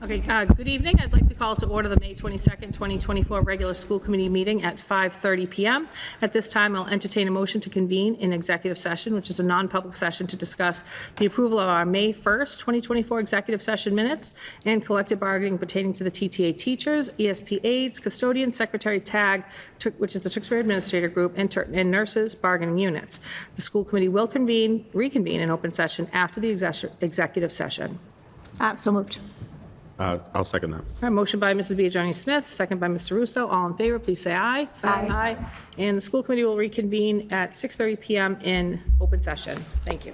Okay, good evening. I'd like to call to order the May 22nd, 2024 regular school committee meeting at 5:30 p.m. At this time, I'll entertain a motion to convene in executive session, which is a non-public session to discuss the approval of our May 1st, 2024 executive session minutes and collective bargaining pertaining to the TTA teachers, ESP aides, custodians, secretary tag, which is the Tewksbury Administrator Group, and nurses bargaining units. The school committee will reconvene in open session after the executive session. So moved. I'll second that. All right, motion by Mrs. Biagioni-Smith, second by Mr. Russo. All in favor, please say aye. Aye. And the school committee will reconvene at 6:30 p.m. in open session. Thank you.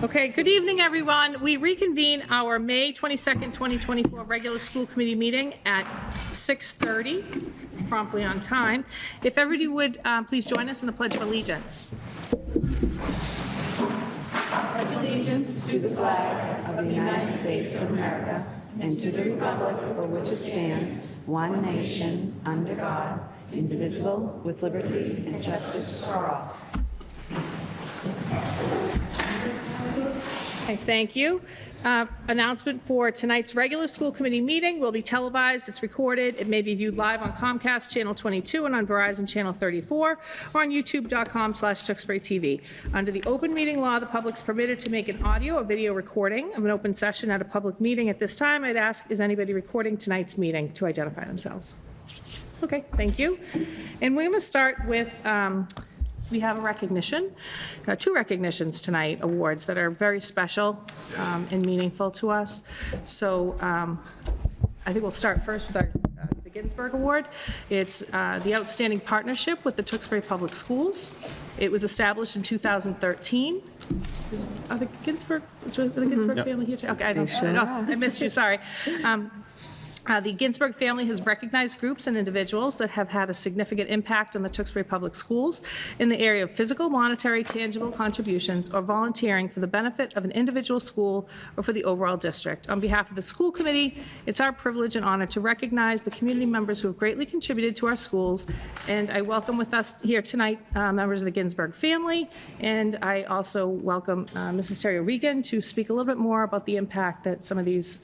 Okay, good evening, everyone. We reconvene our May 22nd, 2024 regular school committee meeting at 6:30, promptly on time. If everybody would please join us in the Pledge of Allegiance. Pledge allegiance to the flag of the United States of America and to the republic for which it stands, one nation, under God, indivisible, with liberty and justice for all. Okay, thank you. Announcement for tonight's regular school committee meeting will be televised. It's recorded. It may be viewed live on Comcast Channel 22 and on Verizon Channel 34 or on youtube.com/Tewksbury TV. Under the open meeting law, the public's permitted to make an audio or video recording of an open session at a public meeting. At this time, I'd ask, is anybody recording tonight's meeting to identify themselves? Okay, thank you. And we're going to start with we have a recognition, two recognitions tonight, awards that are very special and meaningful to us. So I think we'll start first with the Ginsburg Award. It's the outstanding partnership with the Tewksbury Public Schools. It was established in 2013. Are the Ginsburg family here today? Okay, I don't know. I missed you, sorry. The Ginsburg family has recognized groups and individuals that have had a significant impact on the Tewksbury Public Schools in the area of physical, monetary, tangible contributions, or volunteering for the benefit of an individual school or for the overall district. On behalf of the school committee, it's our privilege and honor to recognize the community members who have greatly contributed to our schools, and I welcome with us here tonight members of the Ginsburg family, and I also welcome Mrs. Terry O'Regan to speak a little bit more about the impact that some of these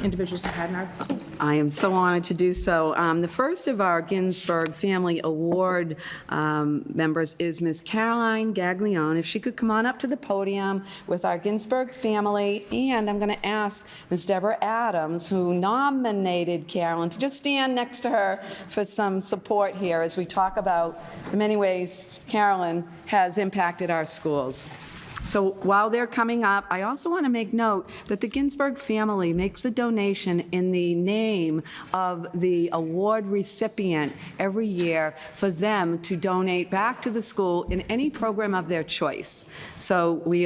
individuals have had in our schools. I am so honored to do so. The first of our Ginsburg Family Award members is Ms. Caroline Gaglione. If she could come on up to the podium with our Ginsburg family, and I'm going to ask Ms. Deborah Adams, who nominated Carolyn, to just stand next to her for some support here as we talk about the many ways Carolyn has impacted our schools. So while they're coming up, I also want to make note that the Ginsburg family makes a donation in the name of the award recipient every year for them to donate back to the school in any program of their choice. So we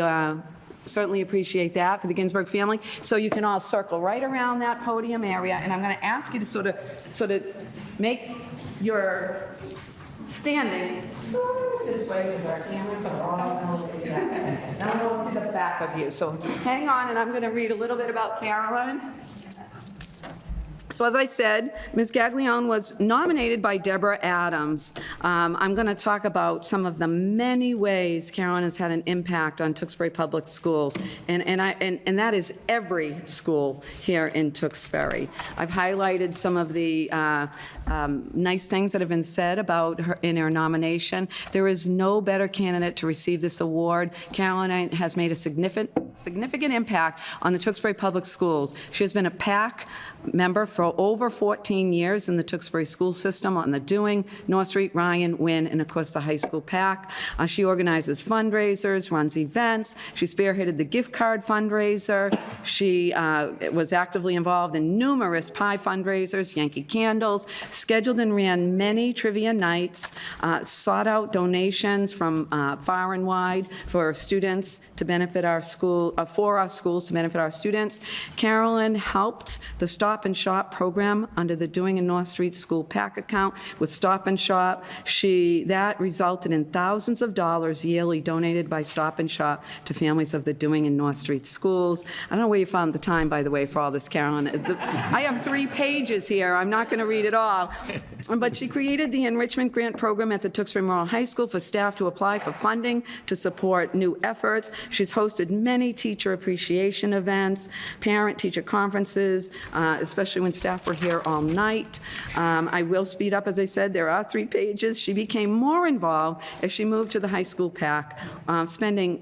certainly appreciate that for the Ginsburg family. So you can all circle right around that podium area, and I'm going to ask you to sort of make your standing this way, because our cameras are all going to that. Now I want to see the back of you. So hang on, and I'm going to read a little bit about Caroline. So as I said, Ms. Gaglione was nominated by Deborah Adams. I'm going to talk about some of the many ways Carolyn has had an impact on Tewksbury Public Schools, and that is every school here in Tewksbury. I've highlighted some of the nice things that have been said about her in her nomination. There is no better candidate to receive this award. Carolyn has made a significant impact on the Tewksbury Public Schools. She has been a PAC member for over 14 years in the Tewksbury school system on the Dewing, North Street, Ryan, Wynn, and of course the high school PAC. She organizes fundraisers, runs events. She spearheaded the gift card fundraiser. She was actively involved in numerous pie fundraisers, Yankee Candles, scheduled and ran many trivia nights, sought out donations from far and wide for students to benefit our school, for our schools to benefit our students. Carolyn helped the Stop and Shop program under the Dewing and North Street School PAC account with Stop and Shop. That resulted in thousands of dollars yearly donated by Stop and Shop to families of the Dewing and North Street schools. I don't know where you found the time, by the way, for all this, Carolyn. I have 3 pages here. I'm not going to read it all. But she created the enrichment grant program at the Tewksbury Memorial High School for staff to apply for funding to support new efforts. She's hosted many teacher appreciation events, parent-teacher conferences, especially when staff were here all night. I will speed up, as I said, there are 3 pages. She became more involved as she moved to the high school PAC, spending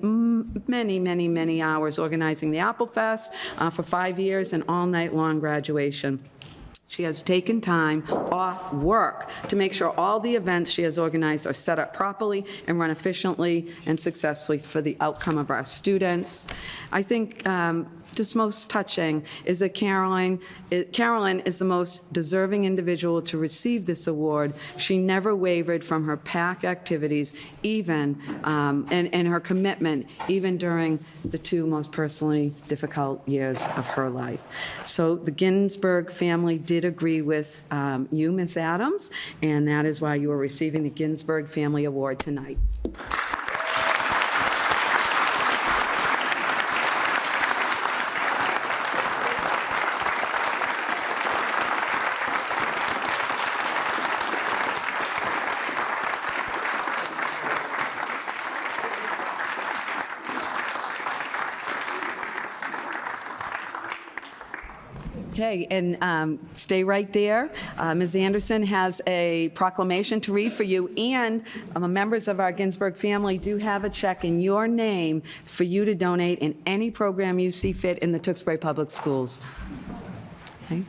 many hours organizing the Apple Fest for 5 years and all-night-long graduation. She has taken time off work to make sure all the events she has organized are set up properly and run efficiently and successfully for the outcome of our students. I think just most touching is that Carolyn is the most deserving individual to receive this award. She never wavered from her PAC activities, even, and her commitment, even during the two most personally difficult years of her life. So the Ginsburg family did agree with you, Ms. Adams, and that is why you are receiving the Ginsburg Family Award tonight. Okay, and stay right there. Ms. Anderson has a proclamation to read for you, and members of our Ginsburg family do have a check in your name for you to donate in any program you see fit in the Tewksbury Public Schools. Okay.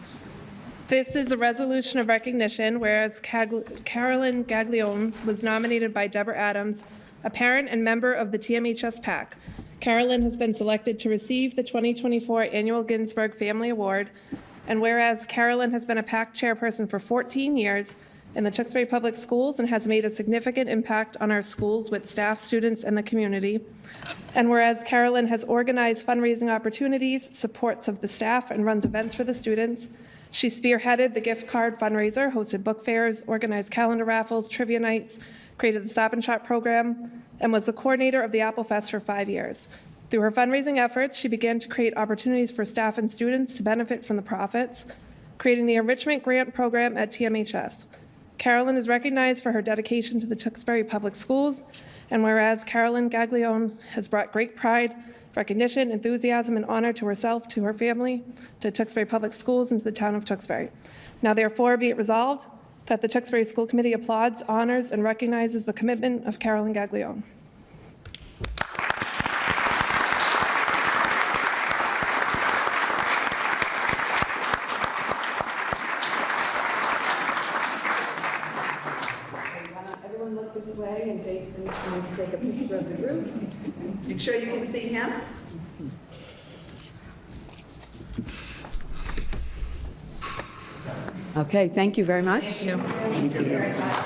This is a resolution of recognition, whereas Carolyn Gaglione was nominated by Deborah Adams, a parent and member of the TMHS PAC. Carolyn has been selected to receive the 2024 Annual Ginsburg Family Award, and whereas Carolyn has been a PAC chairperson for 14 years in the Tewksbury Public Schools and has made a significant impact on our schools with staff, students, and the community, and whereas Carolyn has organized fundraising opportunities, supports of the staff, and runs events for the students, she spearheaded the gift card fundraiser, hosted book fairs, organized calendar raffles, trivia nights, created the Stop and Shop program, and was the coordinator of the Apple Fest for 5 years. Through her fundraising efforts, she began to create opportunities for staff and students to benefit from the profits, creating the Enrichment Grant Program at TMHS. Carolyn is recognized for her dedication to the Tewksbury Public Schools, and whereas Carolyn Gaglione has brought great pride, recognition, enthusiasm, and honor to herself, to her family, to Tewksbury Public Schools, and to the town of Tewksbury. Now therefore be it resolved that the Tewksbury School Committee applauds, honors, and recognizes the commitment of Carolyn Gaglione. Everyone look this way, and Jason's going to take a picture of the group. Make sure you can see him. Okay, thank you very much. Thank you. Thank you very much.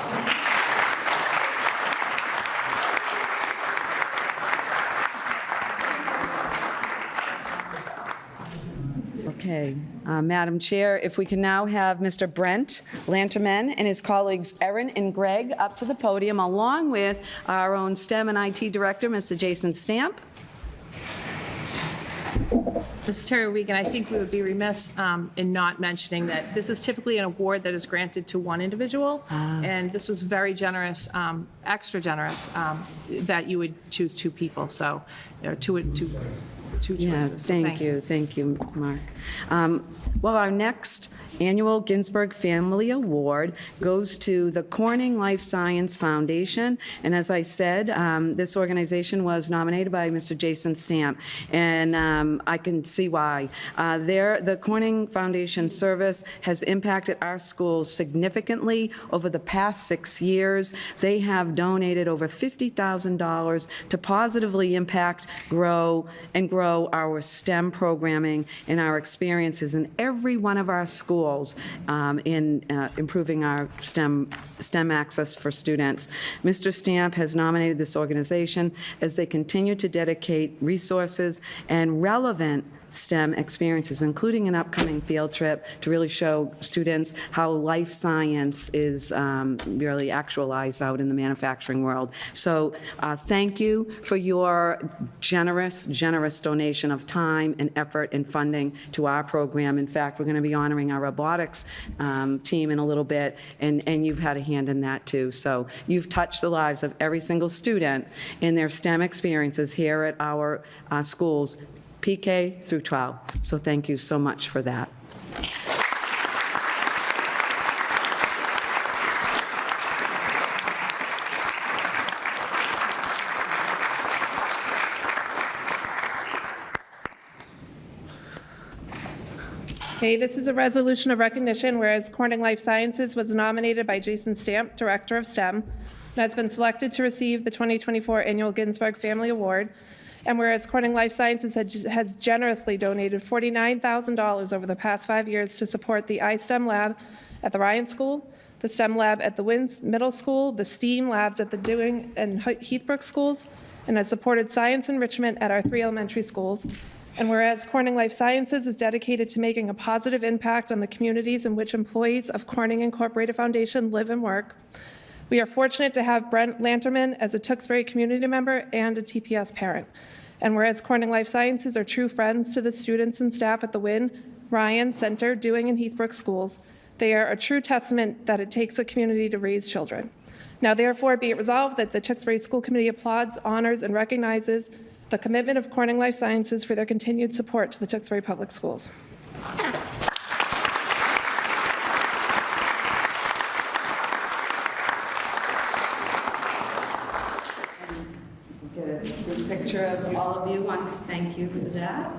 Okay, Madam Chair, if we can now have Mr. Brent Lanterman and his colleagues Erin and Greg up to the podium, along with our own STEM and IT Director, Mr. Jason Stamp. Mrs. Terry Wiegand, I think we would be remiss in not mentioning that this is typically an award that is granted to one individual, and this was very generous, extra generous, that you would choose two people. So there are two choices. Yeah, So thank you, Mark. Well, our next annual Ginsburg Family Award goes to the Corning Life Science Foundation, and as I said, this organization was nominated by Mr. Jason Stamp, and I can see why. The Corning Foundation service has impacted our schools significantly over the past 6 years. They have donated over $50,000 to positively impact, grow our STEM programming and our experiences in every one of our schools in improving our STEM access for students. Mr. Stamp has nominated this organization as they continue to dedicate resources and relevant STEM experiences, including an upcoming field trip to really show students how life science is really actualized out in the manufacturing world. So thank you for your generous donation of time and effort and funding to our program. In fact, we're going to be honoring our robotics team in a little bit, and you've had a hand in that too. So you've touched the lives of every single student in their STEM experiences here at our schools, PK through 12. So thank you so much for that. Okay, this is a resolution of recognition, whereas Corning Life Sciences was nominated by Jason Stamp, Director of STEM, and has been selected to receive the 2024 Annual Ginsburg Family Award. And whereas Corning Life Sciences has generously donated $49,000 over the past 5 years to support the iSTEM lab at the Ryan School, the STEM lab at the Winds Middle School, the STEAM labs at the Dewing and Heathbrook schools, and has supported science enrichment at our 3 elementary schools. And whereas Corning Life Sciences is dedicated to making a positive impact on the communities in which employees of Corning Incorporated Foundation live and work, we are fortunate to have Brent Lanterman as a Tewksbury community member and a TPS parent. And whereas Corning Life Sciences are true friends to the students and staff at the Wynn, Ryan, Center, Dewing, and Heathbrook schools, they are a true testament that it takes a community to raise children. Now therefore be it resolved that the Tewksbury School Committee applauds, honors, and recognizes the commitment of Corning Life Sciences for their continued support to the Tewksbury Public Schools. Get a good picture of all of you once. Thank you for that.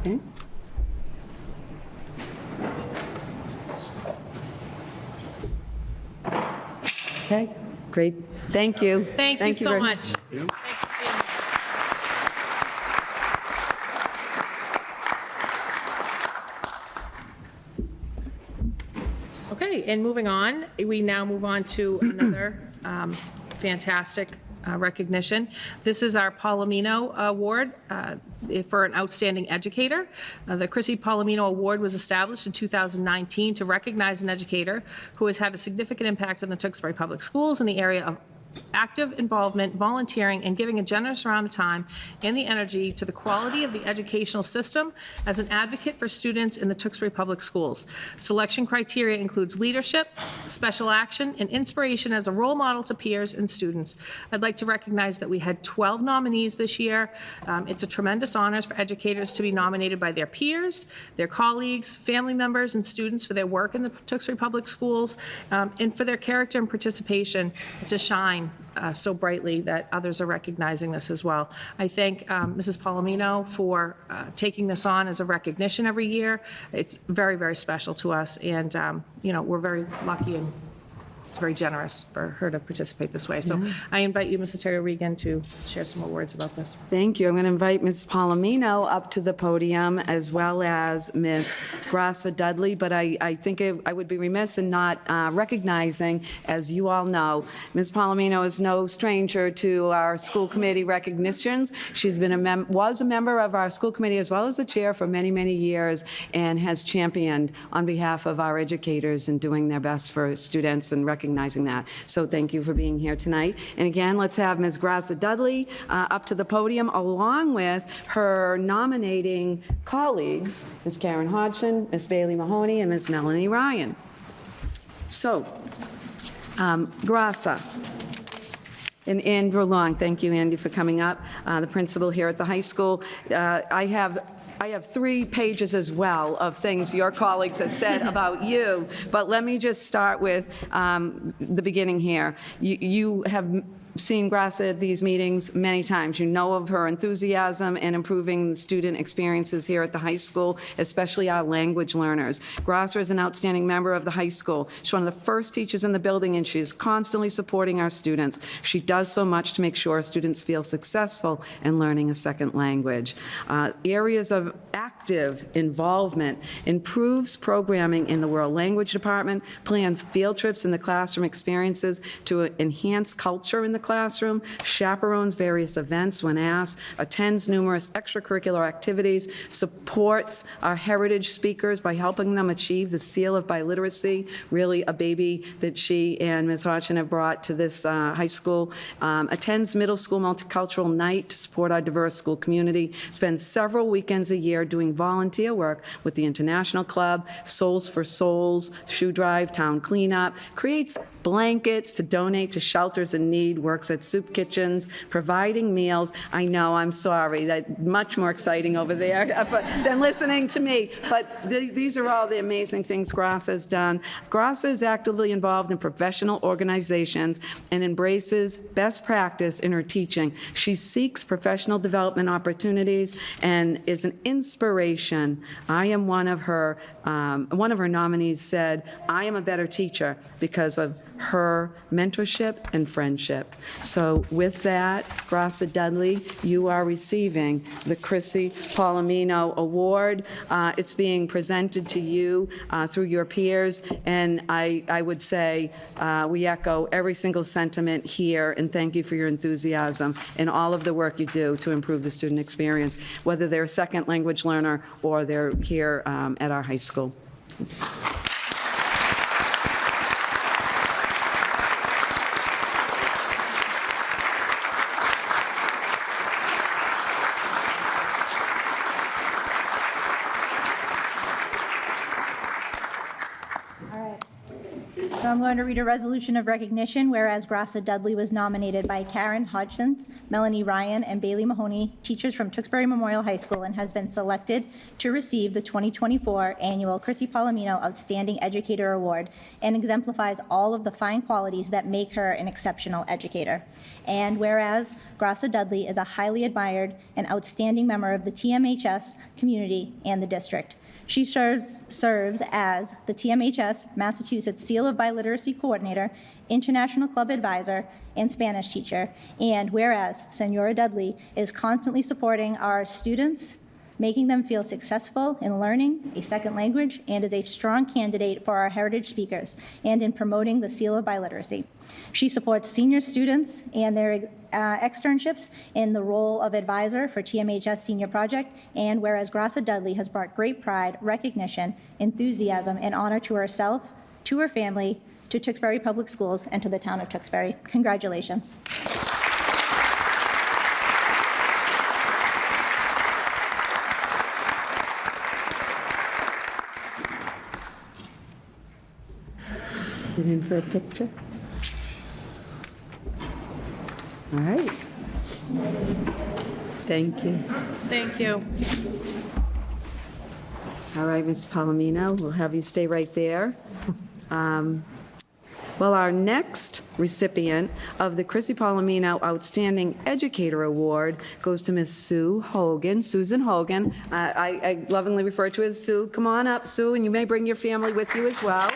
Okay. Okay, great. Thank you. Thank you so very- much. Thanks for being here. Okay, and moving on, we now move on to another fantastic recognition. This is our Palomino Award for an outstanding educator. The Chrissy Palomino Award was established in 2019 to recognize an educator who has had a significant impact on the Tewksbury Public Schools in the area of active involvement, volunteering, and giving a generous amount of time and the energy to the quality of the educational system as an advocate for students in the Tewksbury Public Schools. Selection criteria includes leadership, special action, and inspiration as a role model to peers and students. I'd like to recognize that we had 12 nominees this year. It's a tremendous honor for educators to be nominated by their peers, their colleagues, family members, and students for their work in the Tewksbury Public Schools, and for their character and participation to shine so brightly that others are recognizing this as well. I thank Mrs. Palomino for taking this on as a recognition every year. It's very, very special to us, and you know, we're very lucky and it's very generous for her to participate this way. So I invite you, Mrs. Terry Regan, to share some more words about this. Thank you. I'm going to invite Ms. Palomino up to the podium, as well as Ms. Grassa Dudley, but I think I would be remiss in not recognizing, as you all know, Ms. Palomino is no stranger to our school committee recognitions. She's been was a member of our school committee as well as the chair for many, many years, and has championed on behalf of our educators and doing their best for students and recognizing that. So thank you for being here tonight. And again, let's have Ms. Grassa Dudley up to the podium, along with her nominating colleagues, Ms. Karen Hodgson, Ms. Bailey Mahoney, and Ms. Melanie Ryan. So, Grassa. And Andrew Long, thank you, Andy, for coming up, the principal here at the high school. I have 3 pages as well of things your colleagues have said about you, but let me just start with the beginning here. You have seen Grassa at these meetings many times. You know of her enthusiasm in improving student experiences here at the high school, especially our language learners. Grassa is an outstanding member of the high school. She's one of the first teachers in the building, and she is constantly supporting our students. She does so much to make sure students feel successful in learning a second language. Areas of active involvement: improves programming in the World Language Department, plans field trips in the classroom experiences to enhance culture in the classroom, chaperones various events when asked, attends numerous extracurricular activities, supports our heritage speakers by helping them achieve the seal of biliteracy, really a baby that she and Ms. Hodgson have brought to this high school, attends middle school multicultural night to support our diverse school community, spends several weekends a year doing volunteer work with the International Club, Souls for Souls, Shoe Drive, Town Cleanup, creates blankets to donate to shelters in need, works at soup kitchens, providing meals. I know, I'm sorry, that's much more exciting over there than listening to me, but these are all the amazing things Grassa has done. Grassa is actively involved in professional organizations and embraces best practice in her teaching. She seeks professional development opportunities and is an inspiration. I am one of her nominees said, I am a better teacher because of her mentorship and friendship. So with that, Grassa Dudley, you are receiving the Chrissy Palomino Award. It's being presented to you through your peers, and I would say we echo every single sentiment here, and thank you for your enthusiasm and all of the work you do to improve the student experience, whether they're a second language learner or they're here at our high school. So I'm going to read a resolution of recognition, whereas Grassa Dudley was nominated by Karen Hodgson, Melanie Ryan, and Bailey Mahoney, teachers from Tewksbury Memorial High School, and has been selected to receive the 2024 annual Chrissy Palomino Outstanding Educator Award, and exemplifies all of the fine qualities that make her an exceptional educator. And whereas Grassa Dudley is a highly admired and outstanding member of the TMHS community and the district. She serves as the TMHS Massachusetts Seal of Biliteracy Coordinator, International Club Advisor, and Spanish teacher. And whereas Senora Dudley is constantly supporting our students, making them feel successful in learning a second language, and is a strong candidate for our heritage speakers, and in promoting the Seal of Biliteracy. She supports senior students and their externships in the role of advisor for TMHS Senior Project, and whereas Grassa Dudley has brought great pride, recognition, enthusiasm, and honor to herself, to her family, to Tewksbury Public Schools, and to the town of Tewksbury. Congratulations. Get in for a picture. All right. Thank you. Thank you. All right, Ms. Palomino, we'll have you stay right there. Well, our next recipient of the Chrissy Palomino Outstanding Educator Award goes to Ms. Sue Hogan, Susan Hogan. I lovingly refer to her as Sue. Come on up, Sue, and you may bring your family with you as well.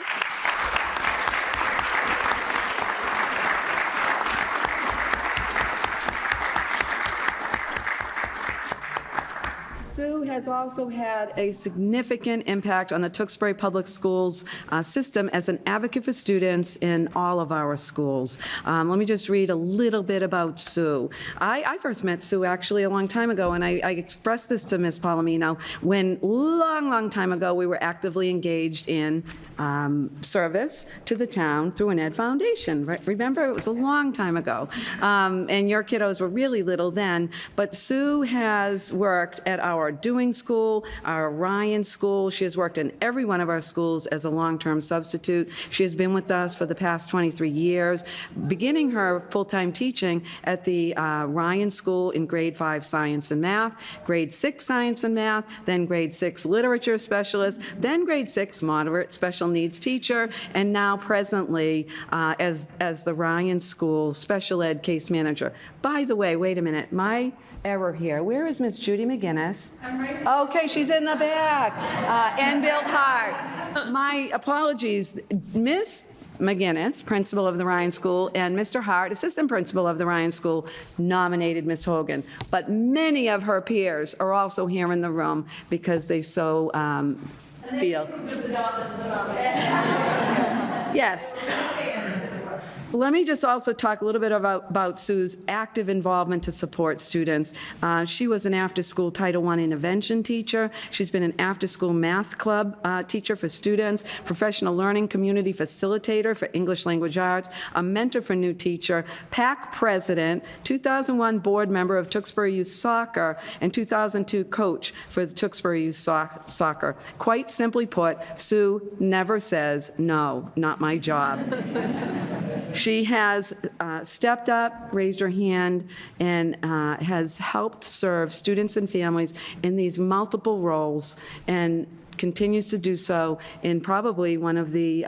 Sue has also had a significant impact on the Tewksbury Public Schools system as an advocate for students in all of our schools. Let me just read a little bit about Sue. I first met Sue actually a long time ago, and I expressed this to Ms. Palomino when long time ago we were actively engaged in service to the town through an Ed Foundation. Right? Remember, it was a long time ago. And your kiddos were really little then, but Sue has worked at our Doing School, our Ryan School. She has worked in every one of our schools as a long-term substitute. She has been with us for the past 23 years, beginning her full-time teaching at the Ryan School in grade 5 science and math, grade 6 science and math, then grade 6 literature specialist, then grade 6 moderate special needs teacher, and now presently as the Ryan School special ed case manager. By the way, wait a minute, my error here. Where is Miss Judy McGinnis? I'm right here. Okay, she's in the back. And Bill Hart. My apologies. Miss McGinnis, principal of the Ryan School, and Mr. Hart, assistant principal of the Ryan School, nominated Ms. Hogan. But many of her peers are also here in the room because they so feel. Yes. Let me just also talk a little bit about Sue's active involvement to support students. She was an after-school Title I intervention teacher. She's been an after-school math club teacher for students, professional learning community facilitator for English language arts, a mentor for new teacher, PAC president, 2001 board member of Tewksbury Youth Soccer, and 2002 coach for the Tewksbury Youth Soccer. Quite simply put, Sue never says, no, not my job. She has stepped up, raised her hand, and has helped serve students and families in these multiple roles, and continues to do so in probably one of the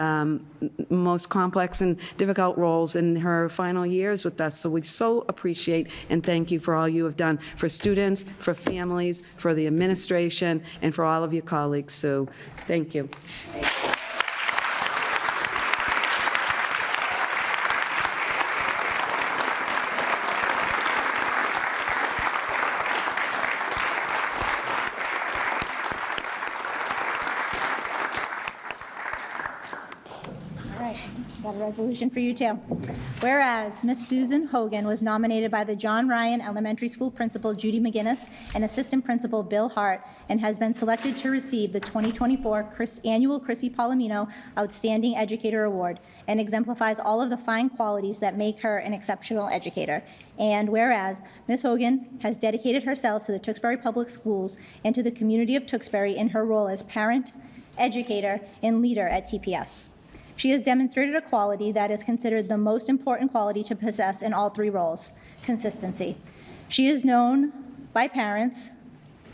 most complex and difficult roles in her final years with us. So we so appreciate and thank you for all you have done for students, for families, for the administration, and for all of your colleagues. So, Thank you. Got a resolution for you, too. Whereas Miss Susan Hogan was nominated by the John Ryan Elementary School Principal Judy McGinnis and Assistant Principal Bill Hart, and has been selected to receive the 2024 Annual Chrissy Palomino Outstanding Educator Award, and exemplifies all of the fine qualities that make her an exceptional educator. And whereas Ms. Hogan has dedicated herself to the Tewksbury Public Schools and to the community of Tewksbury in her role as parent, educator, and leader at TPS. She has demonstrated a quality that is considered the most important quality to possess in all three roles: consistency. She is known by parents,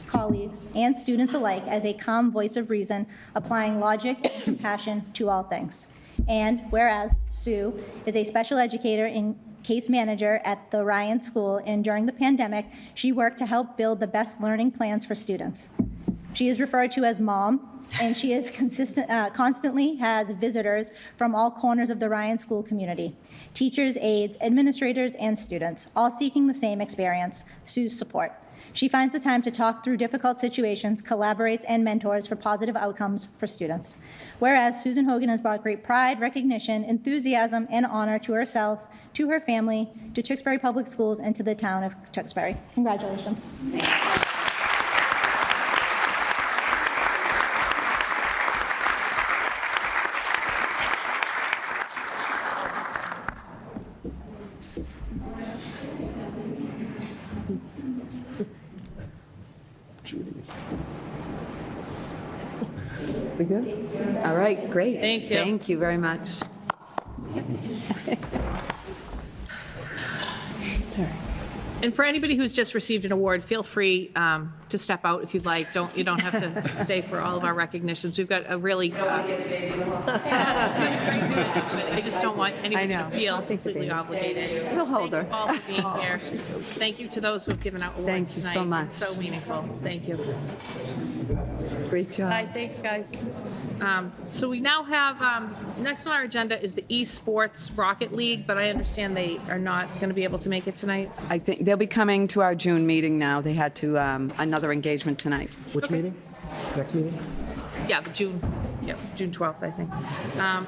colleagues, and students alike as a calm voice of reason, applying logic and compassion to all things. And whereas Sue is a special educator and case manager at the Ryan School, and during the pandemic, she worked to help build the best learning plans for students. She is referred to as Mom, and she is constantly has visitors from all corners of the Ryan School community: teachers, aides, administrators, and students, all seeking the same experience: Sue's support. She finds the time to talk through difficult situations, collaborates, and mentors for positive outcomes for students. Whereas Susan Hogan has brought great pride, recognition, enthusiasm, and honor to herself, to her family, to Tewksbury Public Schools, and to the town of Tewksbury. Congratulations. We good? All right, great. Thank you. Thank you very much. It's all right. And for anybody who's just received an award, feel free to step out if you'd like. You don't have to stay for all of our recognitions. We've got a really. But I just don't want anybody to feel completely obligated. We'll hold her. Thank you all for being here. Thank you to those who have given out awards Thank you so tonight. much. It's so meaningful. Thank you. Great job. Hi, thanks, guys. So we now have, next on our agenda is the Esports Rocket League, but I understand they are not going to be able to make it tonight. I think they'll be coming to our June meeting now. They had to, another engagement tonight. Which meeting? Next meeting? Yeah, June 12th, I think.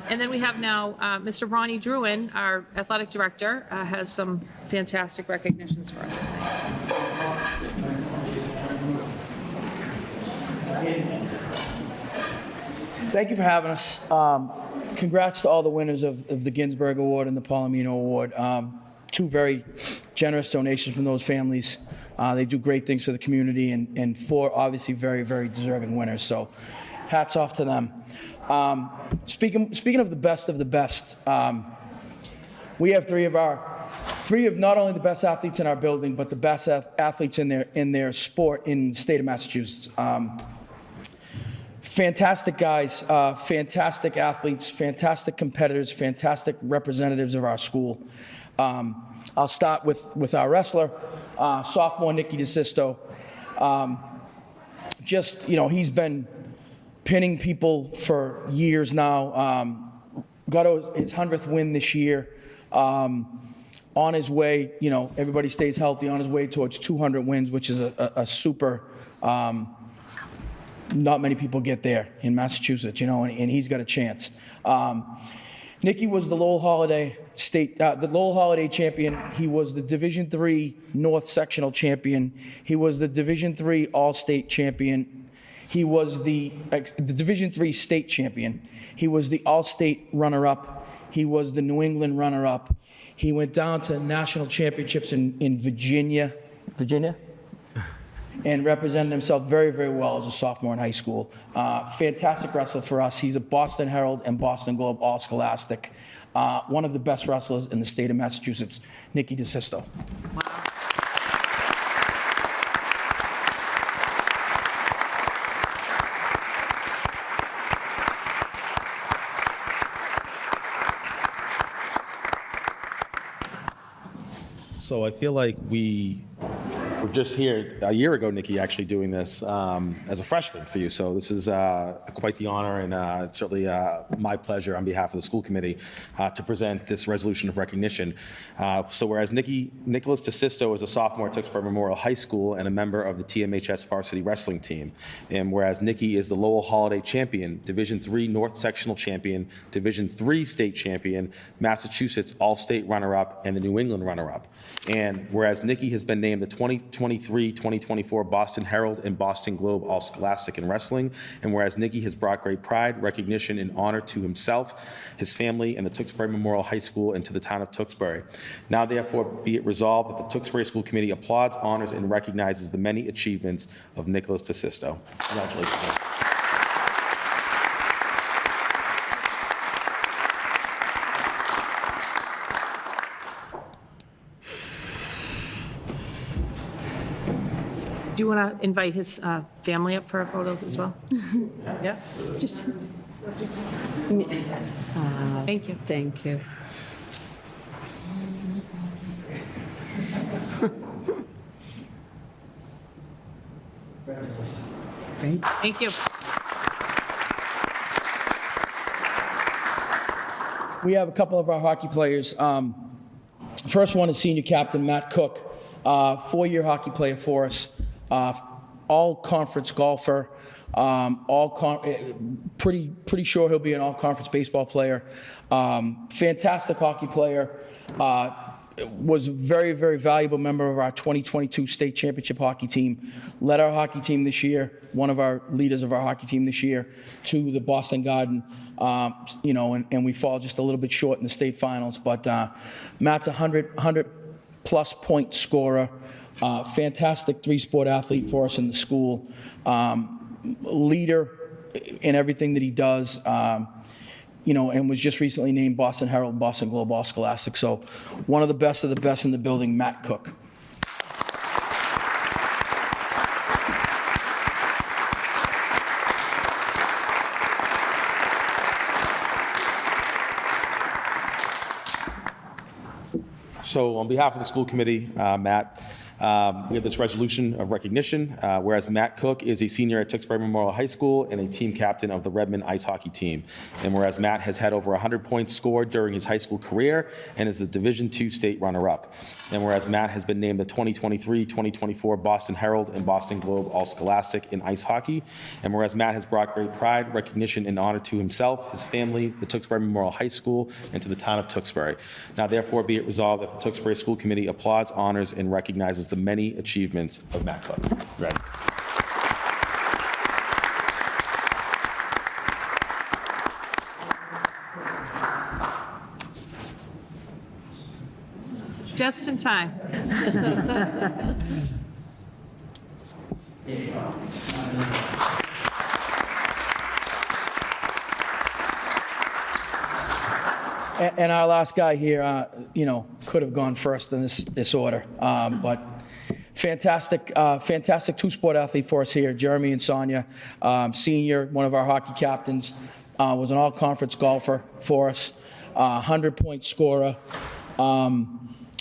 And then we have now Mr. Ronnie Druin, our athletic director, has some fantastic recognitions for us tonight. Thank you for having us. Congrats to all the winners of the Ginsburg Award and the Palomino Award. Two very generous donations from those families. They do great things for the community, and four obviously very, very deserving winners. So hats off to them. Speaking of the best, we have three of not only the best athletes in our building, but the best athletes in their sport in the state of Massachusetts. Fantastic guys, fantastic athletes, fantastic competitors, fantastic representatives of our school. I'll start with our wrestler, sophomore Nicky DeSisto. He's been pinning people for years now. Got his 100th win this year. On his way, everybody stays healthy, on his way towards 200 wins, which is a super, not many people get there in Massachusetts, and he's got a chance. Nicky was the Lowell Holiday champion. He was the Division III North Sectional champion. He was the Division III All-State champion. He was the Division III state champion. He was the All-State runner-up. He was the New England runner-up. He went down to national championships in Virginia, and represented himself very, very well as a sophomore in high school. Fantastic wrestler for us. He's a Boston Herald and Boston Globe All-Scholastic. One of the best wrestlers in the state of Massachusetts, Nicky DeSisto. So I feel like we we're just here a year ago, Nikki, actually doing this as a freshman for you. So this is quite the honor, and it's certainly my pleasure on behalf of the school committee to present this resolution of recognition. So whereas Nicholas DeSisto is a sophomore at Tewksbury Memorial High School and a member of the TMHS varsity wrestling team, and whereas Nikki is the Lowell Holiday champion, Division III North Sectional champion, Division III state champion, Massachusetts All-State runner-up, and the New England runner-up. And whereas Nikki has been named the 2023-2024 Boston Herald and Boston Globe All-Scholastic in wrestling, and whereas Nikki has brought great pride, recognition, and honor to himself, his family, and the Tewksbury Memorial High School, and to the town of Tewksbury. Now therefore be it resolved that the Tewksbury School Committee applauds, honors, and recognizes the many achievements of Nicholas DeSisto. Congratulations. Do you want to invite his family up for a photo as well? Yeah? Just, Thank you. thank you. Great. Thank you. We have a couple of our hockey players. First one is senior captain Matt Cook, 4-year hockey player for us, all-conference golfer, pretty sure he'll be an all-conference baseball player. Fantastic hockey player. Was a very, very valuable member of our 2022 state championship hockey team. Led our hockey team this year, one of our leaders of our hockey team this year, to the Boston Garden. And we fall just a little bit short in the state finals. But Matt's a 100-plus point scorer, fantastic three-sport athlete for us in the school, leader in everything that he does. And was just recently named Boston Herald and Boston Globe All-Scholastic. So one of the best in the building, Matt Cook. So on behalf of the school committee, Matt, we have this resolution of recognition, whereas Matt Cook is a senior at Tewksbury Memorial High School and a team captain of the Redmond ice hockey team. And whereas Matt has had over 100 points scored during his high school career and is the Division II state runner-up. And whereas Matt has been named the 2023-2024 Boston Herald and Boston Globe All-Scholastic in ice hockey. And whereas Matt has brought great pride, recognition, and honor to himself, his family, the Tewksbury Memorial High School, and to the town of Tewksbury. Now therefore be it resolved that the Tewksbury School Committee applauds, honors, and recognizes the many achievements of Matt Cook. Right. Just in time. And our last guy here, could have gone first in this order, but fantastic two-sport athlete for us here, Jeremy and Sonia, senior, one of our hockey captains, was an all-conference golfer for us, 100-point scorer,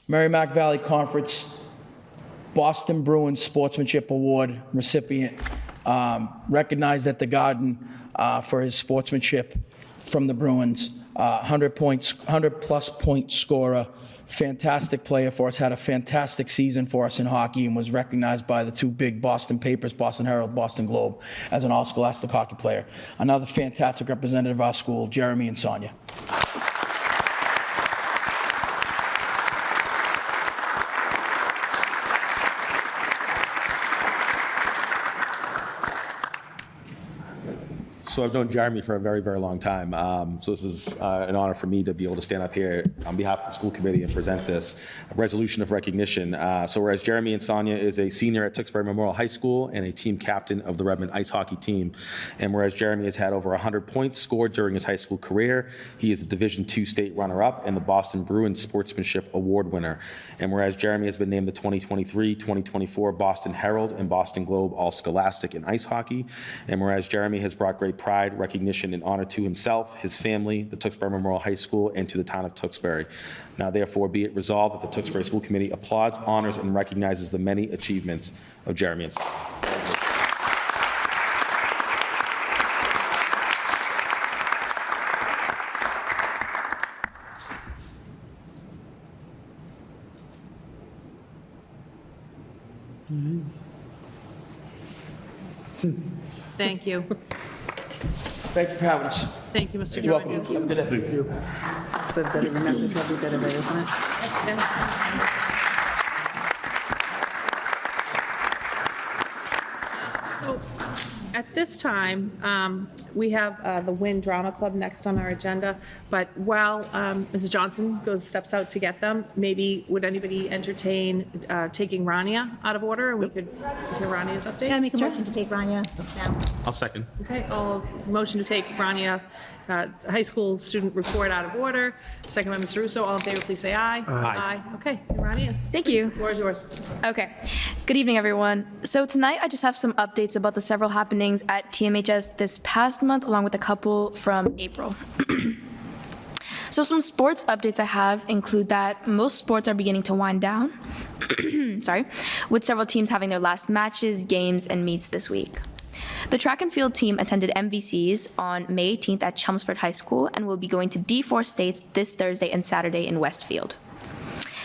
Merrimack Valley Conference, Boston Bruins Sportsmanship Award recipient, recognized at the Garden for his sportsmanship from the Bruins. 100-plus point scorer, fantastic player for us, had a fantastic season for us in hockey, and was recognized by the two big Boston papers, Boston Herald, Boston Globe, as an all-scholastic hockey player. Another fantastic representative of our school, Jeremy and Sonia. So I've known Jeremy for a very, very long time. So this is an honor for me to be able to stand up here on behalf of the school committee and present this resolution of recognition. So whereas Jeremy and Sonia is a senior at Tewksbury Memorial High School and a team captain of the Redmond ice hockey team, and whereas Jeremy has had over 100 points scored during his high school career, he is the Division II state runner-up and the Boston Bruins Sportsmanship Award winner. And whereas Jeremy has been named the 2023-2024 Boston Herald and Boston Globe All-Scholastic in ice hockey, and whereas Jeremy has brought great pride, recognition, and honor to himself, his family, the Tewksbury Memorial High School, and to the town of Tewksbury. Now therefore be it resolved that the Tewksbury School Committee applauds, honors, and recognizes the many achievements of Jeremy and Sally. Thank you. Thank you for having us. Thank you, Mr. You're Jordan. welcome. Have a good day. So that it remembers every bit of it, isn't it? So at this time, we have the Wynn Drama Club next on our agenda, but while Mrs. Johnson steps out to get them, maybe would anybody entertain taking Rania out of order, and we could hear Rania's update? Yeah, I make a motion to take Rania down. I'll second. Okay, motion to take Rania high school student report out of order. Second by Mr. Russo. All in favor, please say aye. Aye. Okay, Rania, Thank you. floor is yours. Okay. Good evening, everyone. So tonight, I just have some updates about the several happenings at TMHS this past month, along with a couple from April. So some sports updates I have include that most sports are beginning to wind down, sorry, with several teams having their last matches, games, and meets this week. The track and field team attended MVCs on May 18th at Chelmsford High School and will be going to D4 States this Thursday and Saturday in Westfield.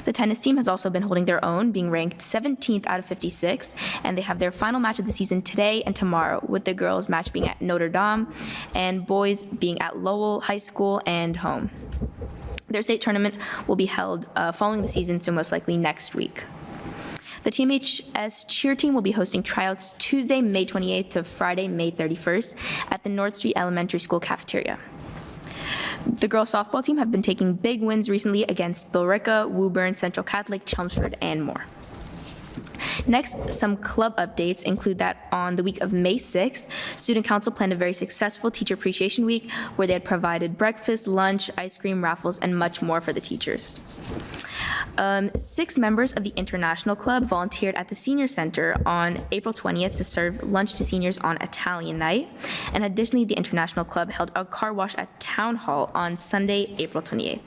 The tennis team has also been holding their own, being ranked 17th out of 56th, and they have their final match of the season today and tomorrow, with the girls' match being at Notre Dame and boys being at Lowell High School and home. Their state tournament will be held following the season, so most likely next week. The TMHS cheer team will be hosting tryouts Tuesday, May 28th to Friday, May 31st at the North Street Elementary School cafeteria. The girls softball team have been taking big wins recently against Billerica, Woburn, Central Catholic, Chelmsford, and more. Next, some club updates include that on the week of May 6th, Student Council planned a very successful Teacher Appreciation Week where they had provided breakfast, lunch, ice cream, raffles, and much more for the teachers. 6 members of the International Club volunteered at the Senior Center on April 20th to serve lunch to seniors on Italian night. And additionally, the International Club held a car wash at Town Hall on Sunday, April 28th.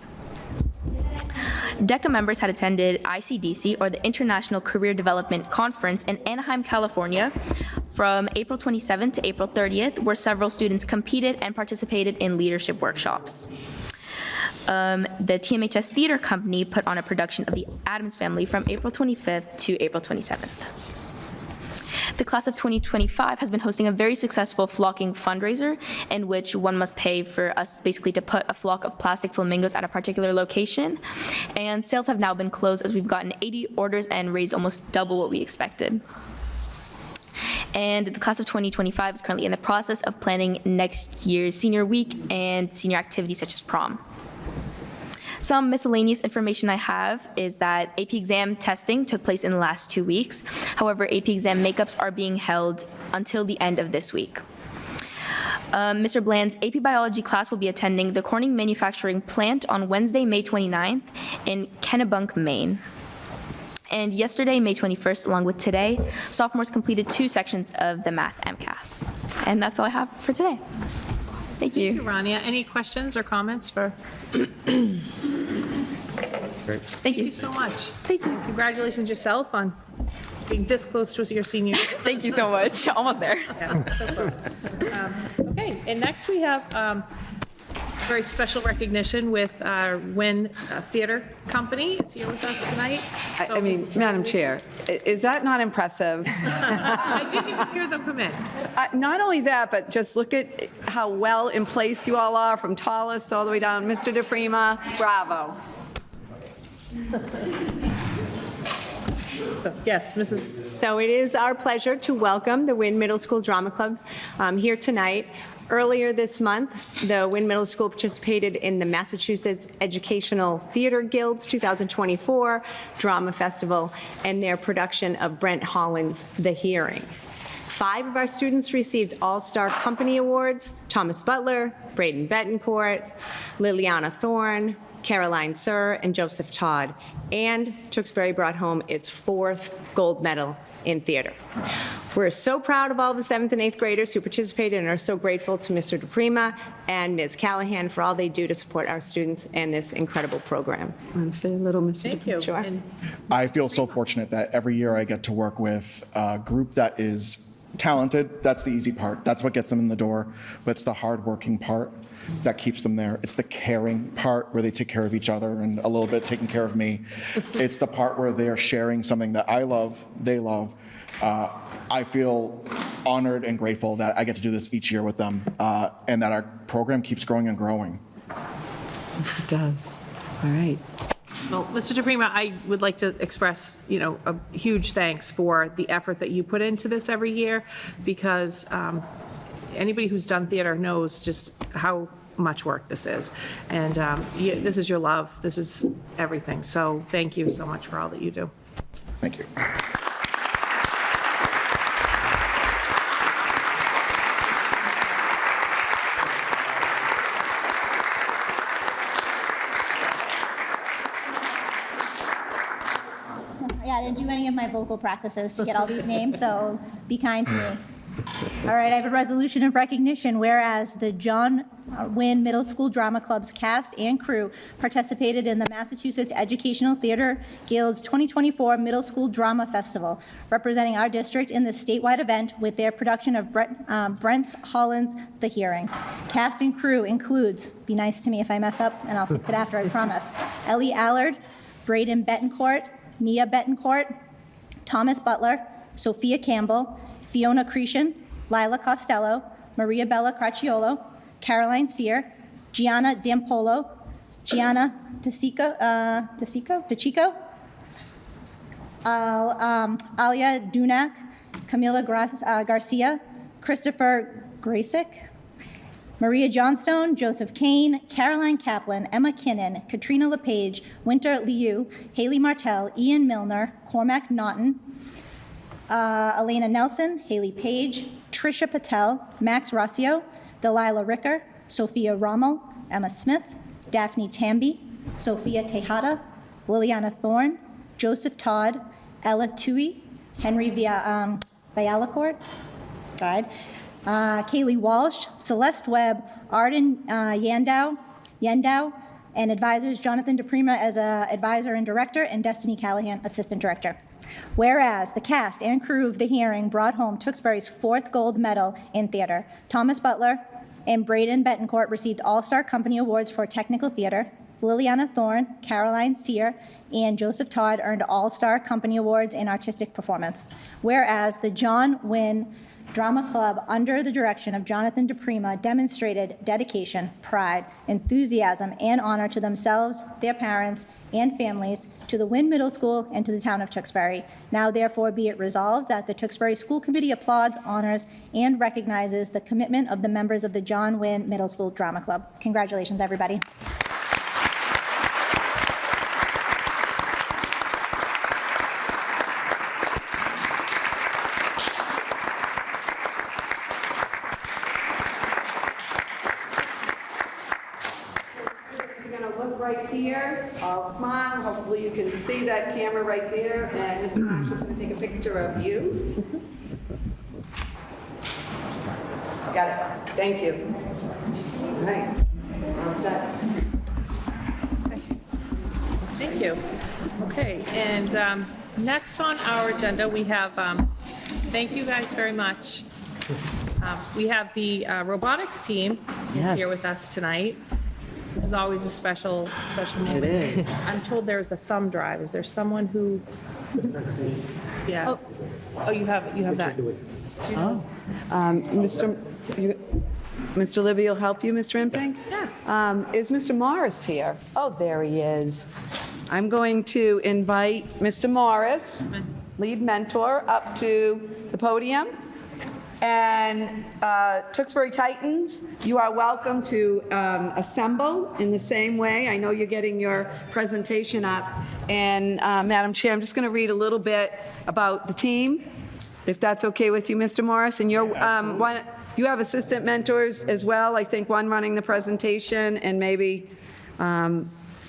DECA members had attended ICDC, or the International Career Development Conference, in Anaheim, California from April 27th to April 30th, where several students competed and participated in leadership workshops. The TMHS Theater Company put on a production of The Addams Family from April 25th to April 27th. The class of 2025 has been hosting a very successful flocking fundraiser in which one must pay for us basically to put a flock of plastic flamingos at a particular location. And sales have now been closed as we've gotten 80 orders and raised almost double what we expected. And the class of 2025 is currently in the process of planning next year's senior week and senior activities such as prom. Some miscellaneous information I have is that AP exam testing took place in the last 2 weeks. However, AP exam makeups are being held until the end of this week. Mr. Bland's AP Biology class will be attending the Corning Manufacturing Plant on Wednesday, May 29th in Kennebunk, Maine. And yesterday, May 21st, along with today, sophomores completed 2 sections of the Math MCAS. And that's all I have for today. Thank you. Thank you, Rania. Any questions or comments for? Thank Thank you. you so much. Thank you. Congratulations yourself on being this close to your senior. Thank you so much. Almost there. Yeah, so close. Okay, and next we have very special recognition with Wynn Theater Company. It's here with us tonight. So I mean, Mrs. Madam Chair, is that not impressive? I didn't even hear them come in. Not only that, but just look at how well in place you all are, from tallest all the way down. Mr. DePrima, bravo. So, yes, Mrs. So it is our pleasure to welcome the Wynn Middle School Drama Club here tonight. Earlier this month, the Wynn Middle School participated in the Massachusetts Educational Theater Guild's 2024 Drama Festival and their production of Brent Holland's The Hearing. 5 of our students received All-Star Company Awards: Thomas Butler, Braden Betancourt, Liliana Thorne, Caroline Sir, and Joseph Todd. And Tewksbury brought home its 4th gold medal in theater. We're so proud of all the 7th and 8th graders who participated and are so grateful to Mr. DePrima and Ms. Callahan for all they do to support our students and this incredible program. Want to say a little, Mr. Thank you. Sure. And I feel so fortunate that every year I get to work with a group that is talented. That's the easy part. That's what gets them in the door. But it's the hardworking part that keeps them there. It's the caring part where they take care of each other and a little bit taking care of me. It's the part where they're sharing something that I love, they love. I feel honored and grateful that I get to do this each year with them and that our program keeps growing and growing. Yes, it does. All right. Well, Mr. DePrima, I would like to express, a huge thanks for the effort that you put into this every year, because anybody who's done theater knows just how much work this is. And this is your love. This is everything. So thank you so much for all that you do. Thank you. Yeah, I didn't do any of my vocal practices to get all these names, so be kind to me. All right, I have a resolution of recognition, whereas the John Wynn Middle School Drama Club's cast and crew participated in the Massachusetts Educational Theater Guild's 2024 Middle School Drama Festival, representing our district in this statewide event with their production of Brent Holland's The Hearing. Cast and crew includes, be nice to me if I mess up, and I'll fix it after, I promise, Ellie Allard, Braden Betancourt, Mia Betancourt, Thomas Butler, Sophia Campbell, Fiona Cretion, Lila Costello, Maria Bella Cracciolo, Caroline Sear, Gianna Dampolo, Gianna DeCico, Alia Dunak, Camila Garcia, Christopher Grasick, Maria Johnstone, Joseph Kane, Caroline Kaplan, Emma Kinnan, Katrina LePage, Winter Liu, Haley Martell, Ian Milner, Cormac Naughton, Elena Nelson, Haley Page, Trisha Patel, Max Rossio, Delilah Ricker, Sophia Rommel, Emma Smith, Daphne Tamby, Sophia Tejada, Liliana Thorne, Joseph Todd, Ella Tui, Henry Vialacourt, Kaylee Walsh, Celeste Webb, Arden Yandau, and advisors Jonathan DePrima as advisor and director, and Destiny Callahan, assistant director. Whereas the cast and crew of The Hearing brought home Tewksbury's 4th gold medal in theater. Thomas Butler and Braden Betancourt received All-Star Company Awards for Technical Theater. Liliana Thorne, Caroline Sear, and Joseph Todd earned All-Star Company Awards in Artistic Performance. Whereas the John Wynn Drama Club, under the direction of Jonathan DePrima, demonstrated dedication, pride, enthusiasm, and honor to themselves, their parents, and families, to the Wynn Middle School, and to the town of Tewksbury. Now therefore be it resolved that the Tewksbury School Committee applauds, honors, and recognizes the commitment of the members of the John Wynn Middle School Drama Club. Congratulations, everybody. Right here, I'll smile, hopefully you can see that camera right there, and Mr. Marshall's going to take a picture of you. Got it, thank you. All right, all set. Thank you. Okay, and next on our agenda, we have, thank you guys very much. We have the robotics team is here with us tonight. This is always a special moment. It is. I'm told there is a thumb drive. Is there someone who? Yeah. Oh, you have that. Mr. Libby will help you, Mr. Imping? Yeah. Is Mr. Morris here? Oh, there he is. I'm going to invite Mr. Morris, lead mentor, up to the podium. And Tewksbury Titans, you are welcome to assemble in the same way. I know you're getting your presentation up. And Madam Chair, I'm just going to read a little bit about the team, if that's okay with you, Mr. Morris. And you're, you have assistant mentors as well, I think one running the presentation and maybe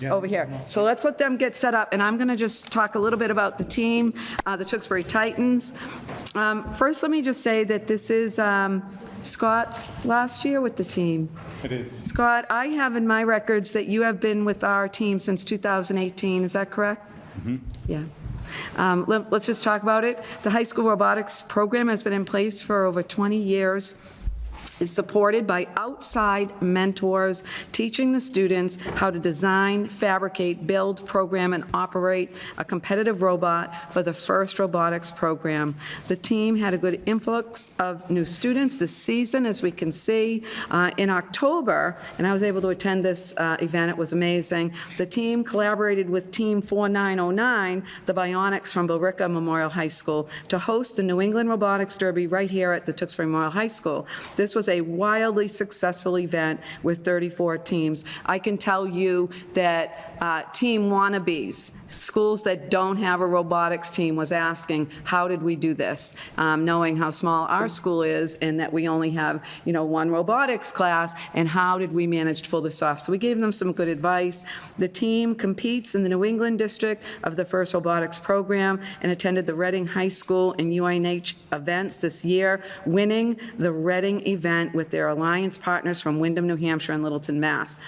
over here. So let's let them get set up, and I'm going to just talk a little bit about the team, the Tewksbury Titans. First, let me just say that this is Scott's last year with the team. It is. Scott, I have in my records that you have been with our team since 2018, is that correct? Yeah. Let's just talk about it. The high school robotics program has been in place for over 20 years. Is supported by outside mentors, teaching the students how to design, fabricate, build, program, and operate a competitive robot for the FIRST robotics program. The team had a good influx of new students this season, as we can see. In October, and I was able to attend this event, it was amazing, the team collaborated with Team 4909, the Bionics from Billerica Memorial High School, to host the New England Robotics Derby right here at the Tewksbury Memorial High School. This was a wildly successful event with 34 teams. I can tell you that team wannabes, schools that don't have a robotics team, was asking, how did we do this? Knowing how small our school is and that we only have, one robotics class, and how did we manage to pull this off? So we gave them some good advice. The team competes in the New England district of the FIRST robotics program and attended the Reading High School and UNH events this year, winning the Reading event with their alliance partners from Windham, New Hampshire, and Littleton, Mass.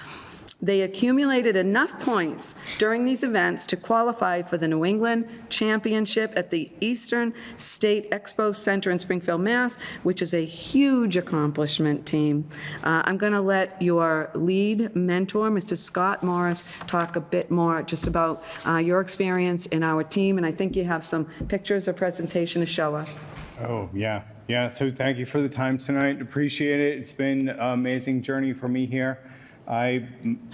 They accumulated enough points during these events to qualify for the New England Championship at the Eastern State Expo Center in Springfield, Mass., which is a huge accomplishment, team. I'm going to let your lead mentor, Mr. Scott Morris, talk a bit more just about your experience in our team, and I think you have some pictures or presentation to show us. Oh, yeah. Yeah, so thank you for the time tonight. Appreciate it. It's been an amazing journey for me here. I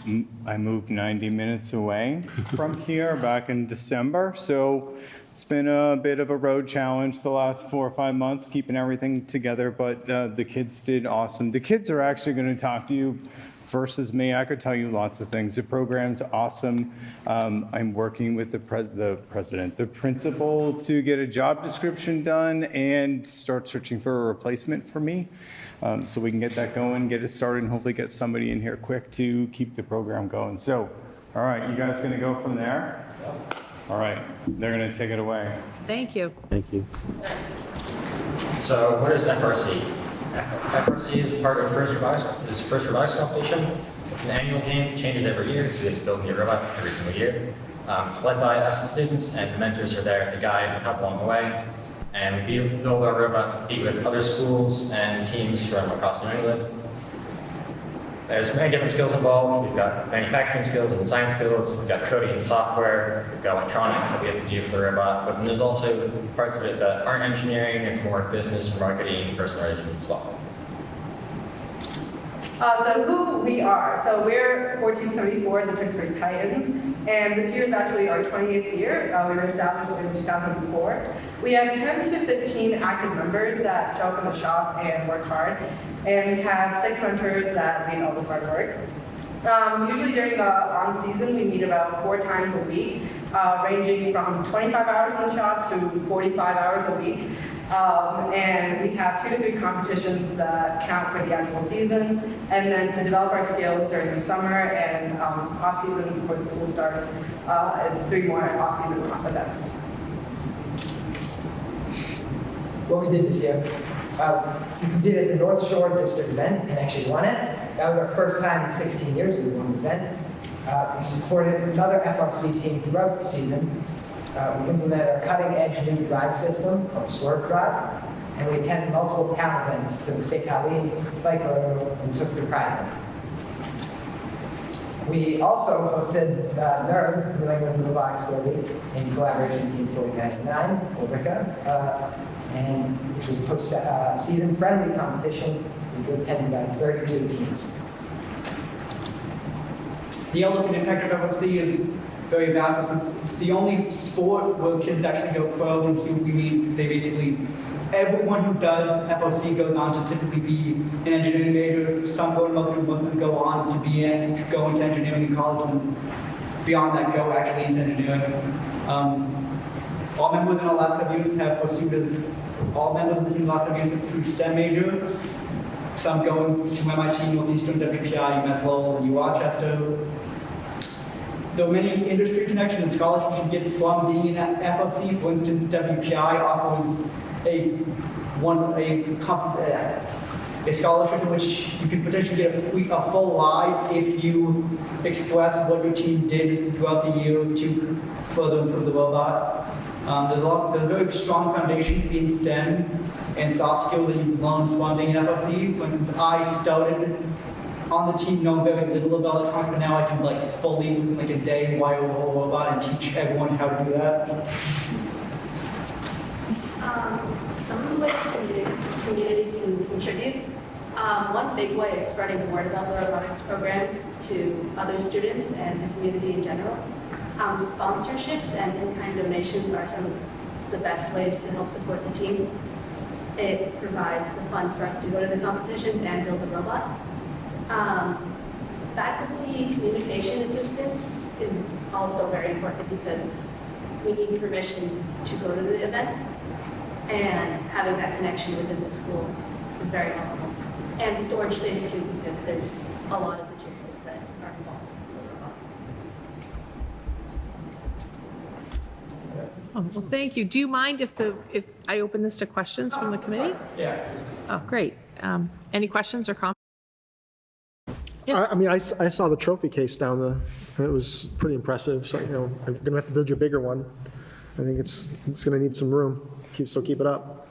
moved 90 minutes away from here back in December, so it's been a bit of a road challenge the last 4 or 5 months, keeping everything together, but the kids did awesome. The kids are actually going to talk to you versus me. I could tell you lots of things. The program's awesome. I'm working with the principal to get a job description done and start searching for a replacement for me. So we can get that going, get it started, and hopefully get somebody in here quick to keep the program going. So, all right, you guys gonna go from there? All right, they're gonna take it away. Thank you. Thank you. So what is FRC? FRC is part of FIRST Robotics Competition. It's an annual game, changes every year, so you have to build a new robot every single year. It's led by us, the students, and the mentors are there to guide and help along the way. And we build our robots to compete with other schools and teams from across New England. There's many different skills involved. We've got manufacturing skills and design skills. We've got coding and software. We've got electronics that we have to do for the robot. But then there's also parts of it that aren't engineering. It's more business, marketing, personalization as well. So who we are. So we're 1474, the Tewksbury Titans, and this year is actually our 20th year. We were established in 2004. We have 10 to 15 active members that show up in the shop and work hard, and we have 6 mentors that lead all this hard work. Usually during the on-season, we meet about 4 times a week, ranging from 25 hours in the shop to 45 hours a week. And we have 2 to 3 competitions that count for the actual season, and then to develop our skills during the summer and off-season before the school starts, it's 3 more off-season events. What we did this year, we competed at the North Shore District event and actually won it. That was our first time in 16 years we won the event. We supported another FRC team throughout the season. We implemented our cutting-edge new drive system called Swerve Drive, and we attended multiple town events for the St. Colleen Bike Road and took good pride in it. We also hosted NERD, New England Robotics Derby, in collaboration with Team 4909, Ulrika, and which was a post-season friendly competition, which was attended by 32 teams. The outlook and impact of FOC is very vast. It's the only sport where kids actually go pro, and we mean they basically, everyone who does FOC goes on to typically be an engineering major. Some go to most of them go on to go into engineering in college, and beyond that go actually into engineering. All members in our last 5 years have pursued, all members of the team in the last 5 years have pursued STEM major. Some going to MIT, Northeastern, WPI, UMass Lowell, and U Rochester. There are many industry connections and scholarships you get from being in FLC. For instance, WPI offers a scholarship in which you could potentially get a full ride if you express what your team did throughout the year to further improve the robot. There's a very strong foundation in STEM and soft skills that you learn from being in FLC. For instance, I started on the team knowing very little about electronics, but now I can fully within a day wire a whole robot and teach everyone how to do that. Some of the ways the community can contribute. One big way is spreading the word about the robotics program to other students and the community in general. Sponsorships and in-kind donations are some of the best ways to help support the team. It provides the funds for us to go to the competitions and build the robot. Faculty communication assistance is also very important because we need permission to go to the events, and having that connection within the school is very helpful. And storage space too, because there's a lot of materials that are involved with the robot. Oh, well, thank you. Do you mind if I open this to questions from the committee? Yeah. Oh, great. Any questions or comments? I mean, I saw the trophy case down there, and it was pretty impressive. So, I'm going to have to build you a bigger one. I think it's going to need some room. So keep it up.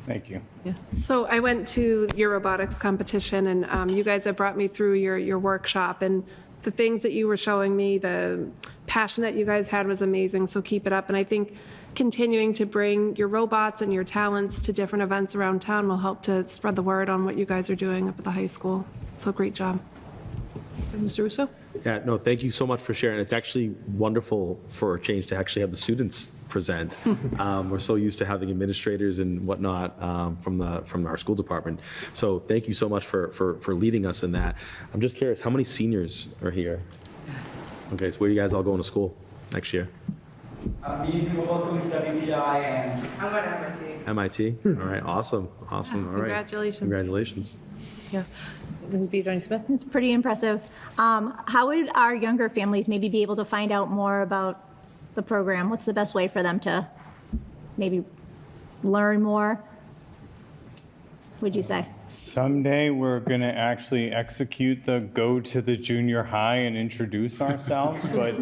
Thank you. So I went to your robotics competition, and you guys have brought me through your workshop, and the things that you were showing me, the passion that you guys had was amazing, so keep it up. And I think continuing to bring your robots and your talents to different events around town will help to spread the word on what you guys are doing up at the high school. So great job. Mr. Russo? Yeah, no, thank you so much for sharing. It's actually wonderful for a change to actually have the students present. We're so used to having administrators and whatnot from our school department. So thank you so much for leading us in that. I'm just curious, how many seniors are here? Okay, so where are you guys all going to school next year? Me and you were both going to WPI and I'm going to MIT. MIT? All right, awesome. All right. Congratulations. Congratulations. Yeah. Mrs. B. Johnny Smith? It's pretty impressive. How would our younger families maybe be able to find out more about the program? What's the best way for them to maybe learn more, would you say? Someday we're going to actually execute the go to the junior high and introduce ourselves, but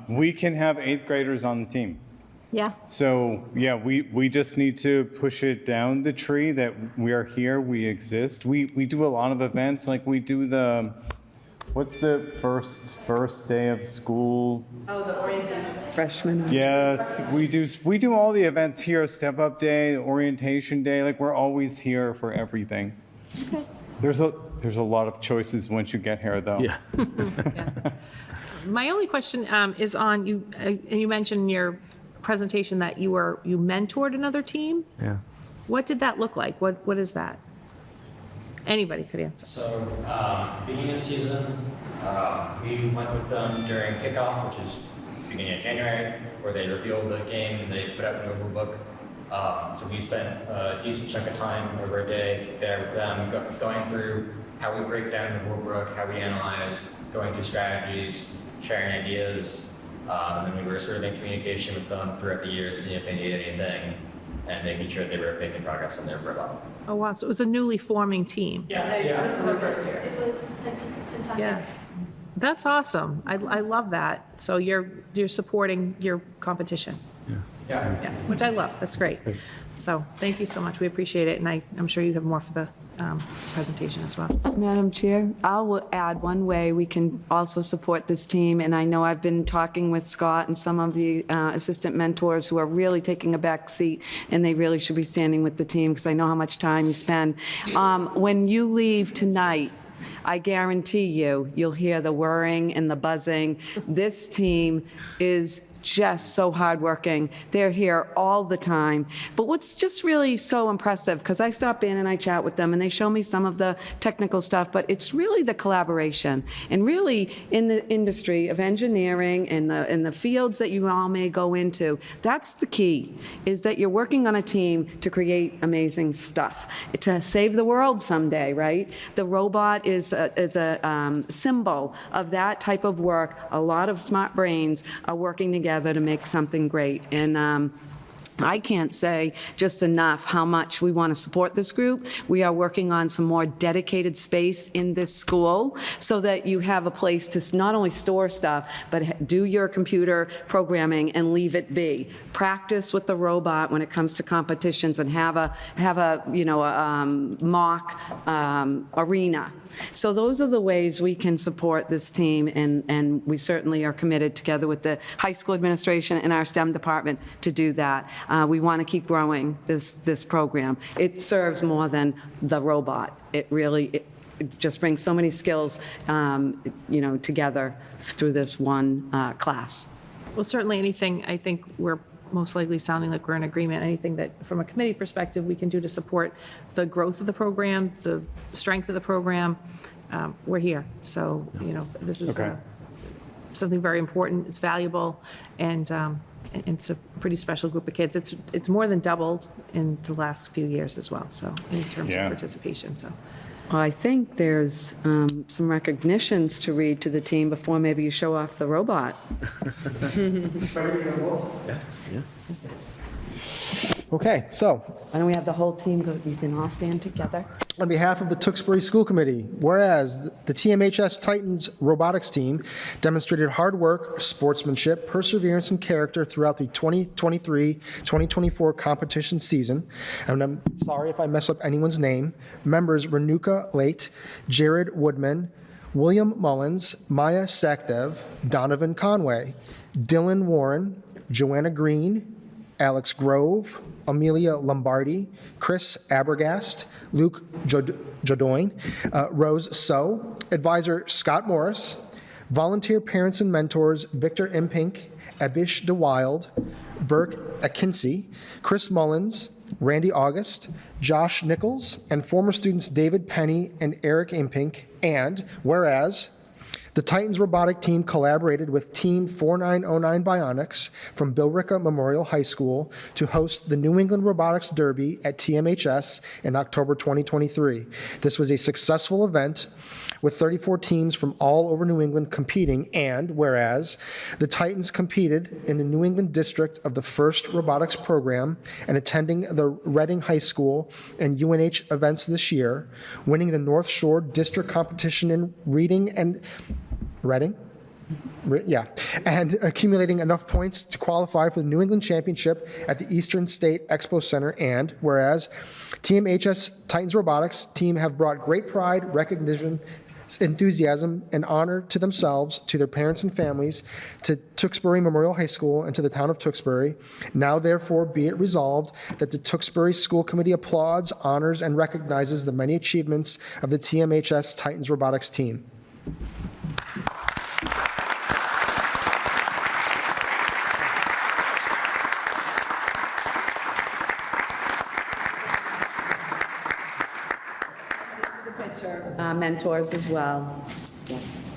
we can have 8th graders on the team. Yeah. So, yeah, we just need to push it down the tree that we are here, we exist. We do a lot of events, like we do what's the first day of school? Oh, the orientation. Freshman. Yes, we do all the events here, Step Up Day, Orientation Day, like we're always here for everything. Okay. There's a lot of choices once you get here, though. Yeah. My only question is on you, and you mentioned in your presentation that you mentored another team. Yeah. What did that look like? What is that? Anybody could answer. So, beginning of the season, we went with them during kickoff, which is beginning of January, where they revealed the game and they put out the rule book. So we spent a decent chunk of time over a day there with them, going through how we break down the rule book, how we analyze, going through strategies, sharing ideas, and then we were sort of in communication with them throughout the year, seeing if they needed anything, and making sure they were making progress on their robot. Oh, wow. So it was a newly forming team. This was our first year. It was fantastic. Yes. That's awesome. I love that. So you're supporting your competition. yeah. Yeah, which I love. That's great. So thank you so much. We appreciate it. And I'm sure you have more for the presentation as well. Madam Chair, I will add one way we can also support this team, and I know I've been talking with Scott and some of the assistant mentors who are really taking a back seat, and they really should be standing with the team because I know how much time you spend. When you leave tonight, I guarantee you'll hear the whirring and the buzzing. This team is just so hardworking. They're here all the time. But what's just really so impressive, because I stop in and I chat with them, and they show me some of the technical stuff, but it's really the collaboration. And really, in the industry of engineering and the fields that you all may go into, that's the key, is that you're working on a team to create amazing stuff, to save the world someday, right? The robot is a symbol of that type of work. A lot of smart brains are working together to make something great. And I can't say just enough how much we want to support this group. We are working on some more dedicated space in this school so that you have a place to not only store stuff, but do your computer programming and leave it be. Practice with the robot when it comes to competitions and have a mock arena. So those are the ways we can support this team, and we certainly are committed, together with the high school administration and our STEM department, to do that. We want to keep growing this program. It serves more than the robot. It really, it just brings so many skills, together through this one class. Well, certainly anything, I think we're most likely sounding like we're in agreement. Anything that, from a committee perspective, we can do to support the growth of the program, the strength of the program, we're here. So, this is Okay. something very important. It's valuable, and it's a pretty special group of kids. It's more than doubled in the last few years as well, so in terms of participation. So. Well, I think there's some recognitions to read to the team before maybe you show off the robot. Okay, so Why don't we have the whole team go, you can all stand together. on behalf of the Tewksbury School Committee, whereas the TMHS Titans robotics team demonstrated hard work, sportsmanship, perseverance, and character throughout the 2023-2024 competition season. And I'm sorry if I mess up anyone's name. Members Renuka Late, Jared Woodman, William Mullins, Maya Sakdev, Donovan Conway, Dylan Warren, Joanna Green, Alex Grove, Amelia Lombardi, Chris Abergast, Luke Jodoin, Rose So, Advisor Scott Morris, Volunteer Parents and Mentors Victor Impink, Abish DeWild, Burke Akinsey, Chris Mullins, Randy August, Josh Nichols, and former students David Penny and Eric Impink. And whereas the Titans robotic team collaborated with Team 4909 Bionics from Billerica Memorial High School to host the New England Robotics Derby at TMHS in October 2023. This was a successful event with 34 teams from all over New England competing, and whereas the Titans competed in the New England district of the first robotics program and attending the Reading High School and UNH events this year, winning the North Shore district competition in reading and and accumulating enough points to qualify for the New England Championship at the Eastern State Expo Center. And whereas TMHS Titans Robotics team have brought great pride, recognition, enthusiasm, and honor to themselves, to their parents and families, to Tewksbury Memorial High School, and to the town of Tewksbury. Now, therefore, be it resolved that the Tewksbury School Committee applauds, honors, and recognizes the many achievements of the TMHS Titans Robotics team. Mentors as well. Yes.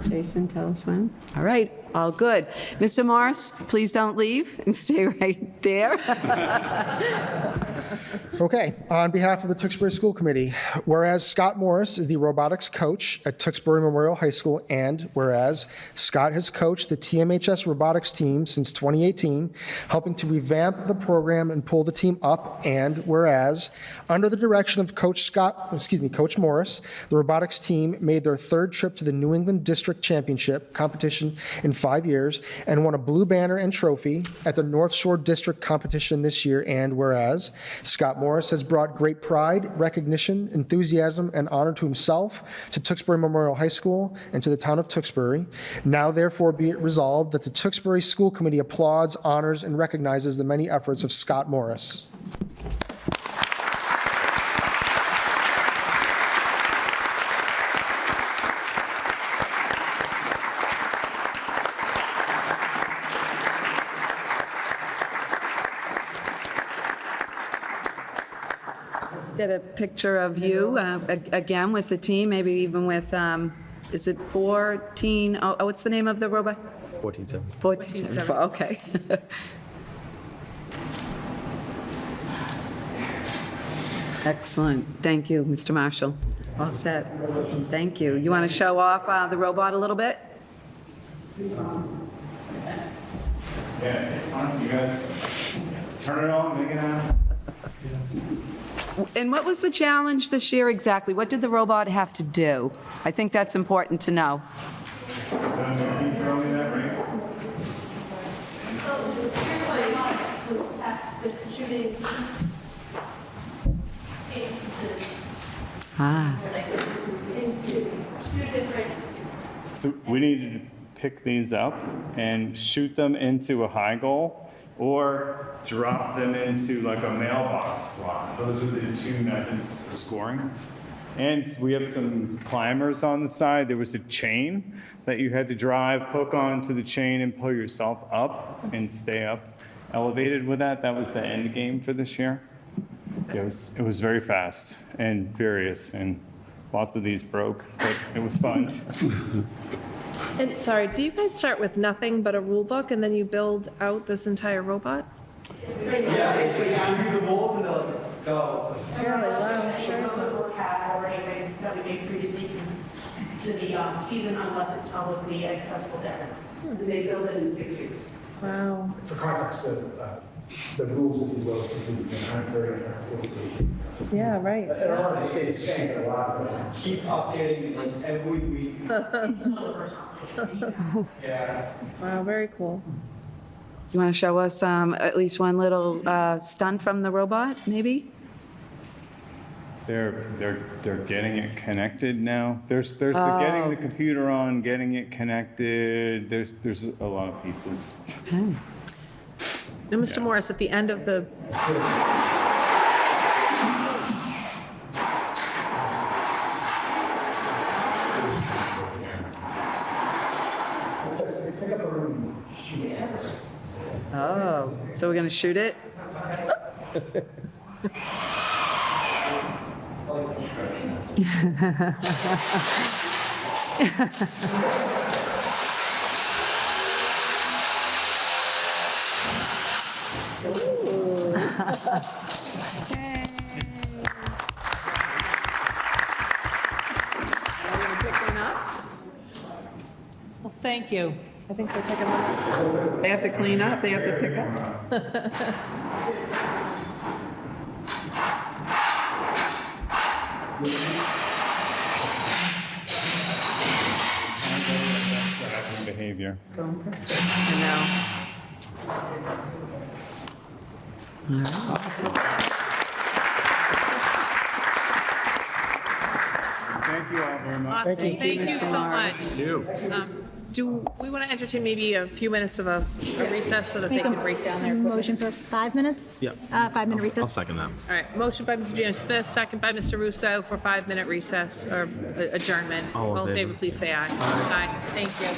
Jason, tell us when. All right, all good. Mr. Morris, please don't leave and stay right there. Okay, on behalf of the Tewksbury School Committee, whereas Scott Morris is the robotics coach at Tewksbury Memorial High School, and whereas Scott has coached the TMHS robotics team since 2018, helping to revamp the program and pull the team up, and whereas under the direction of Coach Morris, the robotics team made their third trip to the New England District Championship competition in 5 years and won a blue banner and trophy at the North Shore District competition this year, and whereas Scott Morris has brought great pride, recognition, enthusiasm, and honor to himself, to Tewksbury Memorial High School, and to the town of Tewksbury. Now, therefore, be it resolved that the Tewksbury School Committee applauds, honors, and recognizes the many efforts of Scott Morris. Get a picture of you, again, with the team, maybe even with, is it 14, what's the name of the robot? 14-7. 14, okay. Excellent. Thank you, Mr. Marshall. All set. Thank you. You want to show off the robot a little bit? Yeah, it's fun. You guys turn it on, make it happen. And what was the challenge this year exactly? What did the robot have to do? I think that's important to know. So this year was tasked with shooting pieces into two different. So we needed to pick these up and shoot them into a high goal or drop them into like a mailbox slot. Those are the two methods for scoring. And we have some climbers on the side. There was a chain that you had to drive, hook onto the chain and pull yourself up and stay up elevated with that. That was the end game for this year. It was very fast and furious, and lots of these broke, but it was fun. And sorry, do you guys start with nothing but a rule book and then you build out this entire robot? Yeah, so you do the wolf and they'll go. Had already been that we made previously to the season unless it's publicly accessible to everyone. They build it in 6 weeks. Wow. For context, the rules, if you will, is completely 130, 140 pages. Yeah, right. It already stays the same, but a lot of it. Keep updating like every week. Until the first competition. Yeah. Wow, very cool. Do you want to show us at least one little stunt from the robot, maybe? They're getting it connected now. There's the getting the computer on, getting it connected. There's a lot of pieces. And Mr. Morris, at the end of the, Oh, so we're going to shoot it? well, thank you. I think they're picking up. They have to clean up, they have to pick up. Behavior. So impressive. I know. All right. Thank you all very much. Awesome. Thank you Mr. so Morris. much. Do we want to entertain maybe a few minutes of a recess so that they Make a can break down their equipment? Motion for 5 minutes? Yep. 5-minute recess? I'll second that. All right, motion by Mr. Gino Smith, second by Mr. Russo for 5-minute recess or adjournment. All in in favor. favor, please say aye. Aye. Thank you.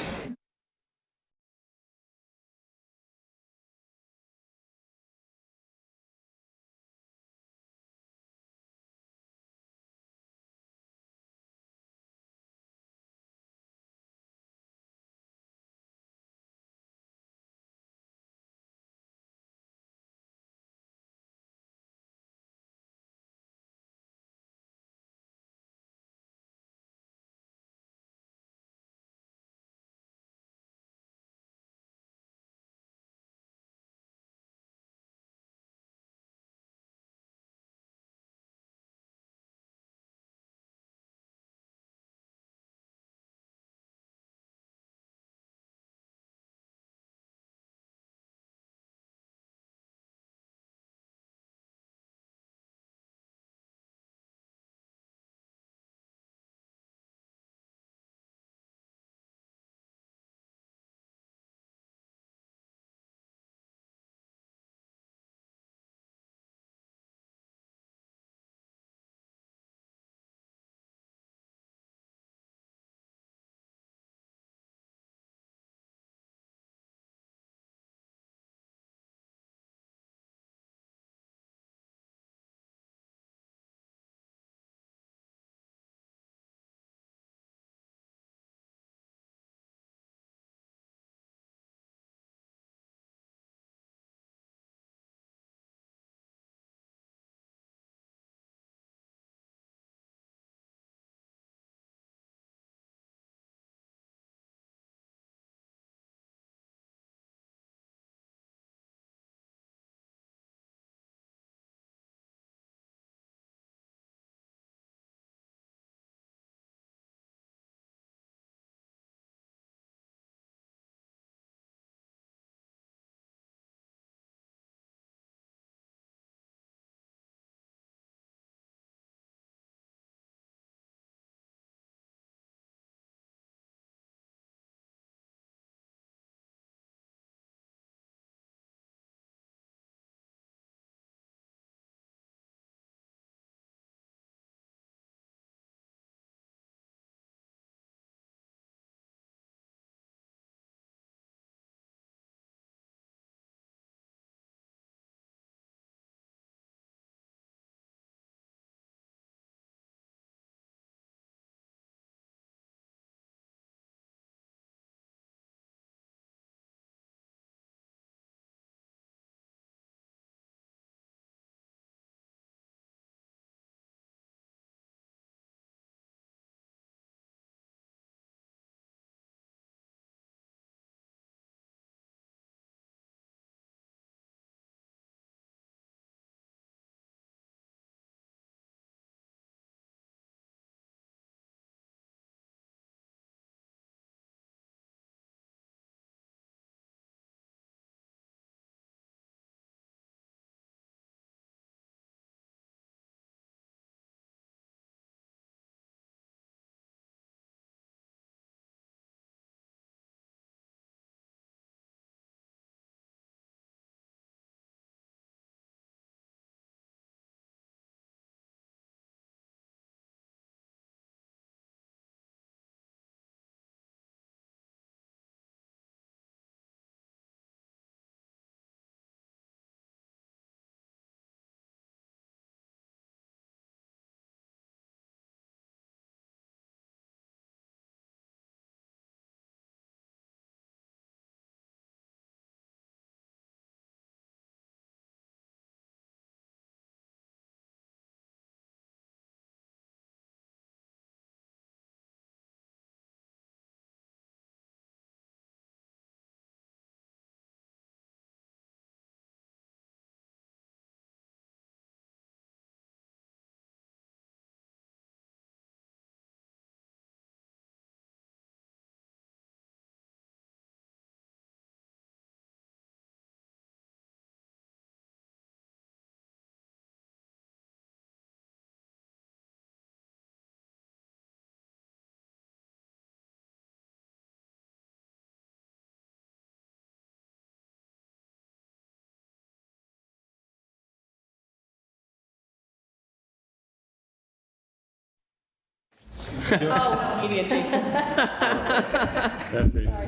Oh, idiot, Jason.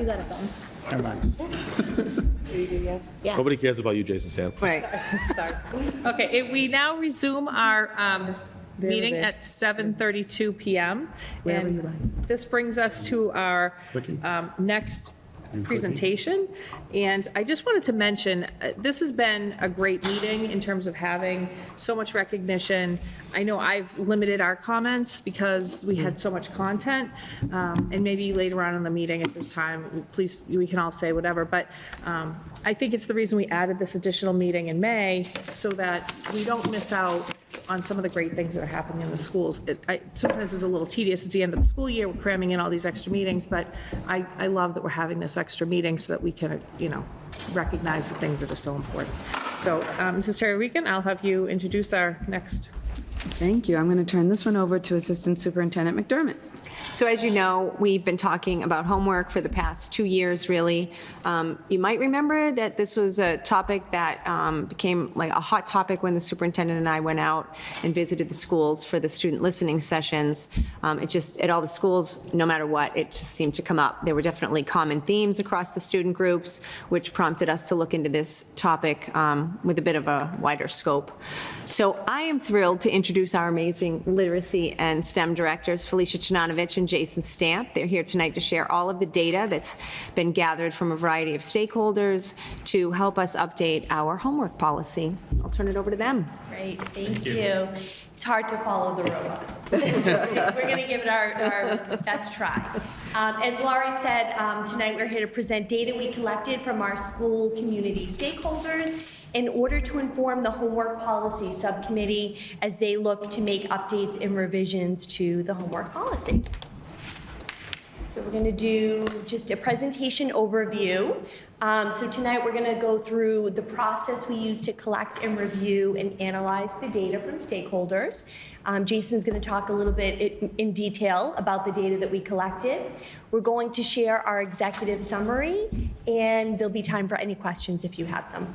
You got a thumbs. Never mind. Yeah. Nobody cares about you, Jason Stamp. Right. Okay, we now resume our meeting at 7:32 PM. And this brings us to our next presentation. And I just wanted to mention, this has been a great meeting in terms of having so much recognition. I know I've limited our comments because we had so much content. And maybe later on in the meeting, if there's time, please, we can all say whatever. But I think it's the reason we added this additional meeting in May, so that we don't miss out on some of the great things that are happening in the schools. Sometimes it's a little tedious. It's the end of the school year. We're cramming in all these extra meetings, but I love that we're having this extra meeting so that we can, recognize the things that are so important. So, Mrs. Terry Regan, I'll have you introduce our next. Thank you. I'm going to turn this one over to Assistant Superintendent McDermott. So as you know, we've been talking about homework for the past 2 years, really. You might remember that this was a topic that became like a hot topic when the superintendent and I went out and visited the schools for the student listening sessions. It just, at all the schools, no matter what, it just seemed to come up. There were definitely common themes across the student groups, which prompted us to look into this topic with a bit of a wider scope. So I am thrilled to introduce our amazing literacy and STEM directors, Felicia Chinanovich and Jason Stamp. They're here tonight to share all of the data that's been gathered from a variety of stakeholders to help us update our homework policy. I'll turn it over to them. Great, thank you. It's hard to follow the robot. We're going to give it our best try. As Laurie said, tonight we're here to present data we collected from our school community stakeholders in order to inform the homework policy subcommittee as they look to make updates and revisions to the homework policy. So we're going to do just a presentation overview. So tonight we're going to go through the process we use to collect and review and analyze the data from stakeholders. Jason's going to talk a little bit in detail about the data that we collected. We're going to share our executive summary, and there'll be time for any questions if you have them.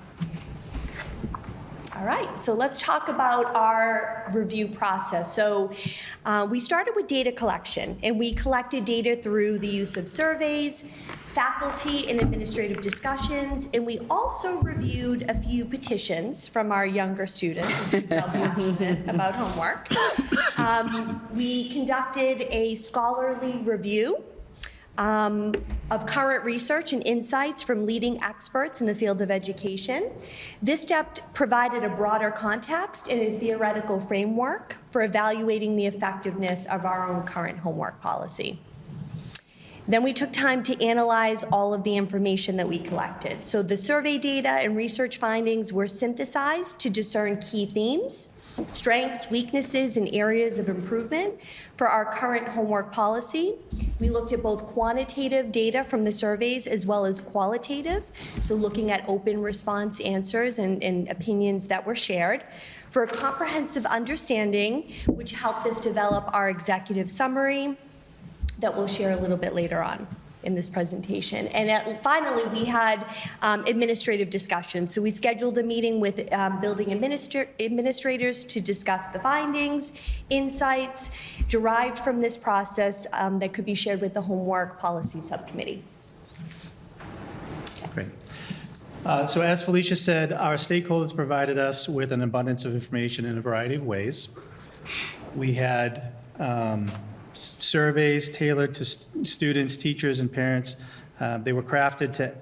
All right, so let's talk about our review process. So we started with data collection, and we collected data through the use of surveys, faculty and administrative discussions, and we also reviewed a few petitions from our younger students who felt passionate about homework. We conducted a scholarly review of current research and insights from leading experts in the field of education. This step provided a broader context and a theoretical framework for evaluating the effectiveness of our own current homework policy. Then we took time to analyze all of the information that we collected. So the survey data and research findings were synthesized to discern key themes, strengths, weaknesses, and areas of improvement for our current homework policy. We looked at both quantitative data from the surveys as well as qualitative, so looking at open response answers and opinions that were shared, for a comprehensive understanding, which helped us develop our executive summary that we'll share a little bit later on in this presentation. And finally, we had administrative discussions. So we scheduled a meeting with building administrators to discuss the findings, insights derived from this process that could be shared with the homework policy subcommittee. Great. So as Felicia said, our stakeholders provided us with an abundance of information in a variety of ways. We had surveys tailored to students, teachers, and parents. They were crafted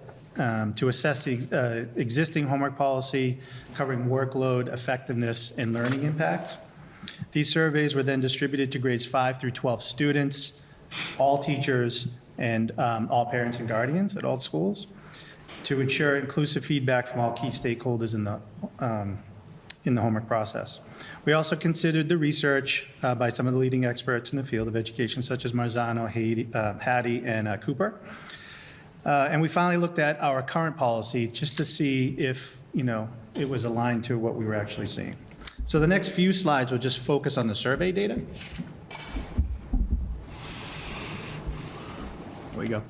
to assess the existing homework policy, covering workload, effectiveness, and learning impact. These surveys were then distributed to grades 5 through 12 students, all teachers, and all parents and guardians at all schools, to ensure inclusive feedback from all key stakeholders in the homework process. We also considered the research by some of the leading experts in the field of education, such as Marzano, Hattie, and Cooper. And we finally looked at our current policy just to see if, it was aligned to what we were actually seeing. So the next few slides will just focus on the survey data. There we go.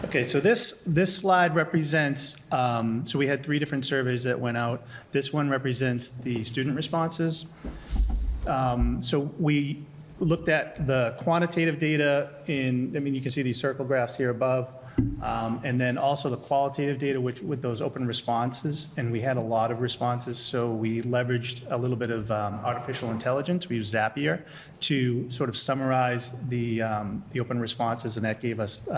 Okay, so this slide represents, so we had 3 different surveys that went out. This one represents the student responses. So we looked at the quantitative data you can see these circle graphs here above, and then also the qualitative data with those open responses, and we had a lot of responses, so we leveraged a little bit of artificial intelligence. We used Zapier to sort of summarize the open responses, and that gave us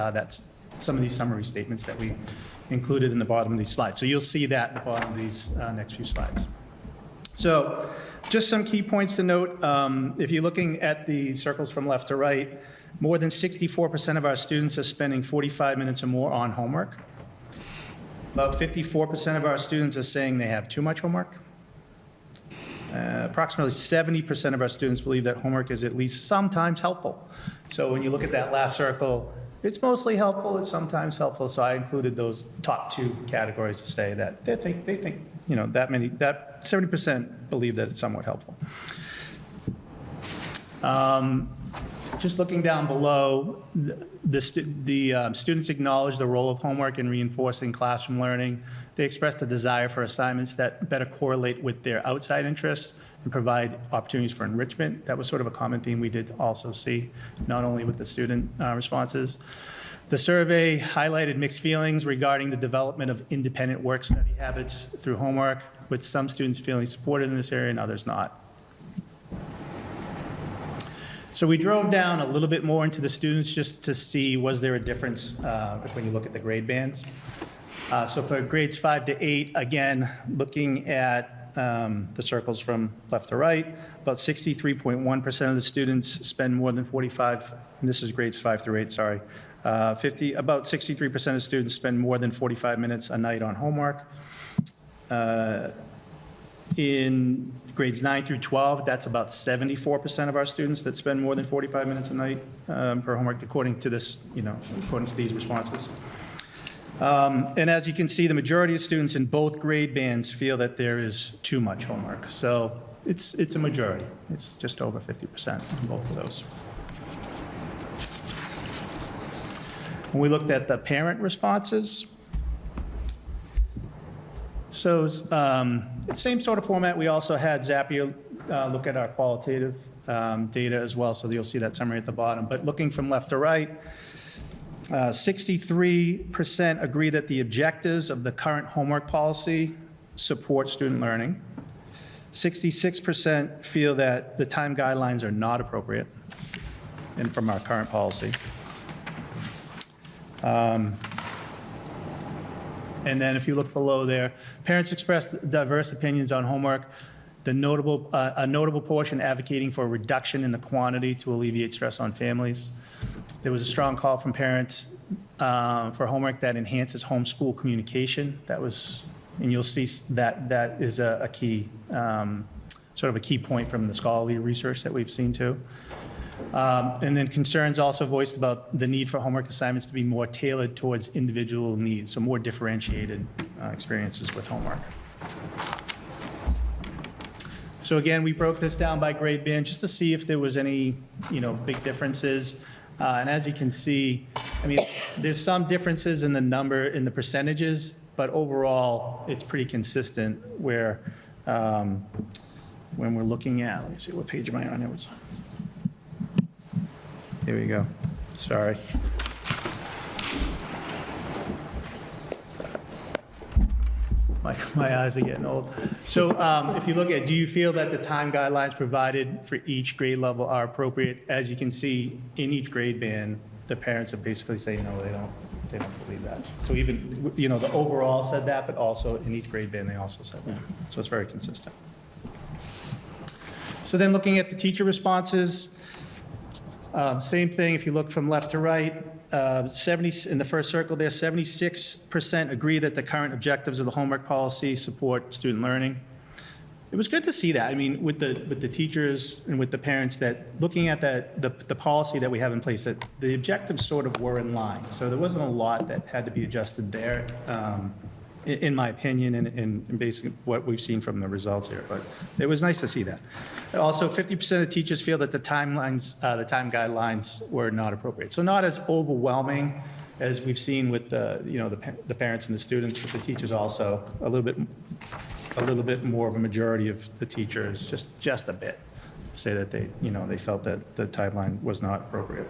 some of these summary statements that we included in the bottom of these slides. So you'll see that in the bottom of these next few slides. So just some key points to note. If you're looking at the circles from left to right, more than 64% of our students are spending 45 minutes or more on homework. About 54% of our students are saying they have too much homework. Approximately 70% of our students believe that homework is at least sometimes helpful. So when you look at that last circle, it's mostly helpful, it's sometimes helpful. So I included those top two categories to say that they think that 70% believe that it's somewhat helpful. Just looking down below, the students acknowledge the role of homework in reinforcing classroom learning. They expressed a desire for assignments that better correlate with their outside interests and provide opportunities for enrichment. That was sort of a common theme we did also see, not only with the student responses. The survey highlighted mixed feelings regarding the development of independent work study habits through homework, with some students feeling supported in this area and others not. So we drove down a little bit more into the students just to see, was there a difference when you look at the grade bands. So for grades 5 to 8, again, looking at the circles from left to right, about 63.1% of the students spend more than 45, and this is grades 5 through 8, sorry. About 63% of students spend more than 45 minutes a night on homework. In grades 9 through 12, that's about 74% of our students that spend more than 45 minutes a night for homework, according to this, according to these responses. And as you can see, the majority of students in both grade bands feel that there is too much homework. So it's a majority. It's just over 50% in both of those. When we looked at the parent responses, so same sort of format. We also had Zapier look at our qualitative data as well, so you'll see that summary at the bottom. But looking from left to right, 63% agree that the objectives of the current homework policy support student learning. 66% feel that the time guidelines are not appropriate and from our current policy. And then if you look below there, parents expressed diverse opinions on homework. A notable portion advocating for a reduction in the quantity to alleviate stress on families. There was a strong call from parents for homework that enhances homeschool communication. That was, and you'll see that is a key, sort of a key point from the scholarly research that we've seen too. And then concerns also voiced about the need for homework assignments to be more tailored towards individual needs, so more differentiated experiences with homework. So again, we broke this down by grade band just to see if there was any, big differences. And as you can see, there's some differences in the percentages, but overall, it's pretty consistent where when we're looking at, let's see, what page am I on? Here we go. Sorry. My eyes are getting old. So if you look at, do you feel that the time guidelines provided for each grade level are appropriate? As you can see, in each grade band, the parents are basically saying, no, they don't believe that. So even, the overall said that, but also in each grade band, they also said that. So it's very consistent. So then looking at the teacher responses, same thing, if you look from left to right, 70 in the first circle there, 76% agree that the current objectives of the homework policy support student learning. It was good to see that. With the teachers and with the parents, that looking at the policy that we have in place, that the objectives sort of were in line. So there wasn't a lot that had to be adjusted there, in my opinion, and basically what we've seen from the results here. But it was nice to see that. Also, 50% of teachers feel that the time guidelines were not appropriate. So not as overwhelming as we've seen with the parents and the students, but the teachers also a little bit more of a majority of the teachers, just a bit. say that they felt that the timeline was not appropriate.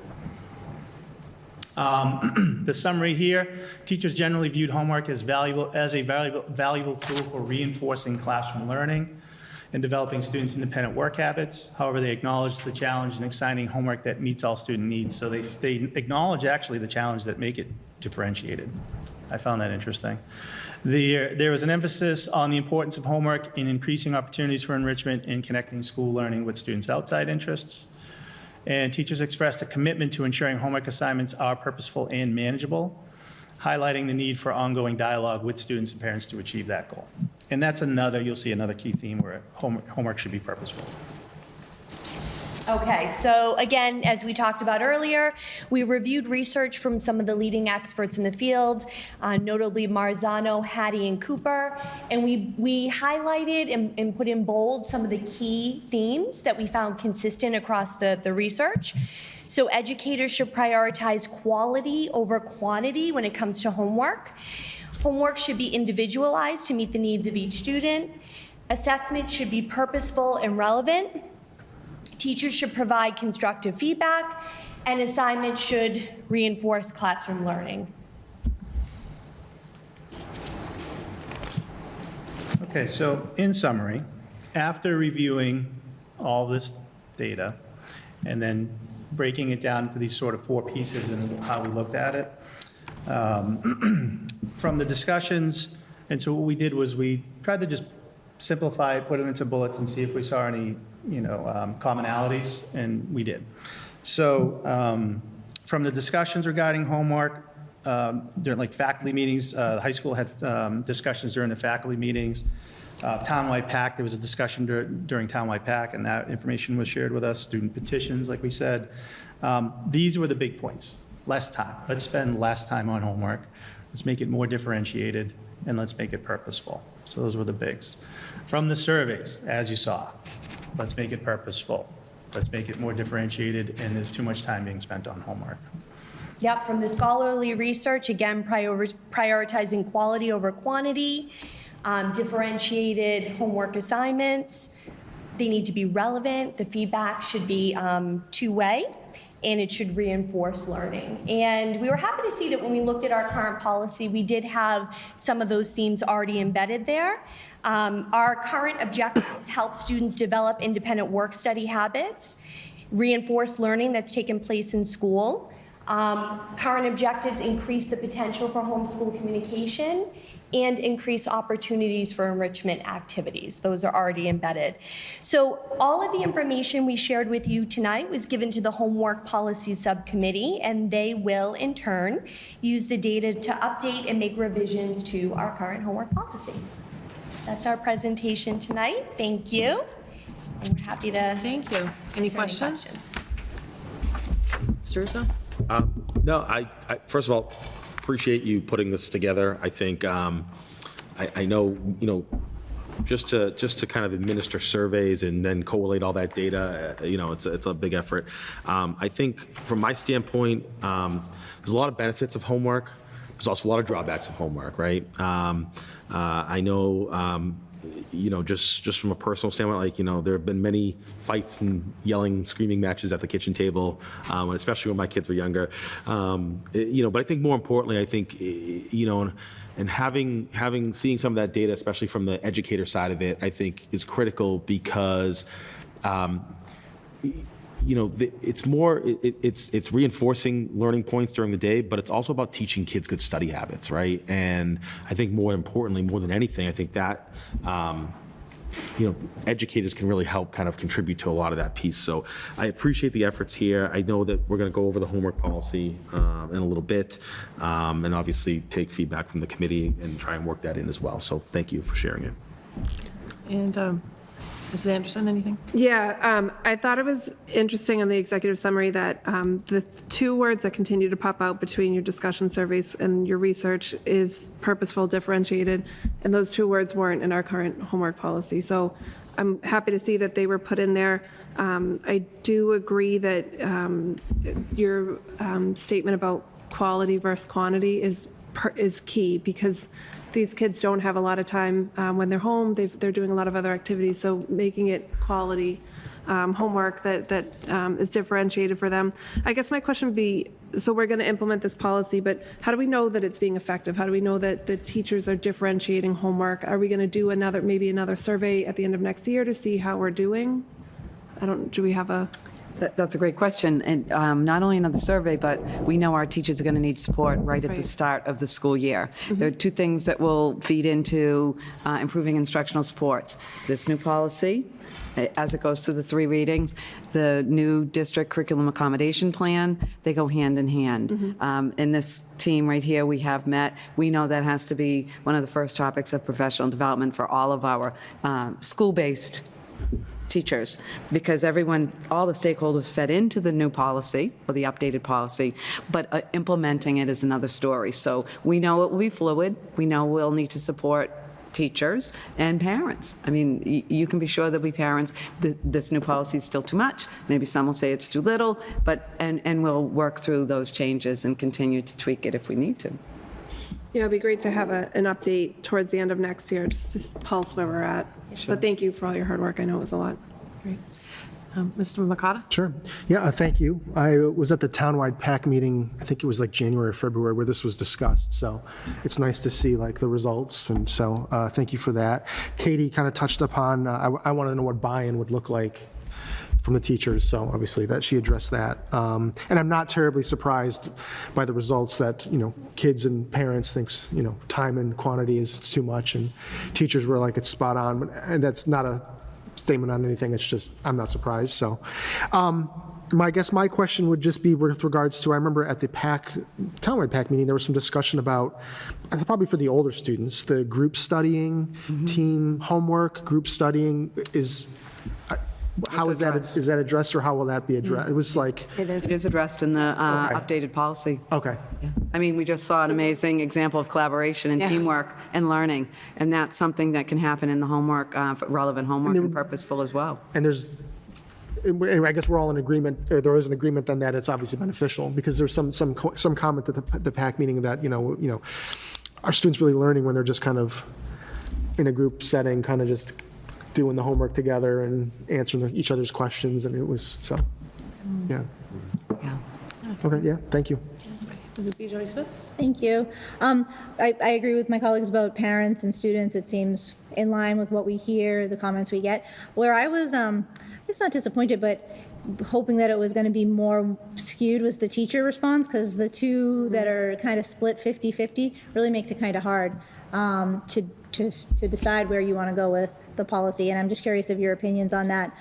The summary here, teachers generally viewed homework as a valuable tool for reinforcing classroom learning and developing students' independent work habits. However, they acknowledge the challenge in assigning homework that meets all student needs. So they acknowledge actually the challenge that make it differentiated. I found that interesting. There was an emphasis on the importance of homework in increasing opportunities for enrichment and connecting school learning with students' outside interests. And teachers expressed a commitment to ensuring homework assignments are purposeful and manageable, highlighting the need for ongoing dialogue with students and parents to achieve that goal. And that's you'll see another key theme where homework should be purposeful. Okay, so again, as we talked about earlier, we reviewed research from some of the leading experts in the field, notably Marzano, Hattie, and Cooper, and we highlighted and put in bold some of the key themes that we found consistent across the research. So educators should prioritize quality over quantity when it comes to homework. Homework should be individualized to meet the needs of each student. Assessment should be purposeful and relevant. Teachers should provide constructive feedback, and assignments should reinforce classroom learning. Okay, so in summary, after reviewing all this data and then breaking it down into these sort of 4 pieces and how we looked at it, from the discussions, and so what we did was we tried to just simplify it, put it into bullets, and see if we saw any commonalities, and we did. So from the discussions regarding homework, during faculty meetings, the high school had discussions during the faculty meetings. Townwide PAC, there was a discussion during Townwide PAC, and that information was shared with us. Student petitions, like we said. These were the big points. Less time. Let's spend less time on homework. Let's make it more differentiated, and let's make it purposeful. So those were the bigs. From the surveys, as you saw, let's make it purposeful. Let's make it more differentiated, and there's too much time being spent on homework. Yep, from the scholarly research, again, prioritizing quality over quantity, differentiated homework assignments. They need to be relevant. The feedback should be two-way, and it should reinforce learning. And we were happy to see that when we looked at our current policy, we did have some of those themes already embedded there. Our current objectives help students develop independent work study habits, reinforce learning that's taken place in school. Current objectives increase the potential for homeschool communication and increase opportunities for enrichment activities. Those are already embedded. So all of the information we shared with you tonight was given to the Homework Policy Subcommittee, and they will, in turn, use the data to update and make revisions to our current homework policy. That's our presentation tonight. Thank you. And we're happy to. Thank you. Any questions? Mr. Russo? No, I first of all, appreciate you putting this together. I think, I know, just to kind of administer surveys and then collate all that data, it's a big effort. I think from my standpoint, there's a lot of benefits of homework. There's also a lot of drawbacks of homework, right? I know, just from a personal standpoint, there have been many fights and yelling, screaming matches at the kitchen table, especially when my kids were younger. But I think more importantly, and seeing some of that data, especially from the educator side of it, I think is critical because, it's reinforcing learning points during the day, but it's also about teaching kids good study habits, right? And I think more importantly, more than anything, I think that, educators can really help kind of contribute to a lot of that piece. So I appreciate the efforts here. I know that we're going to go over the homework policy in a little bit, and obviously take feedback from the committee and try and work that in as well. So thank you for sharing it. And Mrs. Anderson, anything? Yeah, I thought it was interesting in the executive summary that the 2 words that continue to pop out between your discussion surveys and your research is purposeful, differentiated, and those 2 words weren't in our current homework policy. So I'm happy to see that they were put in there. I do agree that your statement about quality versus quantity is key, because these kids don't have a lot of time when they're home. They're doing a lot of other activities, so making it quality homework that is differentiated for them. I guess my question would be, so we're going to implement this policy, but how do we know that it's being effective? How do we know that the teachers are differentiating homework? Are we going to do maybe another survey at the end of next year to see how we're doing? Do we have a... That's a great question. And not only another survey, but we know our teachers are going to need support right at the start of the school year. There are two things that will feed into improving instructional supports. This new policy, as it goes through the 3 readings, the new district curriculum accommodation plan, they go hand in hand. In this team right here, we have met. We know that has to be one of the first topics of professional development for all of our school-based teachers, because all the stakeholders fed into the new policy, or the updated policy, but implementing it is another story. So we know it will be fluid. We know we'll need to support teachers and parents. I mean, you can be sure that we parents, this new policy is still too much. Maybe some will say it's too little, but, and we'll work through those changes and continue to tweak it if we need to. Yeah, it'd be great to have an update towards the end of next year, just to pulse where we're at. But thank you for all your hard work. I know it was a lot. Great. Mr. Makata? Sure. Yeah, thank you. I was at the townwide PAC meeting, I think it was like January or February, where this was discussed. So it's nice to see like the results. And so thank you for that. Katie kind of touched upon, I want to know what buy-in would look like from the teachers. So obviously that she addressed that. And I'm not terribly surprised by the results that, kids and parents thinks, time and quantity is too much, and teachers were like, it's spot on. And that's not a statement on anything. It's just, I'm not surprised. So I guess my question would just be with regards to, I remember at the townwide PAC meeting, there was some discussion about, probably for the older students, the group studying, team homework, group studying how is that addressed, or how will that be addressed? It was like... It is addressed in the updated policy. Okay. I mean, we just saw an amazing example of collaboration and teamwork and learning, and that's something that can happen in the homework, relevant homework, and purposeful as well. And I guess we're all in agreement, or there is an agreement then that it's obviously beneficial, because there's some comment at the PAC meeting that, our students really learning when they're just kind of in a group setting, kind of just doing the homework together and answering each other's questions, and it was, so, yeah. Okay, yeah, thank you. Is it BJ Smith? Thank you. I agree with my colleagues about parents and students. It seems in line with what we hear, the comments we get. Where I was, it's not disappointed, but hoping that it was going to be more skewed was the teacher response, because the two that are kind of split 50-50 really makes it kind of hard to decide where you want to go with the policy. And I'm just curious of your opinions on that,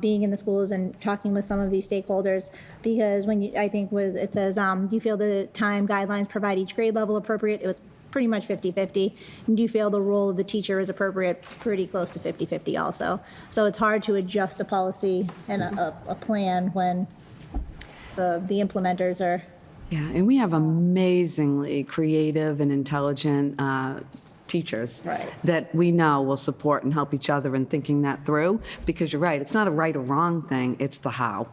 being in the schools and talking with some of these stakeholders, because it says, do you feel the time guidelines provide each grade level appropriate? It was pretty much 50-50. And do you feel the role of the teacher is appropriate? Pretty close to 50-50 also. So it's hard to adjust a policy and a plan when the implementers are... Yeah, and we have amazingly creative and intelligent teachers that we know will support and help each other in thinking that through, because you're right, it's not a right or wrong thing, it's the how.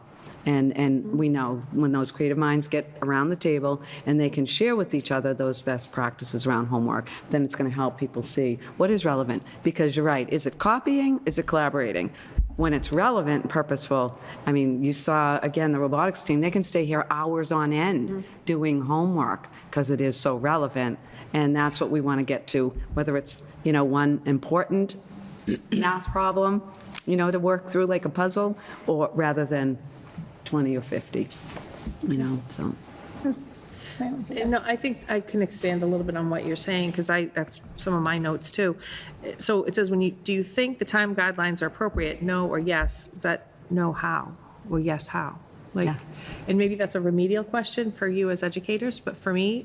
And we know when those creative minds get around the table and they can share with each other those best practices around homework, then it's going to help people see what is relevant. Because you're right, is it copying? Is it collaborating? When it's relevant and purposeful, I mean, you saw, again, the robotics team, they can stay here hours on end doing homework because it is so relevant. And that's what we want to get to, whether it's, one important math problem, to work through like a puzzle, or rather than 20 or 50, so. No, I think I can expand a little bit on what you're saying, because that's some of my notes too. So it says, do you think the time guidelines are appropriate? No or yes. Is that no, how? Or yes, how? And maybe that's a remedial question for you as educators, but for me,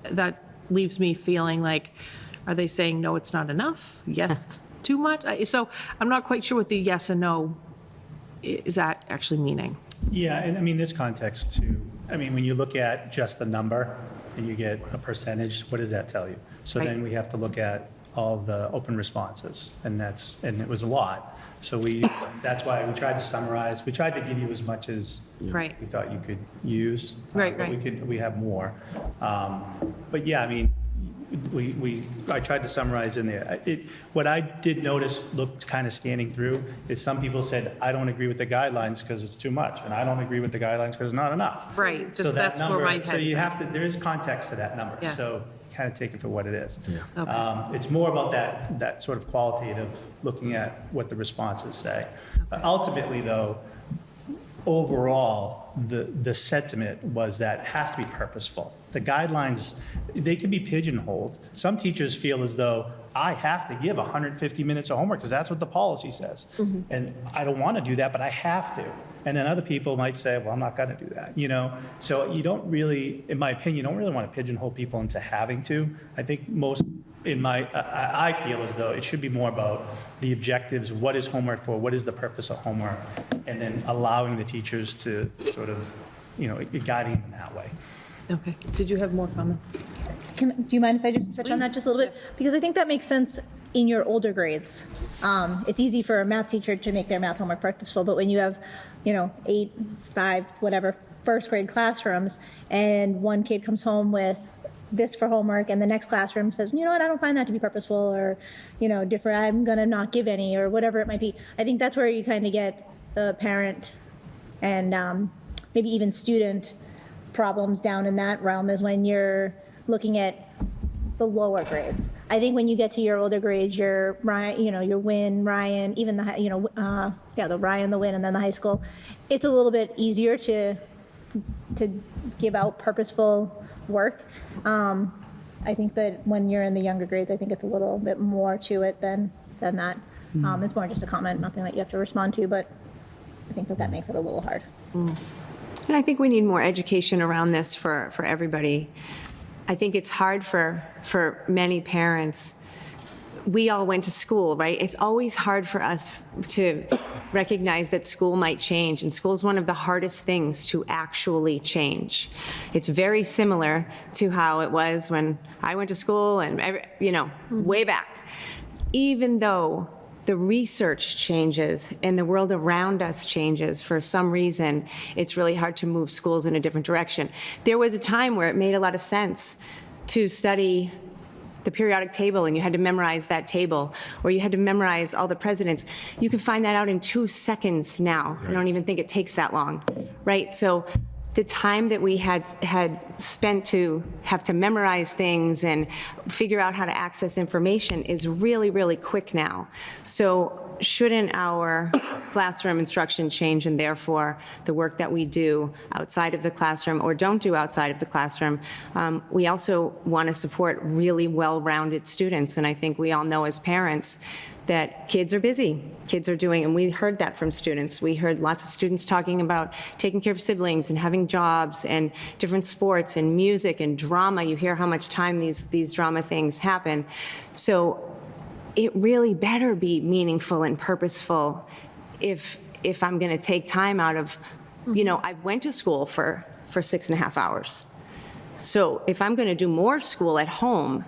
that leaves me feeling like, are they saying, no, it's not enough? Yes, it's too much? So I'm not quite sure what the yes and no is that actually meaning. Yeah, and I mean, this context too, when you look at just the number and you get a percentage, what does that tell you? So then we have to look at all the open responses, and it was a lot. So that's why we tried to summarize. We tried to give you as much as we thought you could use. But we have more. But yeah, I tried to summarize in there. What I did notice, looked kind of scanning through, is some people said, I don't agree with the guidelines because it's too much, and I don't agree with the guidelines because it's not enough. Right, So that that's where my number, so head's you at. have to, there is context to that number. Yeah. So kind of take it for what it is. Okay. It's more about that sort of qualitative, looking at what the responses say. Ultimately, though, overall, the sentiment was that it has to be purposeful. The guidelines, they can be pigeonholed. Some teachers feel as though I have to give 150 minutes of homework because that's what the policy says. And I don't want to do that, but I have to. And then other people might say, well, I'm not going to do that, you know? So you don't really, in my opinion, you don't really want to pigeonhole people into having to. I think most, I feel as though it should be more about the objectives, what is homework for, what is the purpose of homework, and then allowing the teachers to sort of, you know, guiding them that way. Okay. Did you have more comments? Do you mind if I just touch on that just a little bit? Because I think that makes sense in your older grades. It's easy for a math teacher to make their math homework purposeful, but when you have, 8, 5, whatever, first grade classrooms, and one kid comes home with this for homework, and the next classroom says, you know what, I don't find that to be purposeful, or, different, I'm gonna not give any, or whatever it might be. I think that's where you kind of get the parent and maybe even student problems down in that realm, is when you're looking at the lower grades. I think when you get to your older grades, your Ryan, your Win, Ryan, even the, the Ryan, the Win, and then the high school, it's a little bit easier to give out purposeful work. I think that when you're in the younger grades, I think it's a little bit more to it than that. It's more just a comment, nothing that you have to respond to, but I think that makes it a little hard. And I think we need more education around this for everybody. I think it's hard for many parents. We all went to school, right? It's always hard for us to recognize that school might change, and school is one of the hardest things to actually change. It's very similar to how it was when I went to school and, way back. Even though the research changes and the world around us changes, for some reason, it's really hard to move schools in a different direction. There was a time where it made a lot of sense to study the periodic table and you had to memorize that table, or you had to memorize all the presidents. You can find that out in 2 seconds now. I don't even think it takes that long, right? So the time that we had spent to have to memorize things and figure out how to access information is really, really quick now. So shouldn't our classroom instruction change, and therefore the work that we do outside of the classroom or don't do outside of the classroom? We also want to support really well-rounded students, and I think we all know as parents that kids are busy. Kids are doing, and we heard that from students. We heard lots of students talking about taking care of siblings and having jobs and different sports and music and drama. You hear how much time these drama things happen. So it really better be meaningful and purposeful if I'm going to take time out of, I've went to school for 6.5 hours. So if I'm going to do more school at home,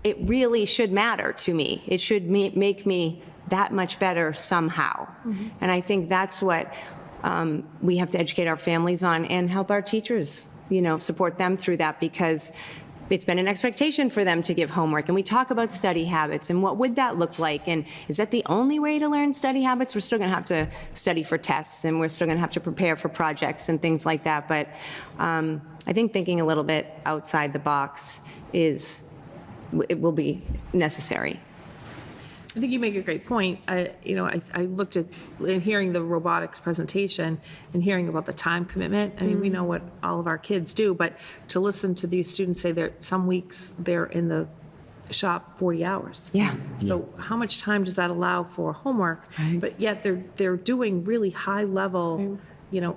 it really should matter to me. It should make me that much better somehow. And I think that's what we have to educate our families on and help our teachers, support them through that, because it's been an expectation for them to give homework. And we talk about study habits and what would that look like? And is that the only way to learn study habits? We're still going to have to study for tests, and we're still going to have to prepare for projects and things like that. But I think thinking a little bit outside the box it will be necessary. I think you make a great point. I looked at, in hearing the robotics presentation and hearing about the time commitment. I mean, we know what all of our kids do, but to listen to these students say that some weeks they're in the shop 40 hours. Yeah. So how much time does that allow for homework? Right. But yet they're doing really high level,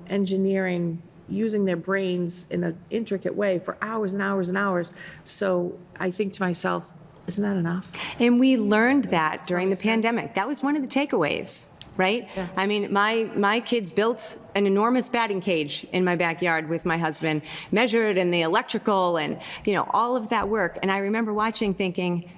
engineering, using their brains in an intricate way for hours and hours and hours. So I think to myself, isn't that enough? And we learned that during the pandemic. That was one of the takeaways, right? Yeah. I mean, my kids built an enormous batting cage in my backyard with my husband, measured, and the electrical and, all of that work. And I remember watching thinking,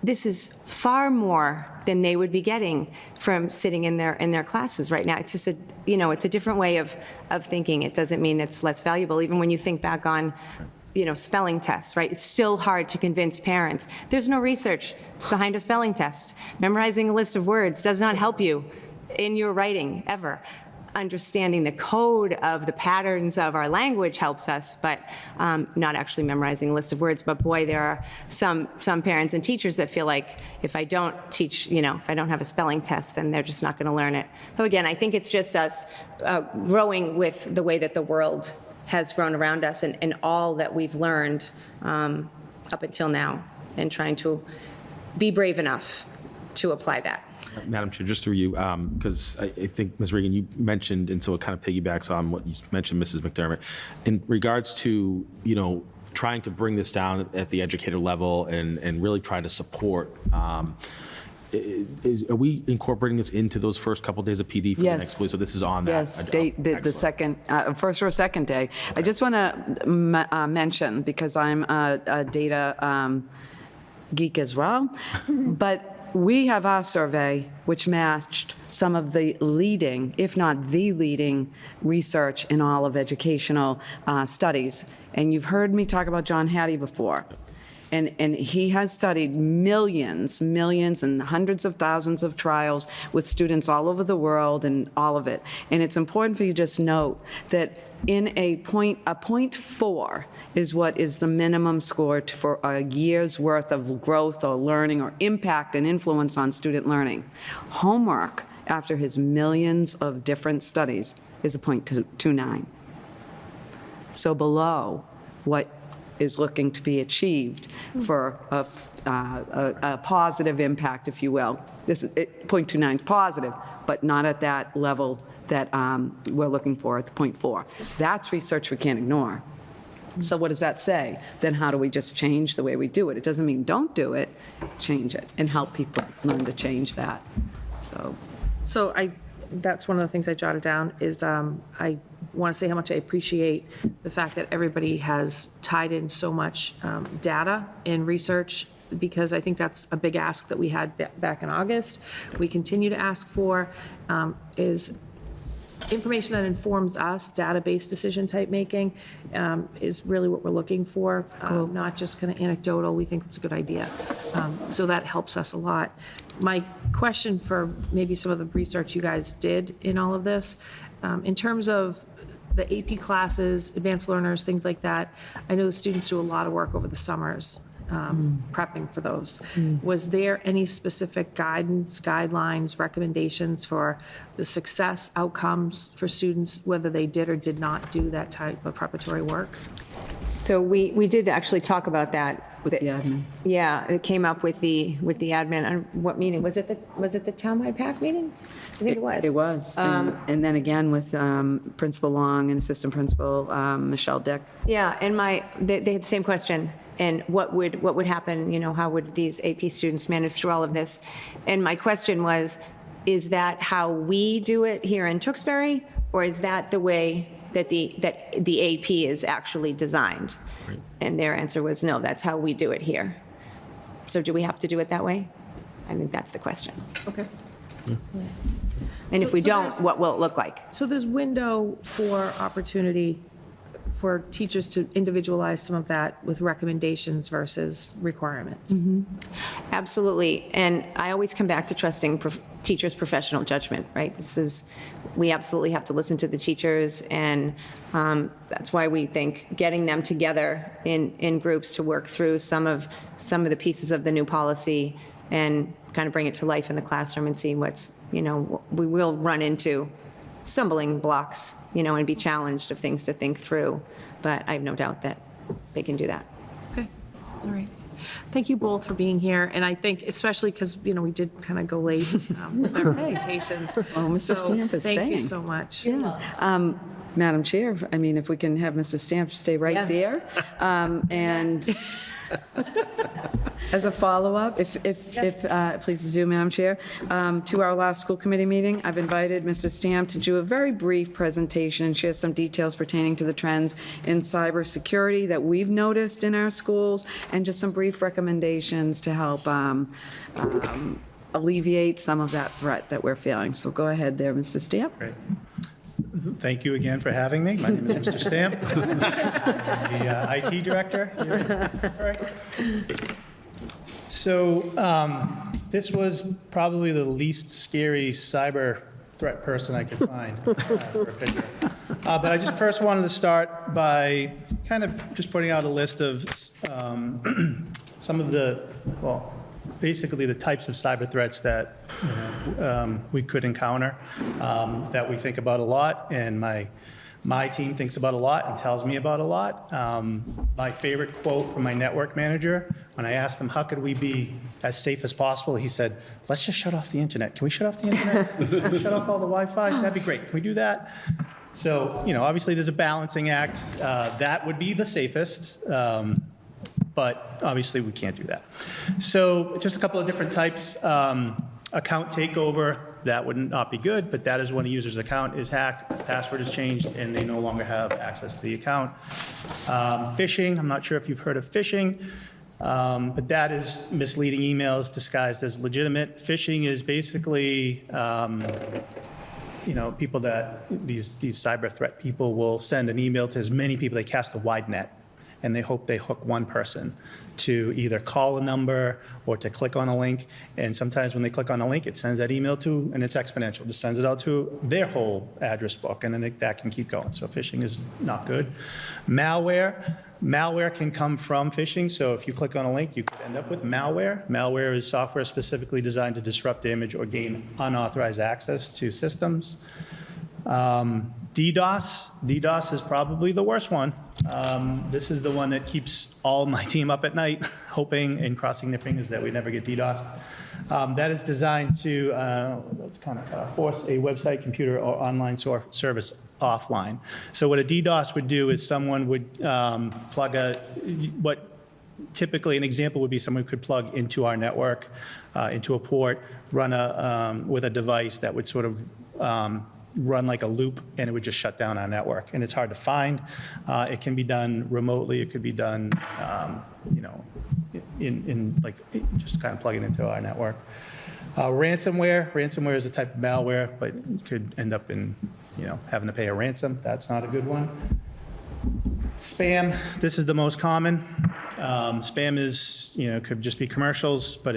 this is far more than they would be getting from sitting in their classes right now. It's just it's a different way of thinking. It doesn't mean it's less valuable. Even when you think back on spelling tests, right? It's still hard to convince parents. There's no research behind a spelling test. Memorizing a list of words does not help you in your writing, ever. Understanding the code of the patterns of our language helps us, but not actually memorizing a list of words. But boy, there are some parents and teachers that feel like if I don't teach, if I don't have a spelling test, then they're just not going to learn it. So again, I think it's just us growing with the way that the world has grown around us and all that we've learned up until now, and trying to be brave enough to apply that. Madam Chair, just through you, because I think, Ms. Regan, you mentioned, and so it kind of piggybacks on what you mentioned, Mrs. McDermott, in regards to, trying to bring this down at the educator level and really trying to support. Are we incorporating this into those first couple days of PD for the next week? So this is on that? Yes, the second, first or second day. I just want to mention, because I'm a data geek as well, but we have our survey, which matched some of the leading, if not the leading, research in all of educational studies. And you've heard me talk about John Hattie before. And he has studied millions and hundreds of thousands of trials with students all over the world and all of it. And it's important for you to just note that in a 0.4 is what is the minimum score for a year's worth of growth or learning or impact and influence on student learning. Homework, after his millions of different studies, is a 0.29. So below what is looking to be achieved for a positive impact, if you will. This is 0.29 is positive, but not at that level that we're looking for at the 0.4. That's research we can't ignore. So what does that say? Then how do we just change the way we do it? It doesn't mean don't do it, change it, and help people learn to change that. So that's one of the things I jotted down is I want to say how much I appreciate the fact that everybody has tied in so much data and research, because I think that's a big ask that we had back in August. We continue to ask for is information that informs us, database decision type making is really what we're looking for, not just kind of anecdotal. We think it's a good idea. So that helps us a lot. My question for maybe some of the research you guys did in all of this, in terms of the AP classes, advanced learners, things like that, I know the students do a lot of work over the summers prepping for those. Was there any specific guidance, guidelines, recommendations for the success outcomes for students, whether they did or did not do that type of preparatory work? So we did actually talk about that. With the admin. Yeah, it came up with the admin. And what meeting? Was it the townwide PAC meeting? I think it was. It was. And then again with Principal Long and Assistant Principal Michelle Dick. Yeah, and they had the same question. And what would happen, how would these AP students manage through all of this? And my question was, is that how we do it here in Tewksbury, or is that the way that the AP is actually designed? Right. And their answer was, no, that's how we do it here. So do we have to do it that way? I think that's the question. Okay. And if we don't, what will it look like? So there's window for opportunity for teachers to individualize some of that with recommendations versus requirements. Absolutely. And I always come back to trusting teachers' professional judgment, right? We absolutely have to listen to the teachers, and that's why we think getting them together in groups to work through some of the pieces of the new policy and kind of bring it to life in the classroom and see what's, we will run into stumbling blocks, and be challenged of things to think through. But I have no doubt that they can do that. Okay, all right. Thank you both for being here. And I think especially because, we did kind of go late with our presentations. Oh, Mr. Stamp is staying. Thank you so much. Yeah. Madam Chair, if we can have Mr. Stamp stay right there. And as a follow-up, please do, Madam Chair, to our last school committee meeting, I've invited Mr. Stamp to do a very brief presentation and share some details pertaining to the trends in cybersecurity that we've noticed in our schools, and just some brief recommendations to help alleviate some of that threat that we're feeling. So go ahead there, Mr. Stamp. Great. Thank you again for having me. My name is Mr. Stamp, the IT director here. All right. So this was probably the least scary cyber threat person I could find for a picture. But I just first wanted to start by kind of just putting out a list of some of the, well, basically the types of cyber threats that we could encounter, that we think about a lot, and my team thinks about a lot and tells me about a lot. My favorite quote from my network manager, when I asked him how could we be as safe as possible, he said, let's just shut off the internet. Can we shut off the internet? Can we shut off all the Wi-Fi? That'd be great. Can we do that? So, obviously there's a balancing act. That would be the safest. But obviously we can't do that. So just a couple of different types. Account takeover, that would not be good, but that is when a user's account is hacked, password is changed, and they no longer have access to the account. Phishing, I'm not sure if you've heard of phishing, but that is misleading emails disguised as legitimate. Phishing is basically, people that, these cyber threat people will send an email to as many people, they cast a wide net, and they hope they hook one person to either call a number or to click on a link. And sometimes when they click on a link, it sends that email to, and it's exponential, just sends it out to their whole address book, and then that can keep going. So phishing is not good. Malware can come from phishing. So if you click on a link, you could end up with malware. Malware is software specifically designed to disrupt, damage, or gain unauthorized access to systems. DDoS is probably the worst one. This is the one that keeps all my team up at night, hoping and crossing their fingers that we never get DDoSed. That is designed to force a website, computer, or online service offline. So what a DDoS would do is someone would plug what typically an example would be someone could plug into our network, into a port, run with a device that would sort of run like a loop, and it would just shut down our network. And it's hard to find. It can be done remotely. It could be done, just kind of plugging into our network. Ransomware is a type of malware, but it could end up in, having to pay a ransom. That's not a good one. Spam, this is the most common. Spam is, could just be commercials, but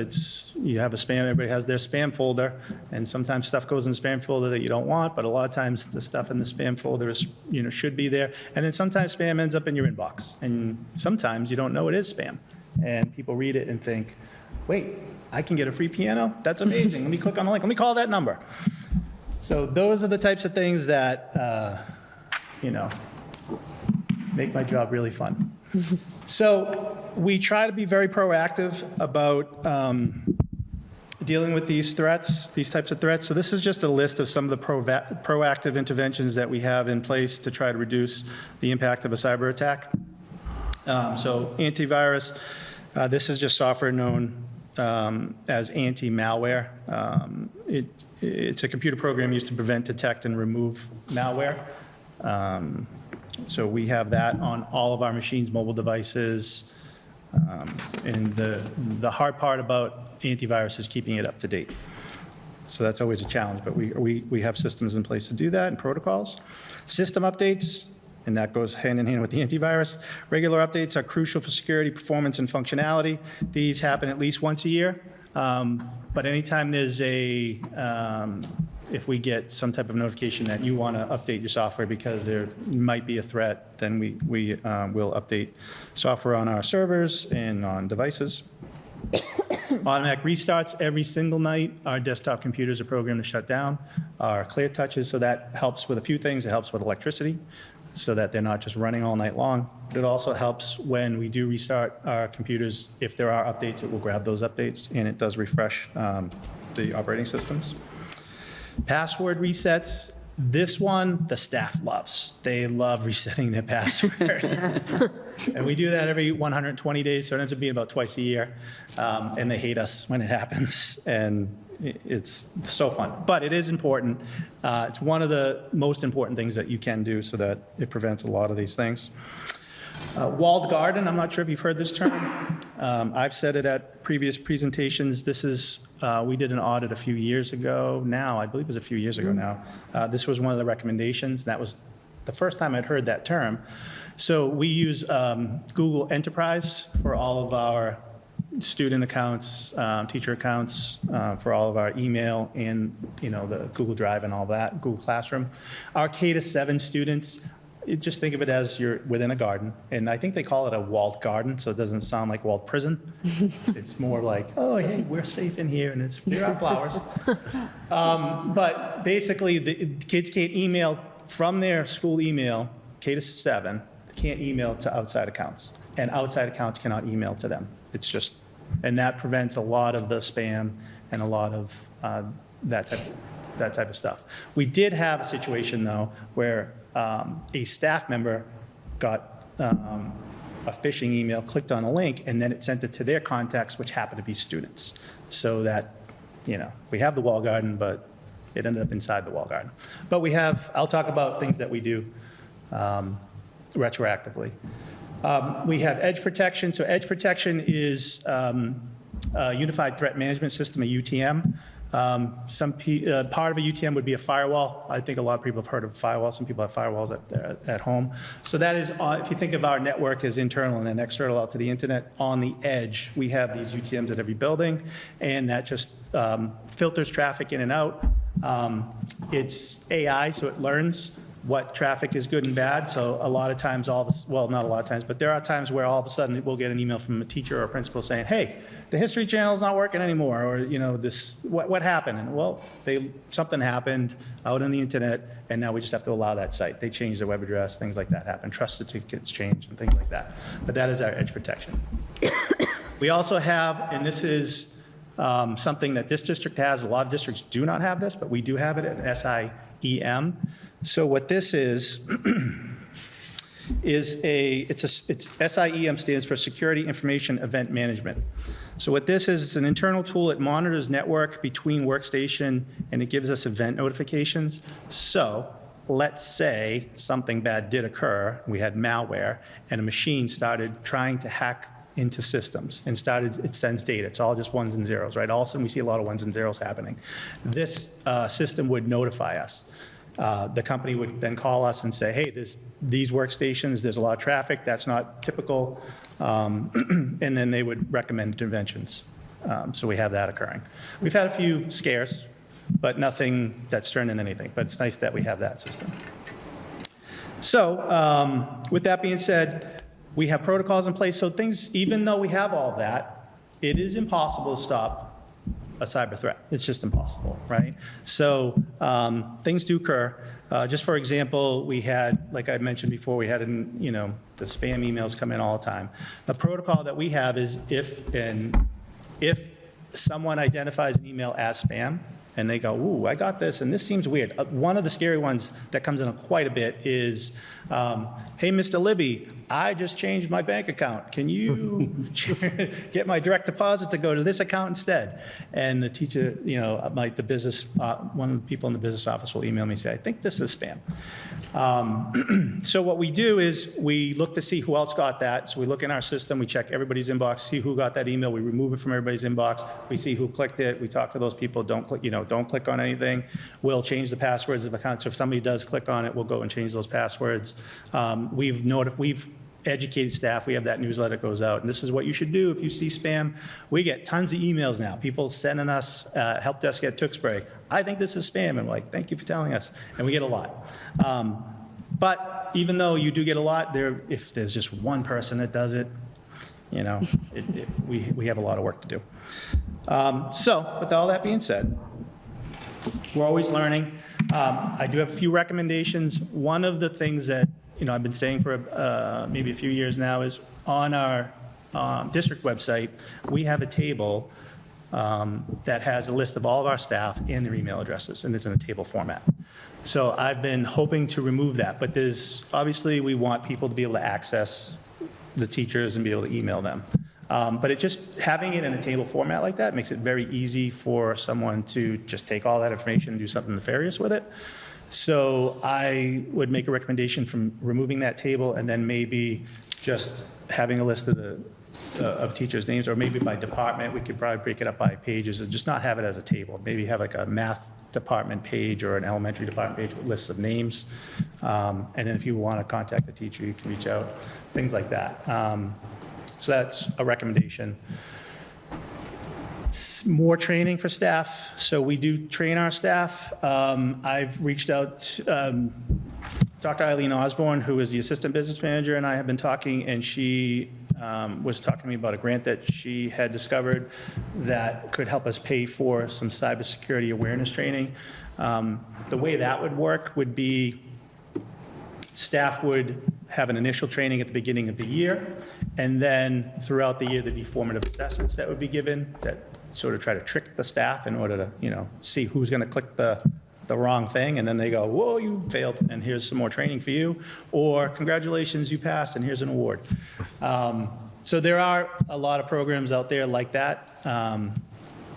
you have a spam, everybody has their spam folder, and sometimes stuff goes in the spam folder that you don't want, but a lot of times the stuff in the spam folder is, should be there. And then sometimes spam ends up in your inbox, and sometimes you don't know it is spam. And people read it and think, wait, I can get a free piano? That's amazing. Let me click on the link. Let me call that number. So those are the types of things that, make my job really fun. So we try to be very proactive about dealing with these threats, these types of threats. So this is just a list of some of the proactive interventions that we have in place to try to reduce the impact of a cyber attack. So antivirus, this is just software known as anti-malware. It's a computer program used to prevent, detect, and remove malware. So we have that on all of our machines, mobile devices. And the hard part about antivirus is keeping it up to date. So that's always a challenge, but we have systems in place to do that and protocols. System updates, and that goes hand in hand with the antivirus. Regular updates are crucial for security, performance, and functionality. These happen at least once a year. But anytime there's if we get some type of notification that you want to update your software because there might be a threat, then we will update software on our servers and on devices. Automatic restarts every single night. Our desktop computers are programmed to shut down. Our clear touches, so that helps with a few things. It helps with electricity, so that they're not just running all night long. It also helps when we do restart our computers. If there are updates, it will grab those updates, and it does refresh the operating systems. Password resets. This one, the staff loves. They love resetting their password. And we do that every 120 days, so it ends up being about twice a year. And they hate us when it happens. And it's so fun. But it is important. It's one of the most important things that you can do so that it prevents a lot of these things. Walled garden, I'm not sure if you've heard this term. I've said it at previous presentations. This is, we did an audit a few years ago now, I believe it was a few years ago now. This was one of the recommendations. That was the first time I'd heard that term. So we use Google Enterprise for all of our student accounts, teacher accounts, for all of our email and, the Google Drive and all that, Google Classroom. Our K-7 students, just think of it as you're within a garden, and I think they call it a walled garden, so it doesn't sound like walled prison. It's more like, oh, hey, we're safe in here, and there are flowers. But basically, the kids can't email from their school email, K-7, can't email to outside accounts, and outside accounts cannot email to them. It's just, and that prevents a lot of the spam and a lot of that type of stuff. We did have a situation, though, where a staff member got a phishing email, clicked on a link, and then it sent it to their contacts, which happened to be students. So that, we have the wall garden, but it ended up inside the wall garden. But I'll talk about things that we do retroactively. We have edge protection. So edge protection is a unified threat management system, a UTM. Part of a UTM would be a firewall. I think a lot of people have heard of a firewall. Some people have firewalls at home. So that is, if you think of our network as internal and then external out to the internet, on the edge, we have these UTMs at every building, and that just filters traffic in and out. It's AI, so it learns what traffic is good and bad. So a lot of times, well, not a lot of times, but there are times where all of a sudden we'll get an email from a teacher or a principal saying, hey, the History Channel is not working anymore, or what happened? And well, something happened out on the internet, and now we just have to allow that site. They change their web address, things like that happen. Trust certificates change and things like that. But that is our edge protection. We also have, and this is something that this district has. A lot of districts do not have this, but we do have it at SIEM. So what this is SIEM stands for Security Information Event Management. So what this is, it's an internal tool. It monitors network between workstation, and it gives us event notifications. So let's say something bad did occur, we had malware, and a machine started trying to hack into systems and it sends data. It's all just ones and zeros, right? All of a sudden we see a lot of ones and zeros happening. This system would notify us. The company would then call us and say, hey, these workstations, there's a lot of traffic, that's not typical, and then they would recommend interventions. So we have that occurring. We've had a few scares, but nothing that's turned into anything, but it's nice that we have that system. So with that being said, we have protocols in place, so things, even though we have all that, it is impossible to stop a cyber threat. It's just impossible, right? So things do occur. Just for example, we had, like I mentioned before, we had, the spam emails come in all the time. The protocol that we have is if someone identifies an email as spam, and they go, ooh, I got this, and this seems weird. One of the scary ones that comes in quite a bit is, hey, Mr. Libby, I just changed my bank account. Can you get my direct deposit to go to this account instead? And the teacher, like the business, one of the people in the business office will email me and say, I think this is spam. So what we do is we look to see who else got that. So we look in our system, we check everybody's inbox, see who got that email, we remove it from everybody's inbox, we see who clicked it, we talk to those people, don't click on anything. We'll change the passwords of accounts. So if somebody does click on it, we'll go and change those passwords. We've educated staff. We have that newsletter goes out, and this is what you should do if you see spam. We get tons of emails now. People sending us help desk at Tewksbury. I think this is spam, and we're like, thank you for telling us. And we get a lot. But even though you do get a lot, if there's just one person that does it, we have a lot of work to do. So with all that being said, we're always learning. I do have a few recommendations. One of the things that I've been saying for maybe a few years now is on our district website, we have a table that has a list of all of our staff and their email addresses, and it's in a table format. So I've been hoping to remove that, but obviously we want people to be able to access the teachers and be able to email them. But having it in a table format like that makes it very easy for someone to just take all that information and do something nefarious with it. So I would make a recommendation from removing that table and then maybe just having a list of of teachers' names, or maybe by department. We could probably break it up by pages and just not have it as a table. Maybe have like a math department page or an elementary department page with lists of names. And then if you want to contact the teacher, you can reach out, things like that. So that's a recommendation. More training for staff. So we do train our staff. I've reached out, Dr. Eileen Osborne, who is the assistant business manager, and I have been talking, and she was talking to me about a grant that she had discovered that could help us pay for some cybersecurity awareness training. The way that would work would be staff would have an initial training at the beginning of the year, and then throughout the year, there'd be formative assessments that would be given that sort of try to trick the staff in order to, see who's going to click the wrong thing, and then they go, whoa, you failed, and here's some more training for you, or congratulations, you passed, and here's an award. So there are a lot of programs out there like that,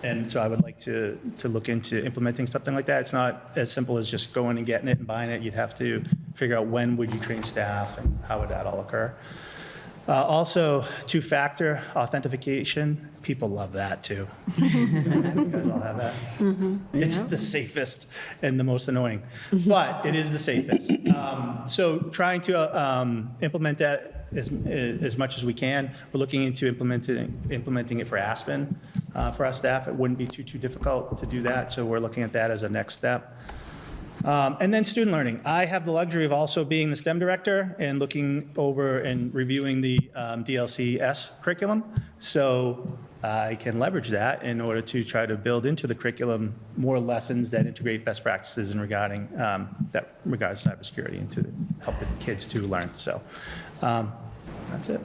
and so I would like to look into implementing something like that. It's not as simple as just going and getting it and buying it. You'd have to figure out when would you train staff and how would that all occur. Also, two-factor authentication, people love that too. You guys all have that? It's the safest and the most annoying, but it is the safest. So trying to implement that as much as we can. We're looking into implementing it for Aspen for our staff. It wouldn't be too difficult to do that, so we're looking at that as a next step. And then student learning. I have the luxury of also being the STEM director and looking over and reviewing the DLCS curriculum. So I can leverage that in order to try to build into the curriculum more lessons that integrate best practices in regarding cybersecurity and to help the kids to learn. So that's it.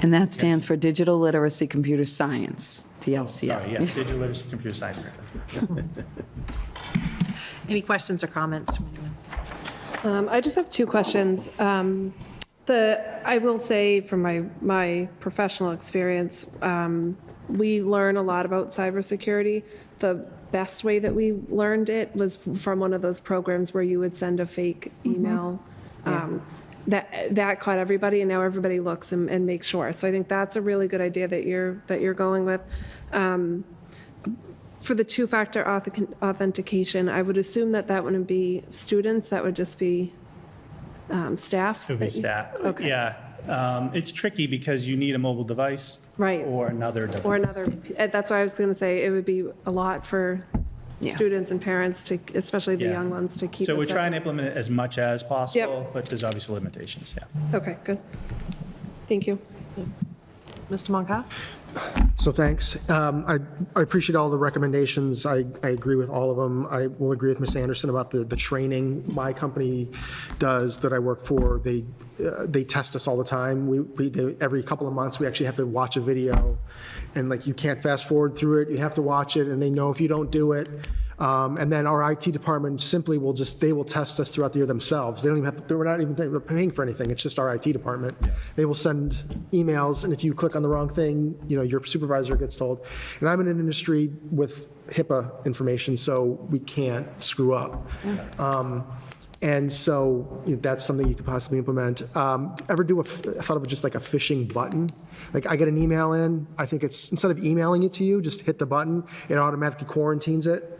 And that stands for Digital Literacy Computer Science, DLCS. Sorry, yeah, Digital Literacy Computer Science curriculum. Any questions or comments from anyone? I just have two questions. I will say from my professional experience, we learn a lot about cybersecurity. The best way that we learned it was from one of those programs where you would send a fake email. That caught everybody, and now everybody looks and makes sure. So I think that's a really good idea that you're going with. For the two-factor authentication, I would assume that wouldn't be students, that would just be staff? It would be staff. Okay. Yeah. It's tricky because you need a mobile device. Right. Or another device. Or another, that's why I was going to say it would be a lot for students and parents, to, especially the young ones, to keep. So we're us trying to implement it as much as possible, Yep. but there's obviously limitations, yeah. Okay, good. Thank you. Mr. Moncada? So thanks. I appreciate all the recommendations. I agree with all of them. I will agree with Ms. Anderson about the training my company does that I work for. They test us all the time. Every couple of months, we actually have to watch a video, and like you can't fast forward through it. You have to watch it, and they know if you don't do it. And then our IT department simply they will test us throughout the year themselves. They don't even have to, we're not even paying for anything. It's just our IT department. They will send emails, and if you click on the wrong thing, your supervisor gets told. And I'm in an industry with HIPAA information, so we can't screw up. And so that's something you could possibly implement. Ever do I thought of it just like a phishing button? Like I get an email in, I think it's, instead of emailing it to you, just hit the button, it automatically quarantines it.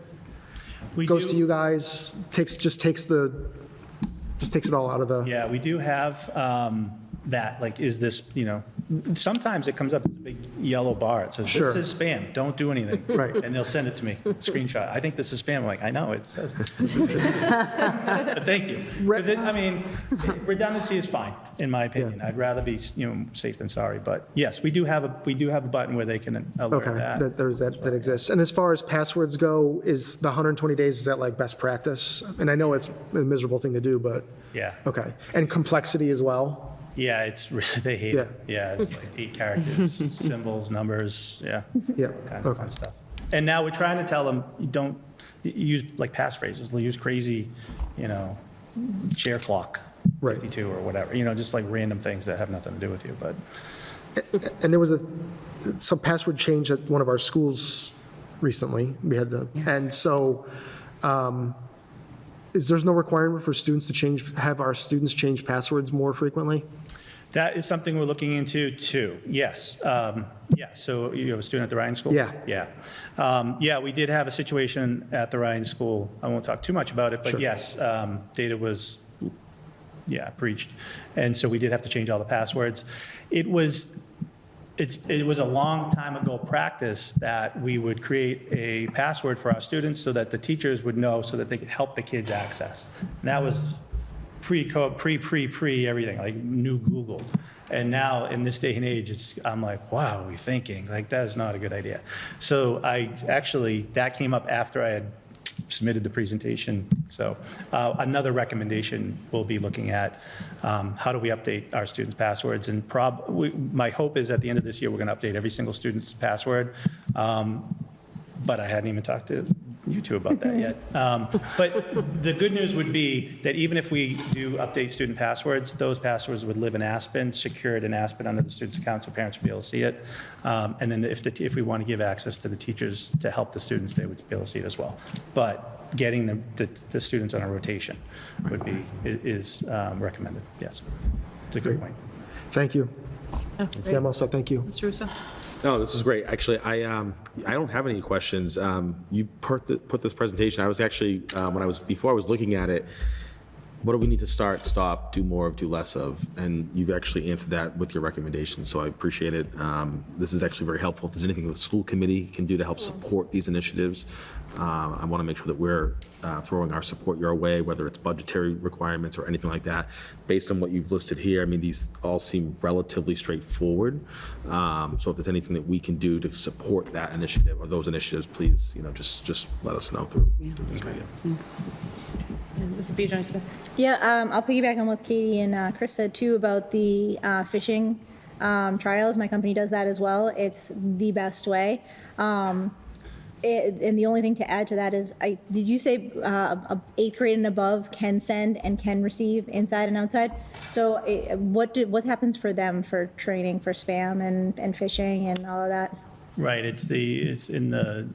Goes to you guys, takes it all out of the. Yeah, we do have that, like, is this, sometimes it comes up as a big yellow bar. It says, Sure. this is spam, don't do anything. Right. And they'll send it to me, screenshot. I think this is spam. I'm like, I know, it says. But thank you. Because redundancy is fine, in my opinion. I'd rather be, safe than sorry. But yes, we do have a button where they can alert that. That exists. And as far as passwords go, is the 120 days, is that like best practice? And I know it's a miserable thing to do, but. Yeah. Okay. And complexity as well? Yeah, it's really, they hate it. Yeah, it's like 8 characters, symbols, numbers, yeah. Yeah. Kinds of fun stuff. And now we're trying to tell them, don't use like passphrases, they'll use crazy, chair clock 52 or whatever, just like random things that have nothing to do with you, but. And there was some password change at one of our schools recently. We had to, and so there's no requirement for students to have our students change passwords more frequently? That is something we're looking into too, yes. Yeah, so you have a student at the Ryan School? Yeah. Yeah. Yeah, we did have a situation at the Ryan School. I won't talk too much about it, but Sure. yes, data was, breached. And so we did have to change all the passwords. It was a long time ago practice that we would create a password for our students so that the teachers would know, so that they could help the kids access. And that was pre everything, like new Google. And now in this day and age, I'm like, wow, what are we thinking? Like, that is not a good idea. So that came up after I had submitted the presentation. So another recommendation we'll be looking at, how do we update our students' passwords? And my hope is at the end of this year, we're going to update every single student's password. But I hadn't even talked to you two about that yet. But the good news would be that even if we do update student passwords, those passwords would live in Aspen, secured in Aspen under the student's account, so parents would be able to see it. And then if we want to give access to the teachers to help the students, they would be able to see it as well. But getting the students on a rotation is recommended, yes. It's a good point. Thank you. Oh, great. Sam, also, thank you. Mr. Russo? No, this is great. Actually, I don't have any questions. You put this presentation, I was actually, before I was looking at it, what do we need to start, stop, do more of, do less of? And you've actually answered that with your recommendations, so I appreciate it. This is actually very helpful. If there's anything the school committee can do to help support these initiatives, I want to make sure that we're throwing our support your way, whether it's budgetary requirements or anything like that. Based on what you've listed here, I mean, these all seem relatively straightforward. So if there's anything that we can do to support that initiative or those initiatives, please, just let us know through this video. Mrs. Bijan Smith? Yeah, I'll piggyback on what Katie and Chris said too about the phishing trials. My company does that as well. It's the best way. And the only thing to add to that is, did you say 8th grade and above can send and can receive inside and outside? So what happens for them for training for spam and phishing and all of that? Right, it's in the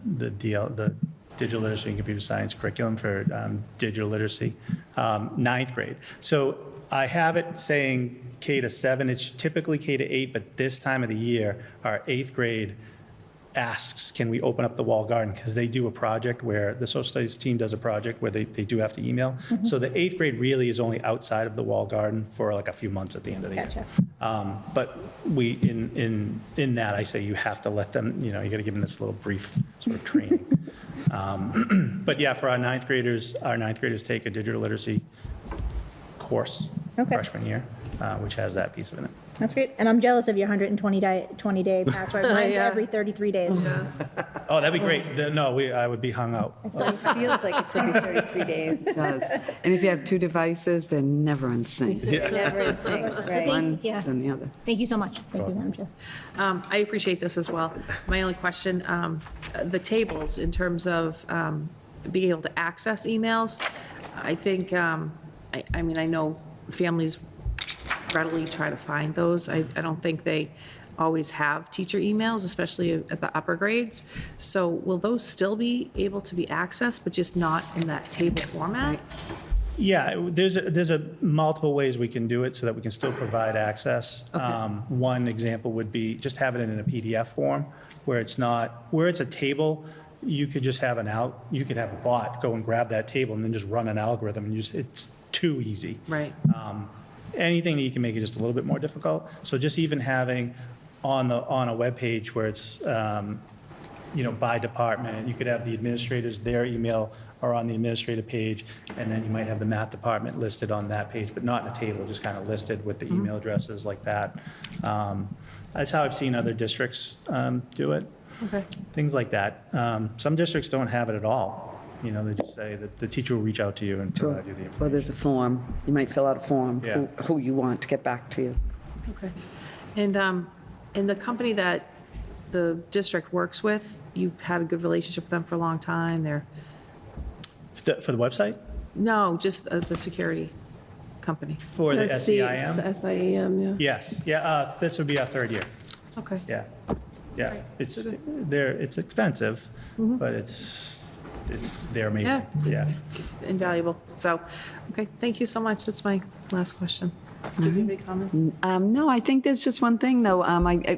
digital literacy and computer science curriculum for digital literacy, 9th grade. So I have it saying K to 7, it's typically K to 8, but this time of the year, our 8th grade asks, can we open up the wall garden? Because they do a project where the social studies team does a project where they do have to email. Mm-hmm. So the 8th grade really is only outside of the wall garden for like a few months at the end of the year. But we, in that, I say you have to let them, you got to give them this little brief sort of training. But yeah, for our 9th graders take a digital literacy course freshman year, which has that piece of it in it. That's great. And I'm jealous of your 20-day password. Mine's every 33 days. Oh, that'd be great. I would be hung out. This feels like it's every 33 days. It does. And if you have 2 devices, they're never in sync. Never in sync. Right. One, then the other. Thank you so much. Thank you, Madam Chair. I appreciate this as well. My only question, the tables in terms of being able to access emails, I think, I mean, I know families readily try to find those. I don't think they always have teacher emails, especially at the upper grades. So will those still be able to be accessed, but just not in that table format? Yeah, there's multiple ways we can do it so that we can still provide access. One example would be just have it in a PDF form where it's a table. You could just have you could have a bot go and grab that table and then just run an algorithm and it's too easy. Right. Anything that you can make it just a little bit more difficult. So just even having on a web page where it's by department, you could have the administrators, their email are on the administrative page, and then you might have the math department listed on that page, but not in a table, just kind of listed with the email addresses like that. That's how I've seen other districts do it. Okay. Things like that. Some districts don't have it at all. They just say that the teacher will reach out to you and provide you the information. Well, there's a form. You might fill out a form, Yeah. who you want to get back to you. Okay. And the company that the district works with, you've had a good relationship with them for a long time. They're For the website? No, just the security company. For the SEIM? SIEM, yeah. Yes, yeah, this would be our 3rd year, Okay. yeah. Yeah, it's expensive, but it's they're amazing. Yeah. Invaluable. So, okay, thank you so much. That's my last question. Do you have any comments? No, I think there's just one thing, though.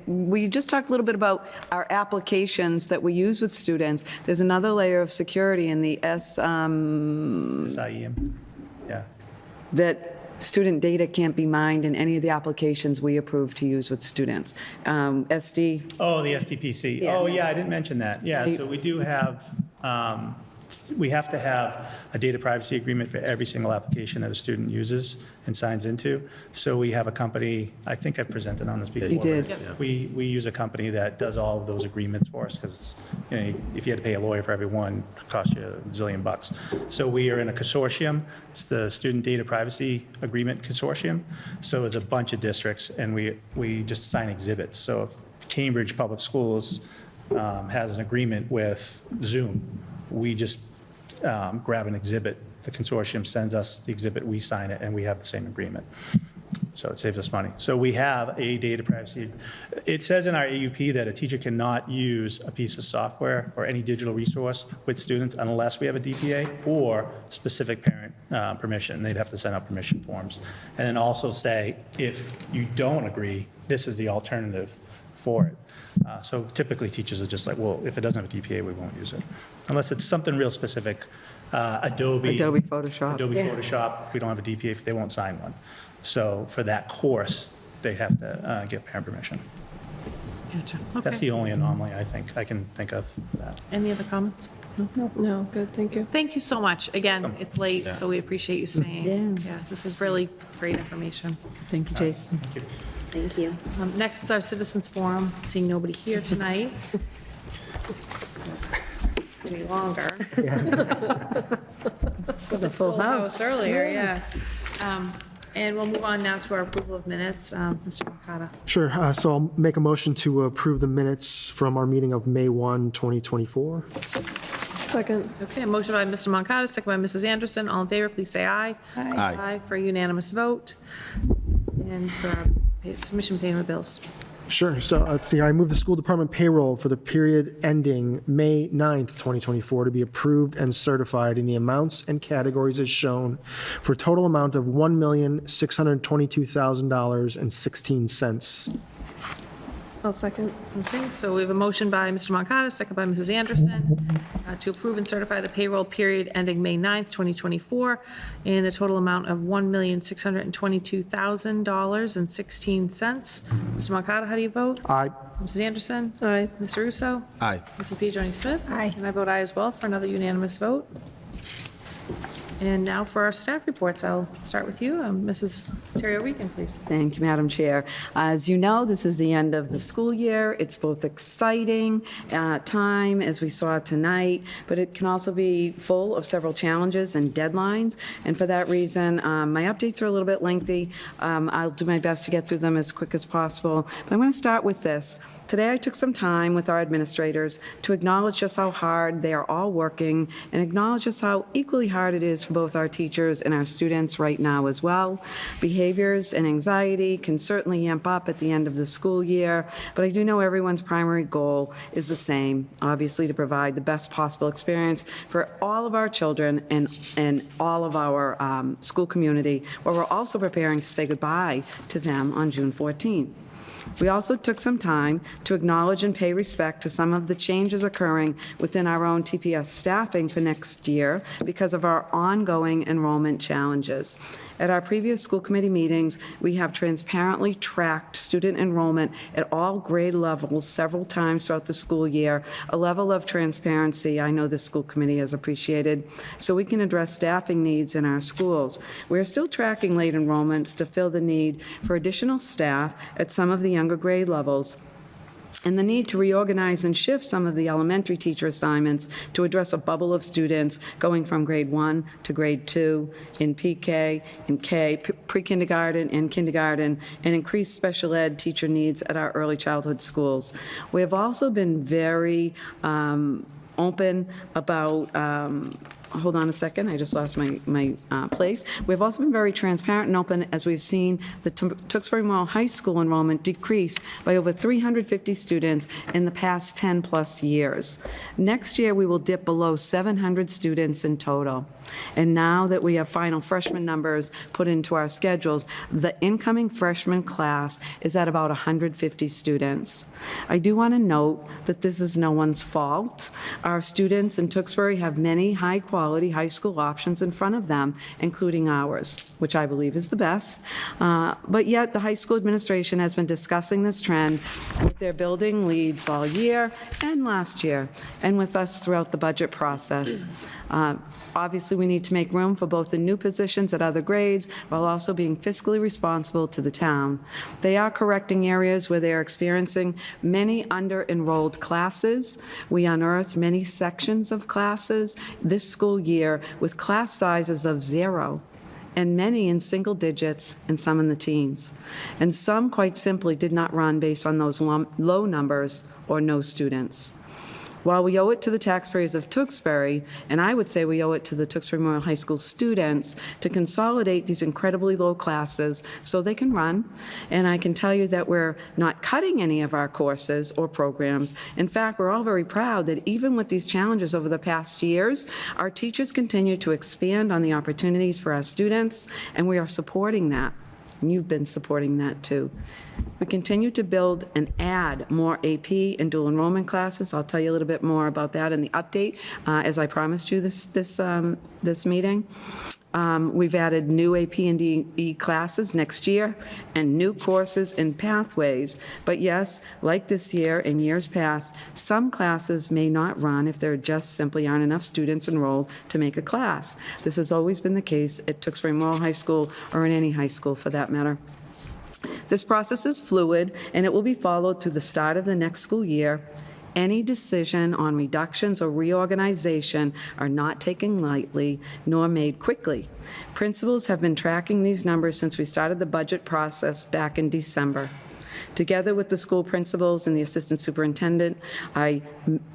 We just talked a little bit about our applications that we use with students. There's another layer of security in the SIEM. Yeah. that student data can't be mined in any of the applications we approve to use with students. SD, Oh, the SDPC. Yes. Oh, yeah, I didn't mention that. Yeah, so we do have, we have to have a data privacy agreement for every single application that a student uses and signs into. So we have a company, I think I presented on this before. You did. right? We use a company that does all of those agreements for us because, you know, if you had to pay a lawyer for every one, it costs you a zillion bucks. So we are in a consortium. It's the Student Data Privacy Agreement Consortium. So it's a bunch of districts and we just sign exhibits. So if Cambridge Public Schools has an agreement with Zoom, we just grab an exhibit. The consortium sends us the exhibit, we sign it, and we have the same agreement. So it saves us money. So we have a data privacy. It says in our AUP that a teacher cannot use a piece of software or any digital resource with students unless we have a DPA or specific parent permission. They'd have to send out permission forms. And then also say, if you don't agree, this is the alternative for it. So typically teachers are just like, well, if it doesn't have a DPA, we won't use it. Unless it's something real specific. Adobe Photoshop. Adobe Photoshop, we don't have a DPA, they won't sign one. So for that course, they have to get parent permission. Gotcha. That's Okay. the only anomaly I can think of for that. Any other comments? No, good, thank you. Thank you so much. Again, it's late, so we appreciate you staying. Yeah, this is really great information. Thank you, Jason. Thank you. Next is our citizens forum. Seeing nobody here tonight. Any longer. This was a full house. Earlier, yeah. And we'll move on now to our approval of minutes. Mr. Moncada. Sure, so I'll make a motion to approve the minutes from our meeting of May 1, 2024. Second. Okay, a motion by Mr. Moncada, second by Mrs. Anderson. All in favor, please say aye. Aye. Aye for a unanimous vote. And for our submission payment of bills. Sure, so let's see, I move the school department payroll for the period ending May 9th, 2024 to be approved and certified in the amounts and categories as shown for a total amount of $1,622,000.16. I'll second. Okay, so we have a motion by Mr. Moncada, second by Mrs. Anderson, to approve and certify the payroll period ending May 9th, 2024, in the total amount of $1,622,000.16. Mr. Moncada, how do you vote? Aye. Mrs. Anderson? Aye. Mr. Russo? Aye. Mrs. P. Smith? Aye. And I vote aye as well for another unanimous vote. And now for our staff reports, I'll start with you, Mrs. Terry O'Regan, please. Thank you, Madam Chair. As you know, this is the end of the school year. It's both exciting time, as we saw tonight, but it can also be full of several challenges and deadlines. And for that reason, my updates are a little bit lengthy. I'll do my best to get through them as quick as possible. But I'm going to start with this. Today, I took some time with our administrators to acknowledge just how hard they are all working and acknowledge just how equally hard it is for both our teachers and our students right now as well. Behaviors and anxiety can certainly amp up at the end of the school year, but I do know everyone's primary goal is the same, obviously to provide the best possible experience for all of our children and all of our school community, while we're also preparing to say goodbye to them on June 14th. We also took some time to acknowledge and pay respect to some of the changes occurring within our own TPS staffing for next year because of our ongoing enrollment challenges. At our previous school committee meetings, we have transparently tracked student enrollment at all grade levels several times throughout the school year, a level of transparency I know the school committee has appreciated, so we can address staffing needs in our schools. We're still tracking late enrollments to fill the need for additional staff at some of the younger grade levels, and the need to reorganize and shift some of the elementary teacher assignments to address a bubble of students going from grade 1 to grade 2 in PK, in K, pre-kindergarten and kindergarten, and increased special ed teacher needs at our early childhood schools. We have also been very open about hold on a second, I just lost my place. We've also been very transparent and open as we've seen the Tewksbury Memorial High School enrollment decrease by over 350 students in the past 10-plus years. Next year, we will dip below 700 students in total. And now that we have final freshman numbers put into our schedules, the incoming freshman class is at about 150 students. I do want to note that this is no one's fault. Our students in Tewksbury have many high-quality high school options in front of them, including ours, which I believe is the best. But yet, the high school administration has been discussing this trend with their building leads all year and last year, and with us throughout the budget process. Obviously, we need to make room for both the new positions at other grades while also being fiscally responsible to the town. They are correcting areas where they are experiencing many under-enrolled classes. We unearthed many sections of classes this school year with class sizes of 0, and many in single digits and some in the teens. And some, quite simply, did not run based on those low numbers or no students. While we owe it to the taxpayers of Tewksbury, and I would say we owe it to the Tewksbury Memorial High School students to consolidate these incredibly low classes so they can run, and I can tell you that we're not cutting any of our courses or programs. In fact, we're all very proud that even with these challenges over the past years, our teachers continue to expand on the opportunities for our students, and we are supporting that. And you've been supporting that too. We continue to build and add more AP and dual enrollment classes. I'll tell you a little bit more about that in the update, as I promised you this meeting. We've added new AP and DE classes next year and new courses and pathways. But yes, like this year and years past, some classes may not run if there just simply aren't enough students enrolled to make a class. This has always been the case at Tewksbury Memorial High School, or in any high school for that matter. This process is fluid, and it will be followed through the start of the next school year. Any decision on reductions or reorganization are not taken lightly nor made quickly. Principals have been tracking these numbers since we started the budget process back in December. Together with the school principals and the assistant superintendent, I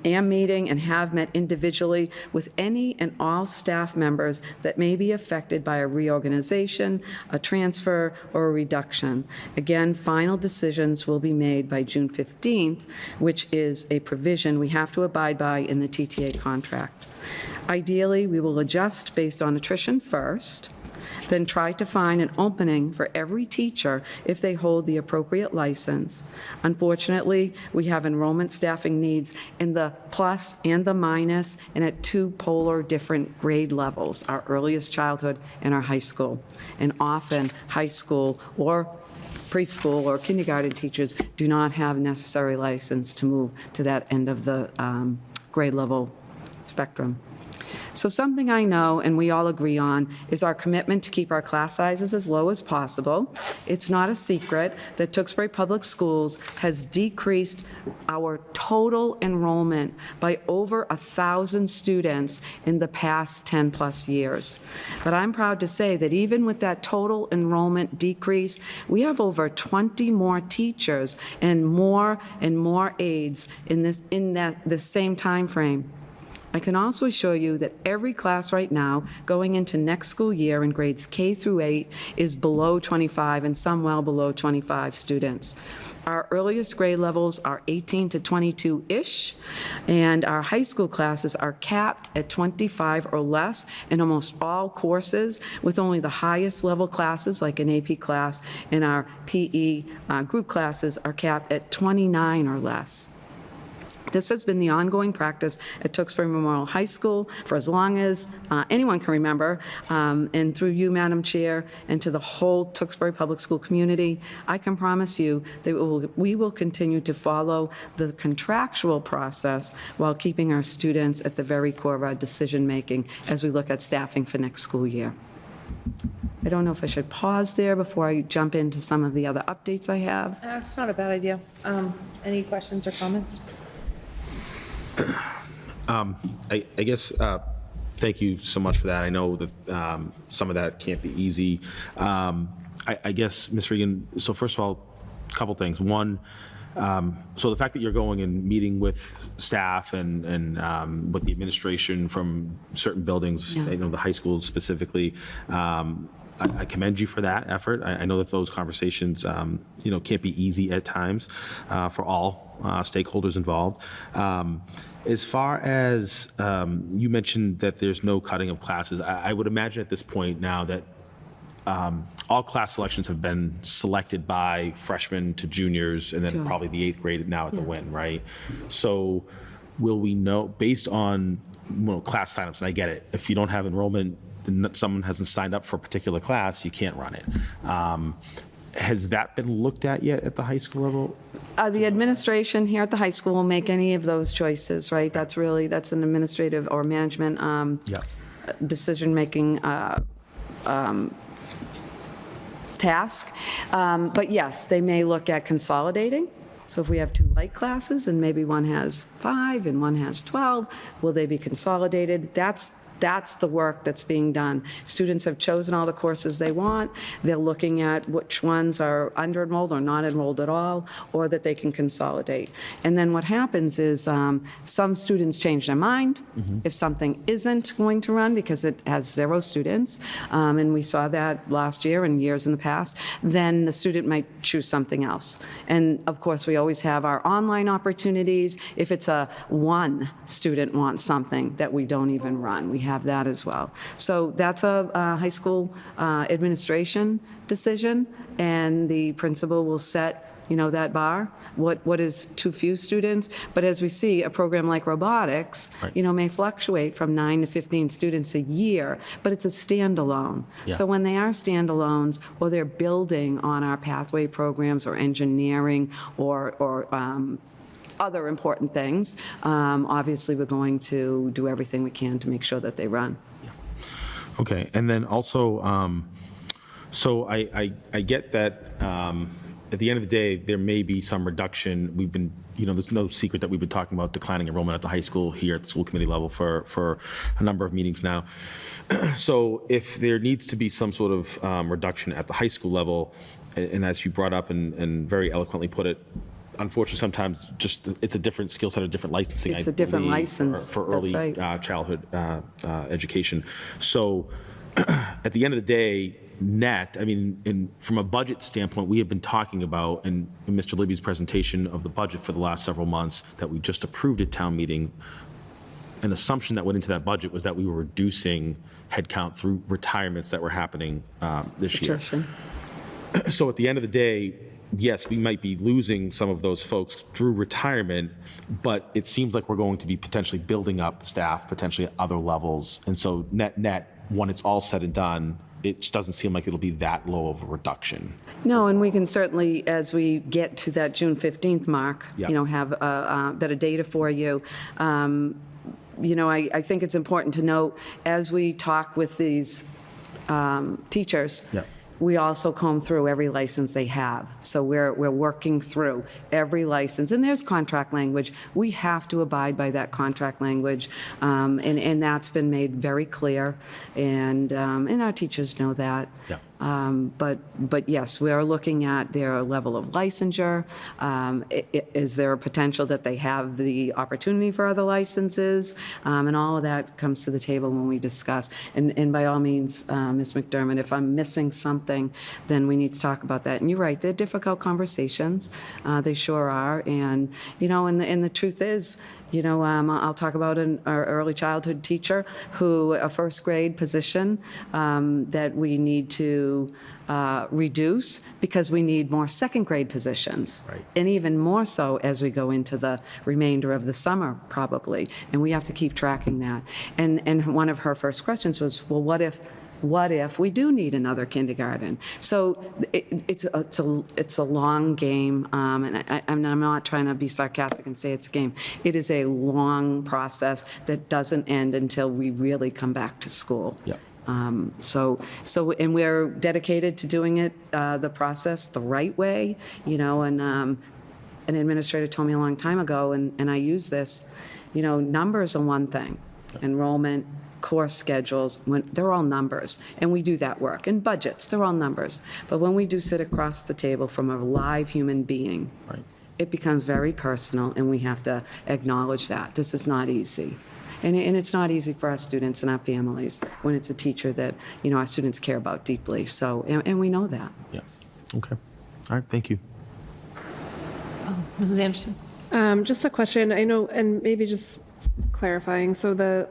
am meeting and have met individually with any and all staff members that may be affected by a reorganization, a transfer, or a reduction. Again, final decisions will be made by June 15th, which is a provision we have to abide by in the TTA contract. Ideally, we will adjust based on attrition first, then try to find an opening for every teacher if they hold the appropriate license. Unfortunately, we have enrollment staffing needs in the plus and the minus, and at two polar different grade levels, our earliest childhood and our high school. And often, high school or preschool or kindergarten teachers do not have necessary license to move to that end of the grade level spectrum. So something I know and we all agree on is our commitment to keep our class sizes as low as possible. It's not a secret that Tewksbury Public Schools has decreased our total enrollment by over 1,000 students in the past 10-plus years. But I'm proud to say that even with that total enrollment decrease, we have over 20 more teachers and more aides in the same time frame. I can also assure you that every class right now going into next school year in grades K through 8 is below 25 and some well below 25 students. Our earliest grade levels are 18 to 22-ish, and our high school classes are capped at 25 or less in almost all courses, with only the highest level classes, like an AP class, and our PE group classes are capped at 29 or less. This has been the ongoing practice at Tewksbury Memorial High School for as long as anyone can remember, and through you, Madam Chair, and to the whole Tewksbury Public School community, I can promise you that we will continue to follow the contractual process while keeping our students at the very core of our decision-making as we look at staffing for next school year. I don't know if I should pause there before I jump into some of the other updates I have. That's not a bad idea. Any questions or comments? I guess, thank you so much for that. I know that some of that can't be easy. I guess, Ms. Regan, so first of all, a couple things. One, So the fact that you're going and meeting with staff and with the administration from certain buildings, Yeah. the high schools specifically, I commend you for that effort. I know that those conversations, can't be easy at times for all stakeholders involved. As far as you mentioned that there's no cutting of classes, I would imagine at this point now that all class selections have been selected by freshmen to juniors and then Sure. probably the 8th grade now at the Win, right? So will we know, based on class signups, and I get it, if you don't have enrollment, and someone hasn't signed up for a particular class, you can't run it. Has that been looked at yet at the high school level? The administration here at the high school will make any of those choices, right? That's an administrative or management decision-making task. But yes, they may look at consolidating. So if we have 2 light classes and maybe one has 5 and one has 12, will they be consolidated? That's the work that's being done. Students have chosen all the courses they want. They're looking at which ones are under-enrolled or not enrolled at all, or that they can consolidate. And then what happens is some students change their mind if something isn't going to run because it has 0 students, and we saw that last year and years in the past, then the student might choose something else. And of course, we always have our online opportunities. If it's one student wants something that we don't even run, we have that as well. So that's a high school administration decision, and the principal will set that bar, what is too few students. But as we see, a program like robotics, may fluctuate from 9 to 15 students a year, but it's a standalone. Yeah. So when they are standalones, or they're building on our pathway programs or engineering or other important things, obviously we're going to do everything we can to make sure that they run. Okay, and then also, so I get that at the end of the day, there may be some reduction. We've been, there's no secret that we've been talking about declining enrollment at the high school here at the school committee level for a number of meetings now. So if there needs to be some sort of reduction at the high school level, and as you brought up and very eloquently put it, unfortunately, sometimes just it's a different skill set, a different licensing. It's a different license. For early That's right. childhood education. So at the end of the day, from a budget standpoint, we have been talking about, and in Mr. Libby's presentation of the budget for the last several months that we just approved at town meeting, an assumption that went into that budget was that we were reducing headcount through retirements that were happening this year. Attrition. So at the end of the day, yes, we might be losing some of those folks through retirement, but it seems like we're going to be potentially building up staff, potentially at other levels. And so net, when it's all said and done, it just doesn't seem like it'll be that low of a reduction. No, and we can certainly, as we get to that June 15th mark, Yeah. have better data for you. I think it's important to note, as we talk with these teachers, Yeah. we also comb through every license they have. So we're working through every license, and there's contract language. We have to abide by that contract language, and that's been made very clear, and our teachers know that. Yeah. But yes, we are looking at their level of licensure. Is there a potential that they have the opportunity for other licenses? And all of that comes to the table when we discuss. And by all means, Ms. McDermott, if I'm missing something, then we need to talk about that. And you're right, they're difficult conversations. They sure are. And, and the truth is, I'll talk about our early childhood teacher who, a first grade position that we need to reduce because we need more second grade positions. Right. And even more so as we go into the remainder of the summer, probably. And we have to keep tracking that. And one of her first questions was, well, what if we do need another kindergarten? So it's a long game, and I'm not trying to be sarcastic and say it's a game. It is a long process that doesn't end until we really come back to school. Yeah. And we're dedicated to doing it, the process the right way, and an administrator told me a long time ago, and I use this, numbers are one thing, enrollment, course schedules, they're all numbers, and we do that work. And budgets, they're all numbers. But when we do sit across the table from a live human being, Right. it becomes very personal, and we have to acknowledge that. This is not easy. And it's not easy for our students and our families when it's a teacher that, our students care about deeply. So, and we know that. Yeah. Okay. All right. Thank you. Mrs. Anderson? Just a question, I know, and maybe just clarifying, so the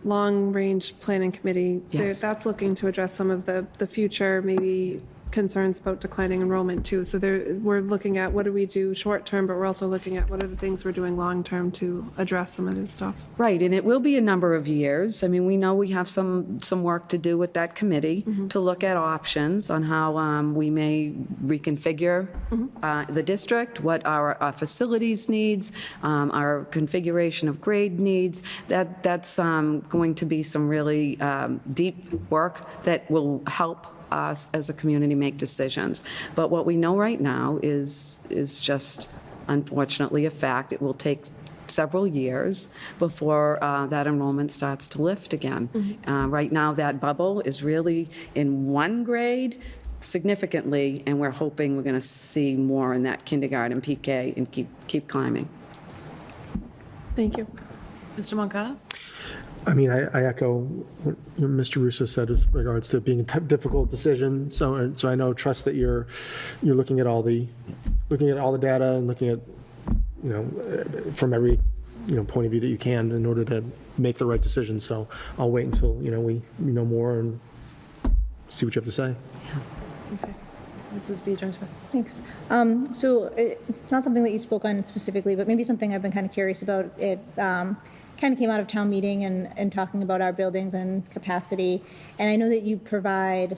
long-range planning committee, Yes. that's looking to address some of the future, maybe concerns about declining enrollment too. So we're looking at what do we do short-term, but we're also looking at what are the things we're doing long-term to address some of this stuff. Right, and it will be a number of years. I mean, we know we have some work to do with that committee to look at options on how we may reconfigure the district, what our facilities needs, our configuration of grade needs. That's going to be some really deep work that will help us as a community make decisions. But what we know right now is just unfortunately a fact. It will take several years before that enrollment starts to lift again. Right now, that bubble is really in one grade significantly, and we're hoping we're going to see more in that kindergarten PK and keep climbing. Thank you. Mr. Moncada? I mean, I echo what Mr. Russo said as regards to being a difficult decision. So I know, trust that you're looking at all the data and looking at, from every, point of view that you can in order to make the right decision. So I'll wait until, we know more and see what you have to say. Okay. Mrs. B. Jones. Thanks. So not something that you spoke on specifically, but maybe something I've been kind of curious about. It kind of came out of town meeting and talking about our buildings and capacity. And I know that you provide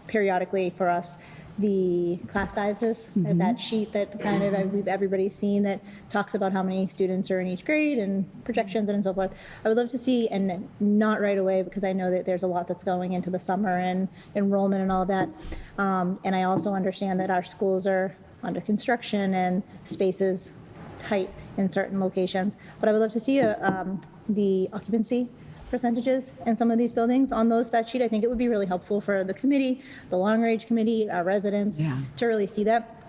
periodically for us the class sizes, that sheet that kind of everybody's seen that talks about how many students are in each grade and projections and so forth. I would love to see, and not right away because I know that there's a lot that's going into the summer and enrollment and all of that. And I also understand that our schools are under construction and spaces tight in certain locations. But I would love to see the occupancy percentages in some of these buildings on that sheet. I think it would be really helpful for the committee, the long-range committee, our residents, to really see that.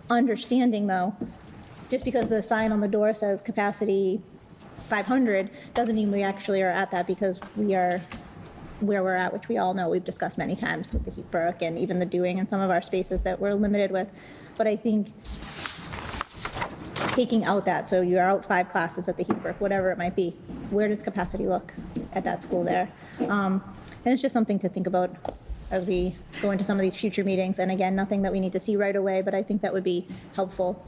Understanding, though, just because the sign on the door says capacity 500 doesn't mean we actually are at that, because we are where we're at, which we all know we've discussed many times with the Heath Brook and even the Dewing and some of our spaces that we're limited with. But I think taking out that, so you're out 5 classes at the Heath Brook, whatever it might be, where does capacity look at that school there? And it's just something to think about as we go into some of these future meetings. And again, nothing that we need to see right away, but I think that would be helpful.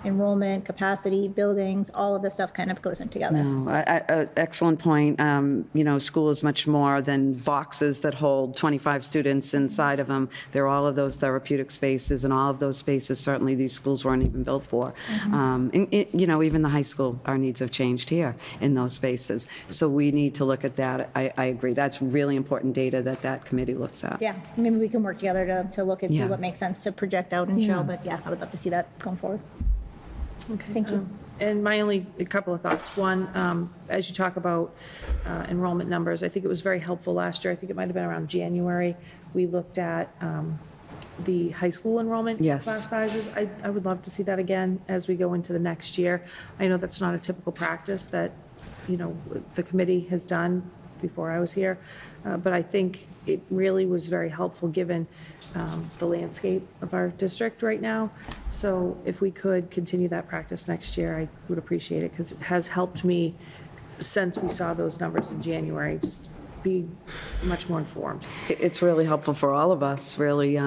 Enrollment, capacity, buildings, all of this stuff kind of goes in together. No, excellent point. School is much more than boxes that hold 25 students inside of them. There are all of those therapeutic spaces, and all of those spaces, certainly these schools weren't even built for. Even the high school, our needs have changed here in those spaces. So we need to look at that. I agree. That's really important data that committee looks at. Yeah, maybe we can work together to look and see Yeah. what makes sense to project out and show, but yeah, I would love to see that going forward. Okay. Thank you. And my only a couple of thoughts. One, as you talk about enrollment numbers, I think it was very helpful last year. I think it might have been around January. We looked at the high school enrollment Yes. class sizes. I would love to see that again as we go into the next year. I know that's not a typical practice that, the committee has done before I was here, but I think it really was very helpful given the landscape of our district right now. So if we could continue that practice next year, I would appreciate it, because it has helped me since we saw those numbers in January, just be much more informed. It's really helpful for all of us, really.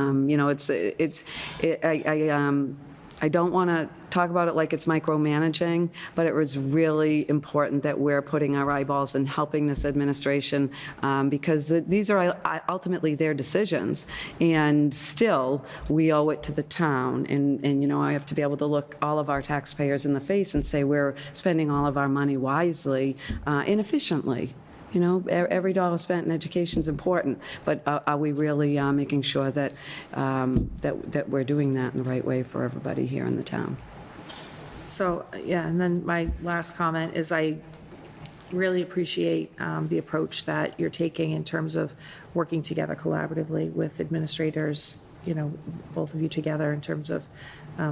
I don't want to talk about it like it's micromanaging, but it was really important that we're putting our eyeballs and helping this administration, because these are ultimately their decisions. And still, we owe it to the town. And I have to be able to look all of our taxpayers in the face and say we're spending all of our money wisely and efficiently. Every dollar spent in education is important, but are we really making sure that we're doing that in the right way for everybody here in the town? So, yeah, and then my last comment is I really appreciate the approach that you're taking in terms of working together collaboratively with administrators, both of you together in terms of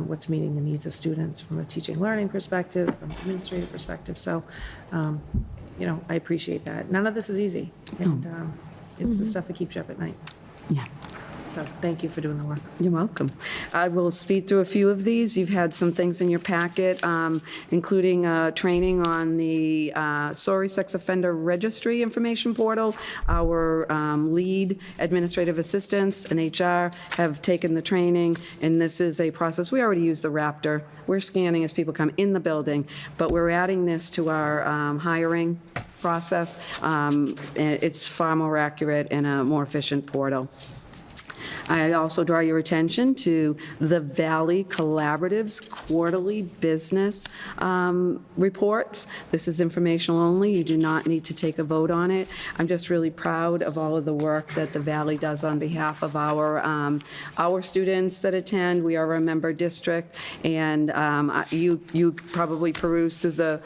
what's meeting the needs of students from a teaching learning perspective, from an administrative perspective. So, I appreciate that. None of this is easy. And it's the stuff that keeps you up at night. Yeah. So thank you for doing the work. You're welcome. I will speed through a few of these. You've had some things in your packet, including training on the Sorry Sex Offender Registry Information Portal. Our lead administrative assistants and HR have taken the training, and this is a process. We already use the Raptor. We're scanning as people come in the building, but we're adding this to our hiring process. It's far more accurate and a more efficient portal. I also draw your attention to the Valley Collaborative's quarterly business reports. This is informational only. You do not need to take a vote on it. I'm just really proud of all of the work that the Valley does on behalf of our students that attend. We are a member district, and you probably peruse through the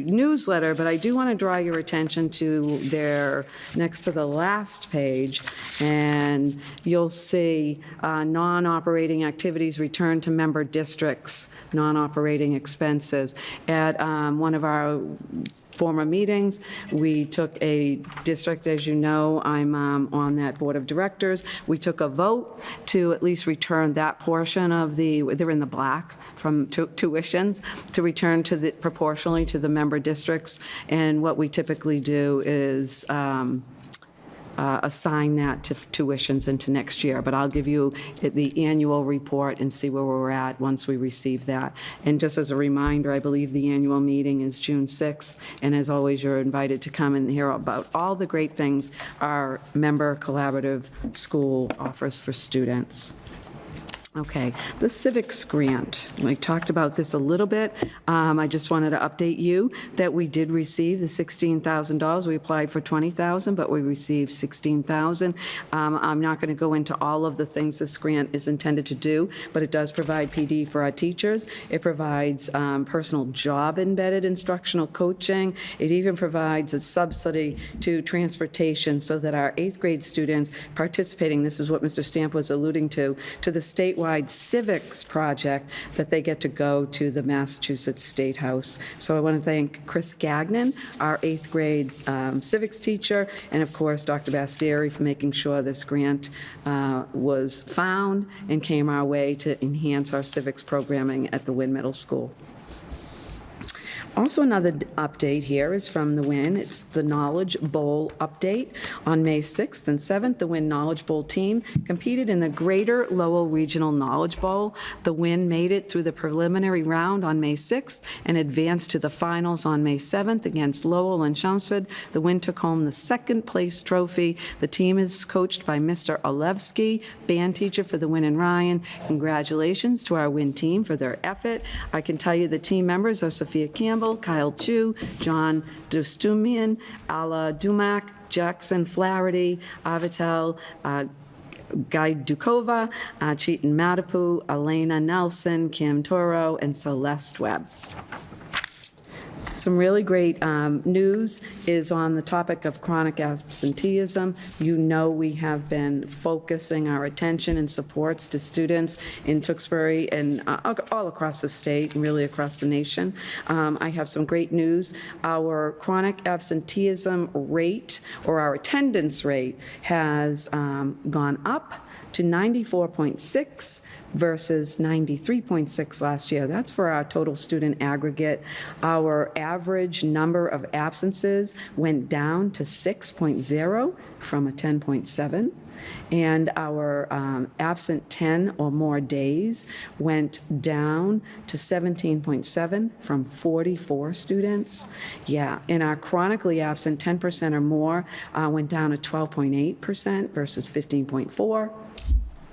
newsletter, but I do want to draw your attention to their, next to the last page, and you'll see non-operating activities returned to member districts, non-operating expenses. At one of our former meetings, we took a district, as you know, I'm on that board of directors. We took a vote to at least return that portion of they're in the black from tuitions, to return to proportionally to the member districts. And what we typically do is assign that to tuitions into next year. But I'll give you the annual report and see where we're at once we receive that. And just as a reminder, I believe the annual meeting is June 6th. And as always, you're invited to come and hear about all the great things our member collaborative school offers for students. Okay, the civics grant. We talked about this a little bit. I just wanted to update you that we did receive the $16,000. We applied for $20,000, but we received $16,000. I'm not going to go into all of the things this grant is intended to do, but it does provide PD for our teachers. It provides personal job embedded instructional coaching. It even provides a subsidy to transportation so that our 8th grade students participating, this is what Mr. Stamp was alluding to the statewide civics project, that they get to go to the Massachusetts State House. So I want to thank Chris Gagnon, our 8th grade civics teacher, and of course Dr. Bastieri for making sure this grant was found and came our way to enhance our civics programming at the Wynn Middle School. Also, another update here is from the Wynn. It's the Knowledge Bowl update. On May 6th and 7th, the Wynn Knowledge Bowl team competed in the Greater Lowell Regional Knowledge Bowl. The Wynn made it through the preliminary round on May 6th and advanced to the finals on May 7th against Lowell and Chelmsford. The Wynn took home the second place trophy. The team is coached by Mr. Olevsky, band teacher for the Wynn and Ryan. Congratulations to our Wynn team for their effort. I can tell you the team members are Sophia Campbell, Kyle Chu, John Dostumian, Ala Dumac, Jackson Flaherty, Avital Guy Dukova, Chetan Matapu, Elena Nelson, Kim Toro, and Celeste Webb. Some really great news is on the topic of chronic absenteeism. You know we have been focusing our attention and supports to students in Tewksbury and all across the state and really across the nation. I have some great news. Our chronic absenteeism rate, or our attendance rate, has gone up to 94.6 versus 93.6 last year. That's for our total student aggregate. Our average number of absences went down to 6.0 from a 10.7. And our absent 10 or more days went down to 17.7 from 44 students. Yeah, and our chronically absent 10% or more went down to 12.8% versus 15.4.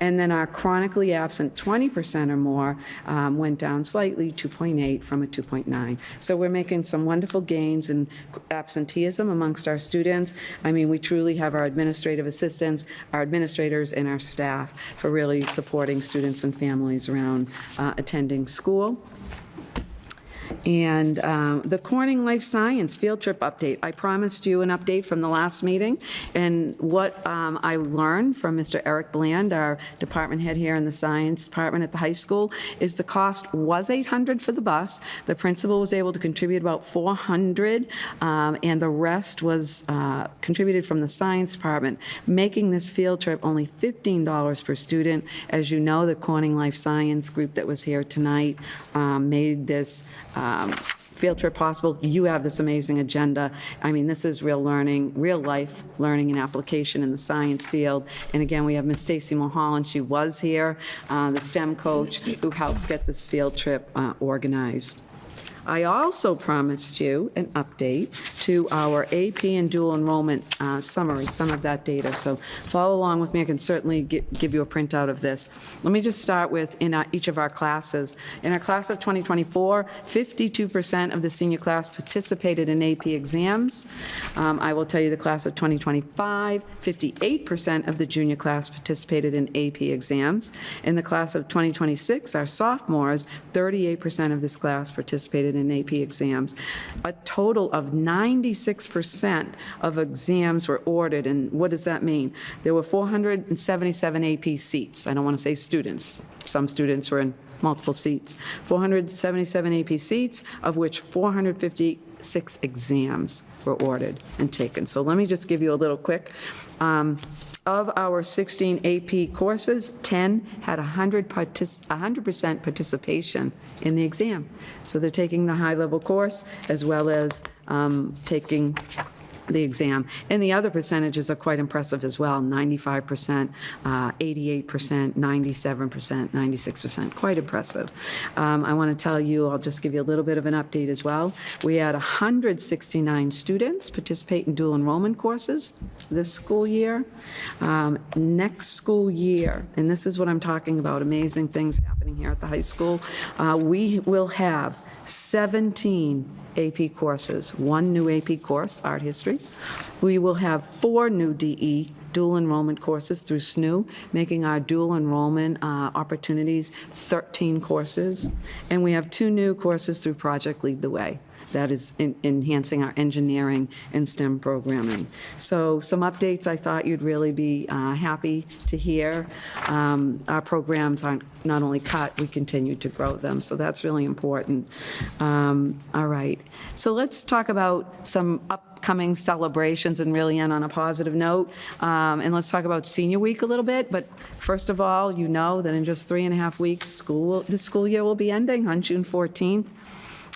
And then our chronically absent 20% or more went down slightly, 2.8 from a 2.9. So we're making some wonderful gains in absenteeism amongst our students. I mean, we truly have our administrative assistants, our administrators, and our staff for really supporting students and families around attending school. And the Corning Life Science field trip update. I promised you an update from the last meeting, and what I learned from Mr. Eric Bland, our department head here in the science department at the high school, is the cost was $800 for the bus. The principal was able to contribute about $400, and the rest was contributed from the science department, making this field trip only $15 per student. As you know, the Corning Life Science group that was here tonight made this field trip possible. You have this amazing agenda. I mean, this is real learning, real life learning and application in the science field. And again, we have Miss Stacy Mulholland. She was here, the STEM coach, who helped get this field trip organized. I also promised you an update to our AP and dual enrollment summary, some of that data. So follow along with me. I can certainly give you a printout of this. Let me just start with each of our classes. In our class of 2024, 52% of the senior class participated in AP exams. I will tell you the class of 2025, 58% of the junior class participated in AP exams. In the class of 2026, our sophomores, 38% of this class participated in AP exams. A total of 96% of exams were ordered, and what does that mean? There were 477 AP seats. I don't want to say students. Some students were in multiple seats. 477 AP seats, of which 456 exams were ordered and taken. So let me just give you a little quick. Of our 16 AP courses, 10 had 100% participation in the exam. So they're taking the high-level course as well as taking the exam. And the other percentages are quite impressive as well, 95%, 88%, 97%, 96%, quite impressive. I want to tell you, I'll just give you a little bit of an update as well. We had 169 students participate in dual enrollment courses this school year. Next school year, and this is what I'm talking about, amazing things happening here at the high school, we will have 17 AP courses, one new AP course, art history. We will have 4 new DE, dual enrollment courses through SNU, making our dual enrollment opportunities 13 courses. And we have 2 new courses through Project Lead the Way. That is enhancing our engineering and STEM programming. So some updates I thought you'd really be happy to hear. Our programs aren't not only cut, we continue to grow them, so that's really important. All right, so let's talk about some upcoming celebrations and really end on a positive note. And let's talk about Senior Week a little bit, but first of all, you know that in just 3.5 weeks, the school year will be ending on June 14th.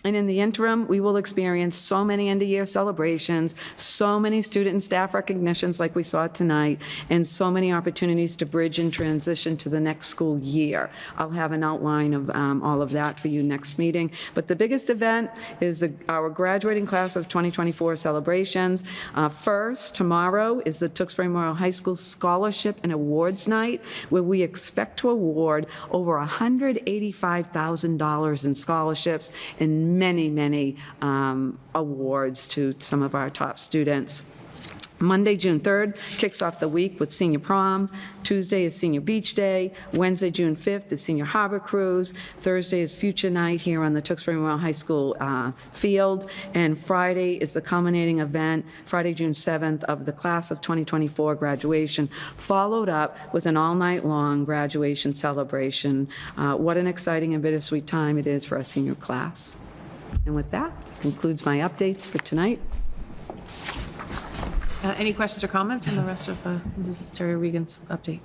And in the interim, we will experience so many end-of-year celebrations, so many student and staff recognitions like we saw tonight, and so many opportunities to bridge and transition to the next school year. I'll have an outline of all of that for you next meeting. But the biggest event is our graduating class of 2024 celebrations. First, tomorrow is the Tewksbury Memorial High School Scholarship and Awards Night, where we expect to award over $185,000 in scholarships and many awards to some of our top students. Monday, June 3rd, kicks off the week with Senior Prom. Tuesday is Senior Beach Day. Wednesday, June 5th, is Senior Harbor Cruise. Thursday is Future Night here on the Tewksbury Memorial High School field. And Friday is the culminating event, Friday, June 7th, of the class of 2024 graduation, followed up with an all-night-long graduation celebration. What an exciting and bittersweet time it is for our senior class. And with that, concludes my updates for tonight. Any questions or comments on the rest of Mrs. Terry Regan's update?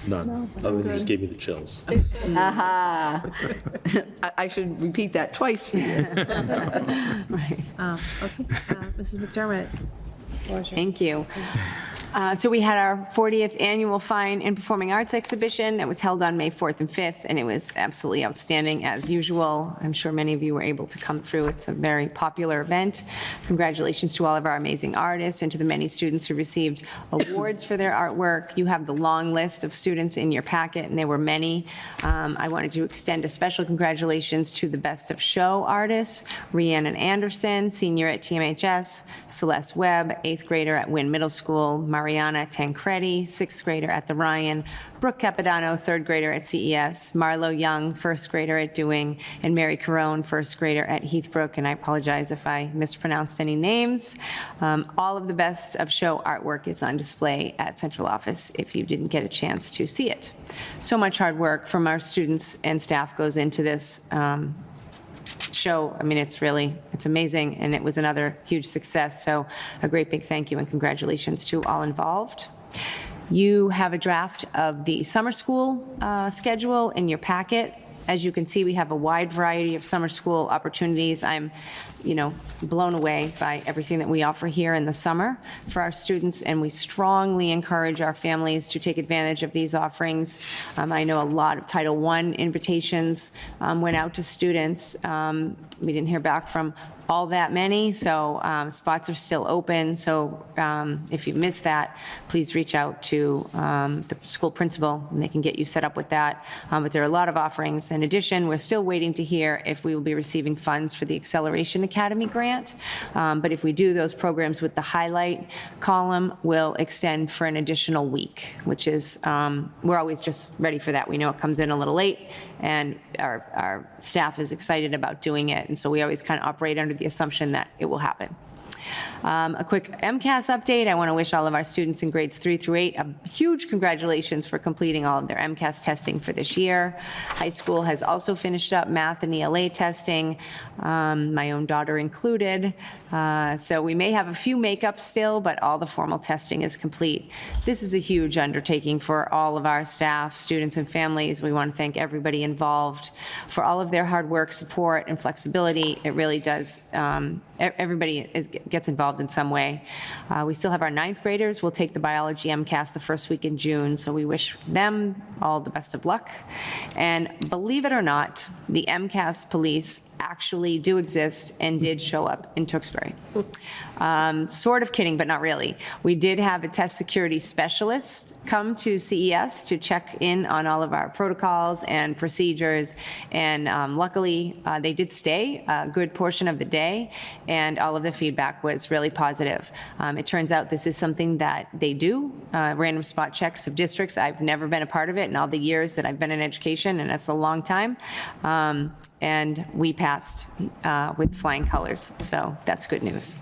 None, other than you just gave me the chills. I should repeat that twice for you. Right. Okay, Mrs. McDermott. Thank you. So we had our 40th annual Fine and Performing Arts exhibition that was held on May 4th and 5th, and it was absolutely outstanding as usual. I'm sure many of you were able to come through. It's a very popular event. Congratulations to all of our amazing artists and to the many students who received awards for their artwork. You have the long list of students in your packet, and there were many. I wanted to extend a special congratulations to the Best of Show artists, Rhiannon Anderson, senior at TMHS, Celeste Webb, 8th grader at Wynn Middle School, Mara Mariana Tancredi, 6th grader at the Ryan, Brooke Capodanno, 3rd grader at CES, Marlo Young, 1st grader at Dewing, and Mary Carone, 1st grader at Heathbrook, and I apologize if I mispronounced any names. All of the best of show artwork is on display at Central Office if you didn't get a chance to see it. So much hard work from our students and staff goes into this show. I mean, it's amazing, and it was another huge success. So a great big thank you and congratulations to all involved. You have a draft of the summer school schedule in your packet. As you can see, we have a wide variety of summer school opportunities. I'm, blown away by everything that we offer here in the summer for our students, and we strongly encourage our families to take advantage of these offerings. I know a lot of Title I invitations went out to students. We didn't hear back from all that many, so spots are still open. So if you missed that, please reach out to the school principal, and they can get you set up with that. But there are a lot of offerings. In addition, we're still waiting to hear if we will be receiving funds for the Acceleration Academy grant. But if we do, those programs with the highlight column will extend for an additional week, which is, we're always just ready for that. We know it comes in a little late, and our staff is excited about doing it. And so we always kind of operate under the assumption that it will happen. A quick MCAS update. I want to wish all of our students in grades 3 through 8 a huge congratulations for completing all of their MCAS testing for this year. High school has also finished up math and ELA testing, my own daughter included. So we may have a few makeups still, but all the formal testing is complete. This is a huge undertaking for all of our staff, students, and families. We want to thank everybody involved for all of their hard work, support, and flexibility. It really does. Everybody gets involved in some way. We still have our 9th graders. We'll take the biology MCAS the first week in June, so we wish them all the best of luck. And believe it or not, the MCAS police actually do exist and did show up in Tewksbury. Sort of kidding, but not really. We did have a test security specialist come to CES to check in on all of our protocols and procedures, and luckily they did stay a good portion of the day, and all of the feedback was really positive. It turns out this is something that they do, random spot checks of districts. I've never been a part of it in all the years that I've been in education, and that's a long time. And we passed with flying colors, so that's good news.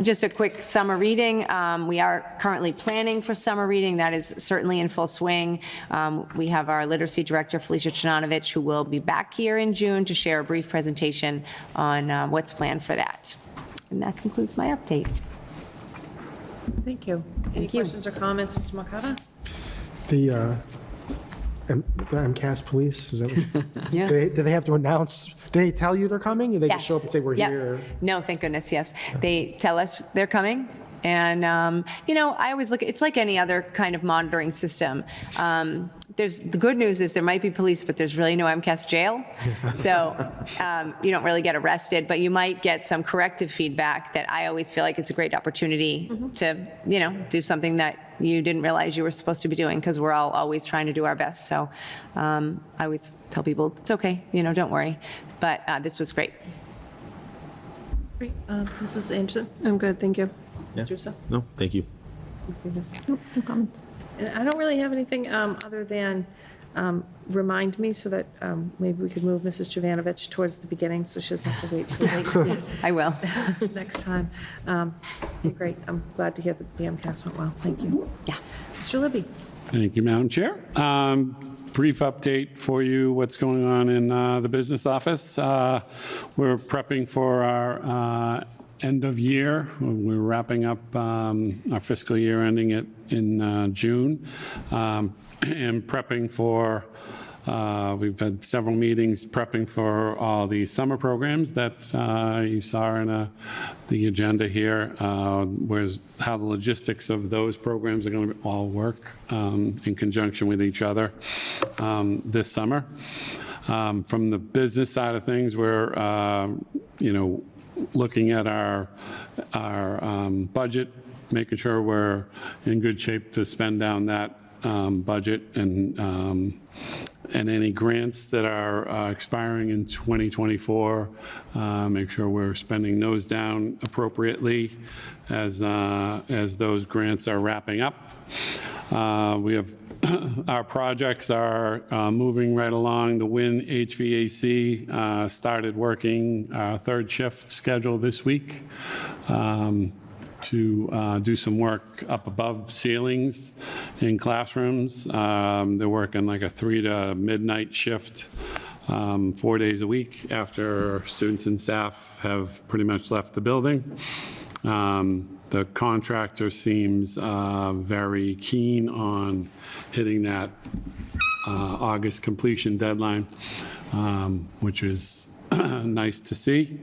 Just a quick summer reading. We are currently planning for summer reading. That is certainly in full swing. We have our literacy director, Felicia Chinanovich, who will be back here in June to share a brief presentation on what's planned for that. And that concludes my update. Thank you. Any questions or comments, Mr. Marcotta? The MCAS police, is that what? Yeah. Do they have to announce, do they tell you they're coming, or they just show up and say, we're Yep. here? No, thank goodness, yes. They tell us they're coming. And, I always look, it's like any other kind of monitoring system. The good news is there might be police, but there's really no MCAS jail. So you don't really get arrested, but you might get some corrective feedback that I always feel like it's a great opportunity to, do something that you didn't realize you were supposed to be doing, because we're all always trying to do our best. So I always tell people, it's okay, don't worry. But this was great. Great. Mrs. Anderson? I'm good, thank you. Mr. Russo? No, thank you. No comments. And I don't really have anything other than remind me so that maybe we could move Mrs. Jovanovich towards the beginning so she doesn't have to wait till late. Yes, I will. Next time. Great. I'm glad to hear that the MCAS went well. Thank you. Yeah. Mr. Libby? Thank you, Madam Chair. Brief update for you, what's going on in the business office. We're prepping for our end of year. We're wrapping up our fiscal year ending in June, and prepping for, we've had several meetings prepping for all the summer programs that you saw in the agenda here, whereas how the logistics of those programs are going to all work in conjunction with each other this summer. From the business side of things, we're, looking at our budget, making sure we're in good shape to spend down that budget, and and any grants that are expiring in 2024, make sure we're spending those down appropriately as those grants are wrapping up. We have our projects are moving right along. The Win HVAC started working third shift schedule this week to do some work up above ceilings in classrooms. They're working like a 3 to midnight shift 4 days a week after students and staff have pretty much left the building. The contractor seems very keen on hitting that August completion deadline, which is nice to see.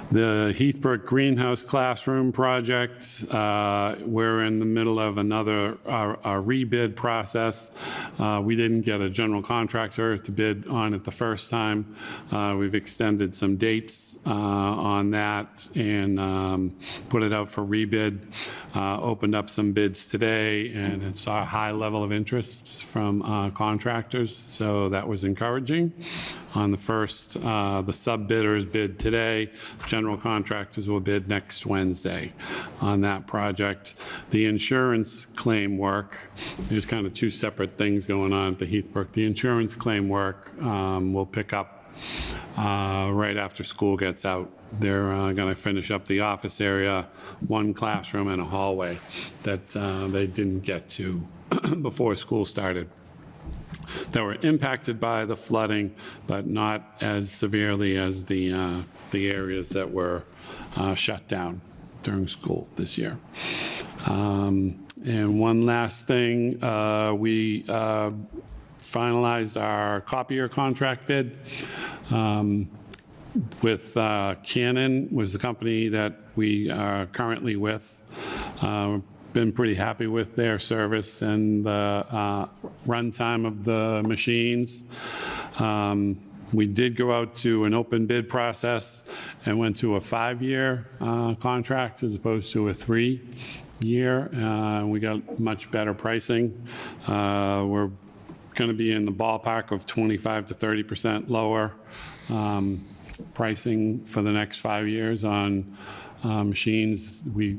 The Heathbrook Greenhouse Classroom project, we're in the middle of another rebid process. We didn't get a general contractor to bid on it the first time. We've extended some dates on that and put it out for rebid. Opened up some bids today, and it's a high level of interest from contractors, so that was encouraging. On the first, the sub-bidders bid today. General contractors will bid next Wednesday on that project. The insurance claim work, there's kind of two separate things going on at the Heathbrook. The insurance claim work will pick up right after school gets out. They're going to finish up the office area, one classroom and a hallway that they didn't get to before school started. That were impacted by the flooding, but not as severely as the areas that were shut down during school this year. And one last thing, we finalized our copier contract bid with Canon, was the company that we are currently with. Been pretty happy with their service and the runtime of the machines. We did go out to an open bid process and went to a 5-year contract as opposed to a 3-year. We got much better pricing. We're going to be in the ballpark of 25 to 30% lower pricing for the next 5 years on machines. We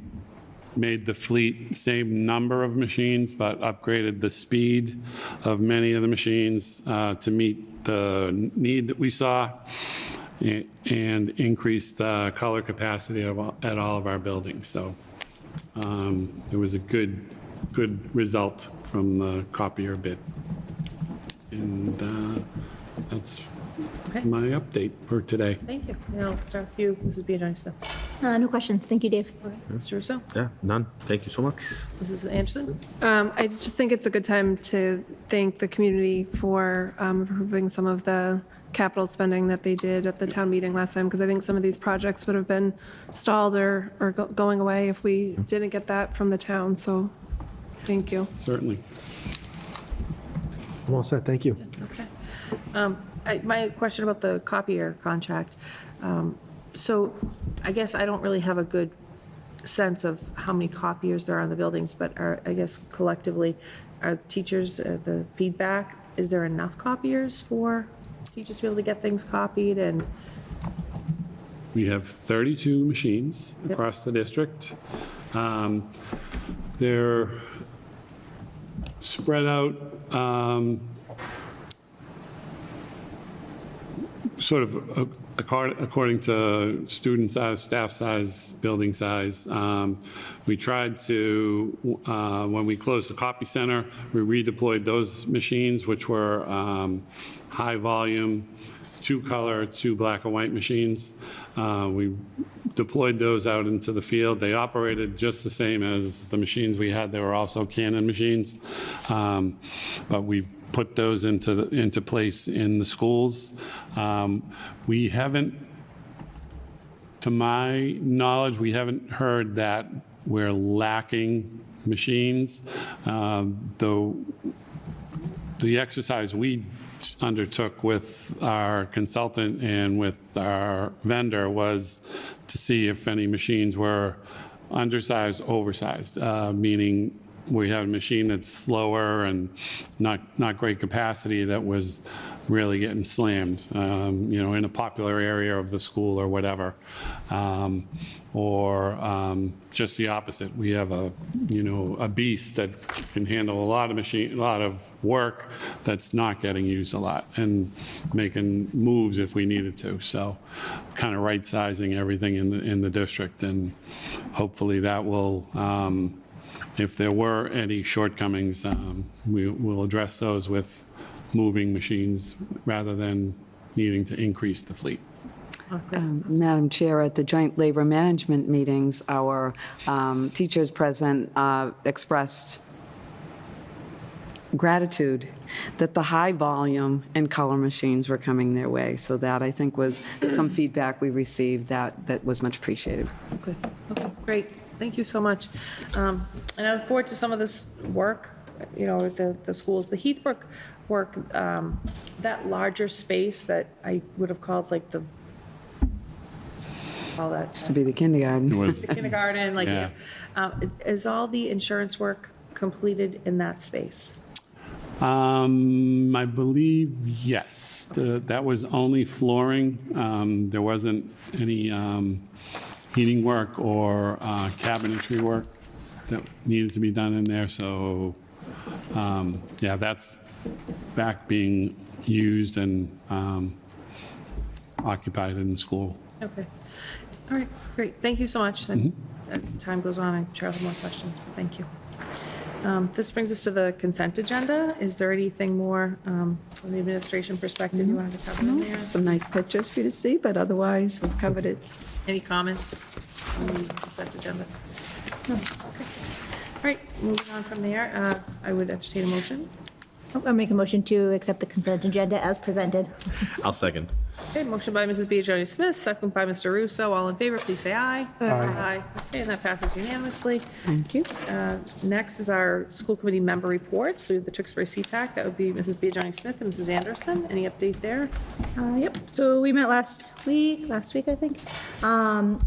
made the fleet same number of machines, but upgraded the speed of many of the machines to meet the need that we saw and increased the color capacity at all of our buildings. So it was a good result from the copier bid. And that's my update for today. Thank you. Now I'll start with you, Mrs. Biagioni-Smith. No questions. Thank you, Dave. Mr. Russo? Yeah, none. Thank you so much. Mrs. Anderson? I just think it's a good time to thank the community for approving some of the capital spending that they did at the town meeting last time, because I think some of these projects would have been stalled or going away if we didn't get that from the town, so thank you. Certainly. I'm all set, thank you. Okay. My question about the copier contract. So I guess I don't really have a good sense of how many copiers there are in the buildings, but I guess collectively, are teachers, the feedback, is there enough copiers for teachers to be able to get things copied? And We have 32 machines across the district. They're spread out sort of according to student size, staff size, building size. We tried to, when we closed the copy center, we redeployed those machines, which were high volume, 2-color, 2 black and white machines. We deployed those out into the field. They operated just the same as the machines we had. They were also Canon machines, but we put those into place in the schools. We haven't, to my knowledge, we haven't heard that we're lacking machines. The exercise we undertook with our consultant and with our vendor was to see if any machines were undersized, oversized, meaning we had a machine that's slower and not great capacity that was really getting slammed, in a popular area of the school or whatever. Or just the opposite. We have a beast that can handle a lot of work that's not getting used a lot and making moves if we needed to. So kind of right-sizing everything in the district, and hopefully that will, if there were any shortcomings, we will address those with moving machines rather than needing to increase the fleet. Madam Chair, at the joint labor management meetings, our teachers present expressed gratitude that the high volume and color machines were coming their way. So that, I think, was some feedback we received that was much appreciated. Okay, great. Thank you so much. And I look forward to some of this work, at the schools. The Heathbrook work, that larger space that I would have called like all that. To be the kindergarten. The kindergarten, Yeah. Is all the insurance work completed in that space? I believe, yes. That was only flooring. There wasn't any heating work or cabinetry work that needed to be done in there. So, that's back being used and occupied in the school. Okay. All right, great. Thank you so much. And as time goes on, I'm sure I'll have more questions, but thank you. This brings us to the consent agenda. Is there anything more from the administration perspective you wanted to cover in there? Some nice pictures for you to see, but otherwise, we've covered it. Any comments on the consent agenda? No. Okay. All right, moving on from there, I would entertain a motion. I'll make a motion to accept the consent agenda as presented. I'll second. Okay, motion by Mrs. Biagioni Smith, second by Mr. Russo. All in favor, please say aye. Aye. Okay, and that passes unanimously. Thank you. Next is our school committee member reports. So we have the Tewksbury CPAC. That would be Mrs. Biagioni Smith and Mrs. Anderson. Any update there? Yep, so we met last week, I think.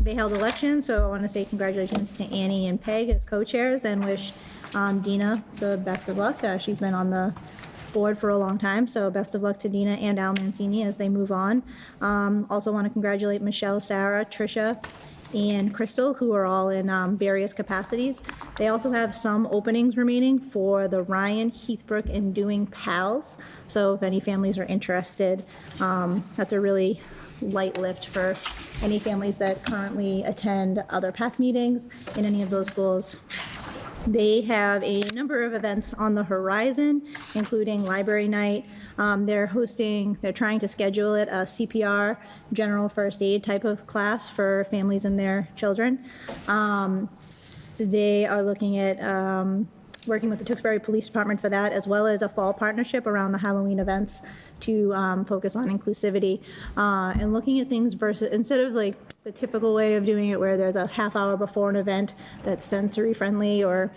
They held elections, so I want to say congratulations to Annie and Peg as co-chairs and wish Dina the best of luck. She's been on the board for a long time, so best of luck to Dina and Al Mancini as they move on. Also want to congratulate Michelle, Sarah, Tricia, and Crystal, who are all in various capacities. They also have some openings remaining for the Ryan, Heathbrook, and Dewing PALs. So if any families are interested, that's a really light lift for any families that currently attend other PAC meetings in any of those schools. They have a number of events on the horizon, including library night. They're trying to schedule it a CPR, general first aid type of class for families and their children. They are looking at working with the Tewksbury Police Department for that, as well as a fall partnership around the Halloween events to focus on inclusivity and looking at things versus, instead of like the typical way of doing it where there's a half hour before an event that's sensory friendly or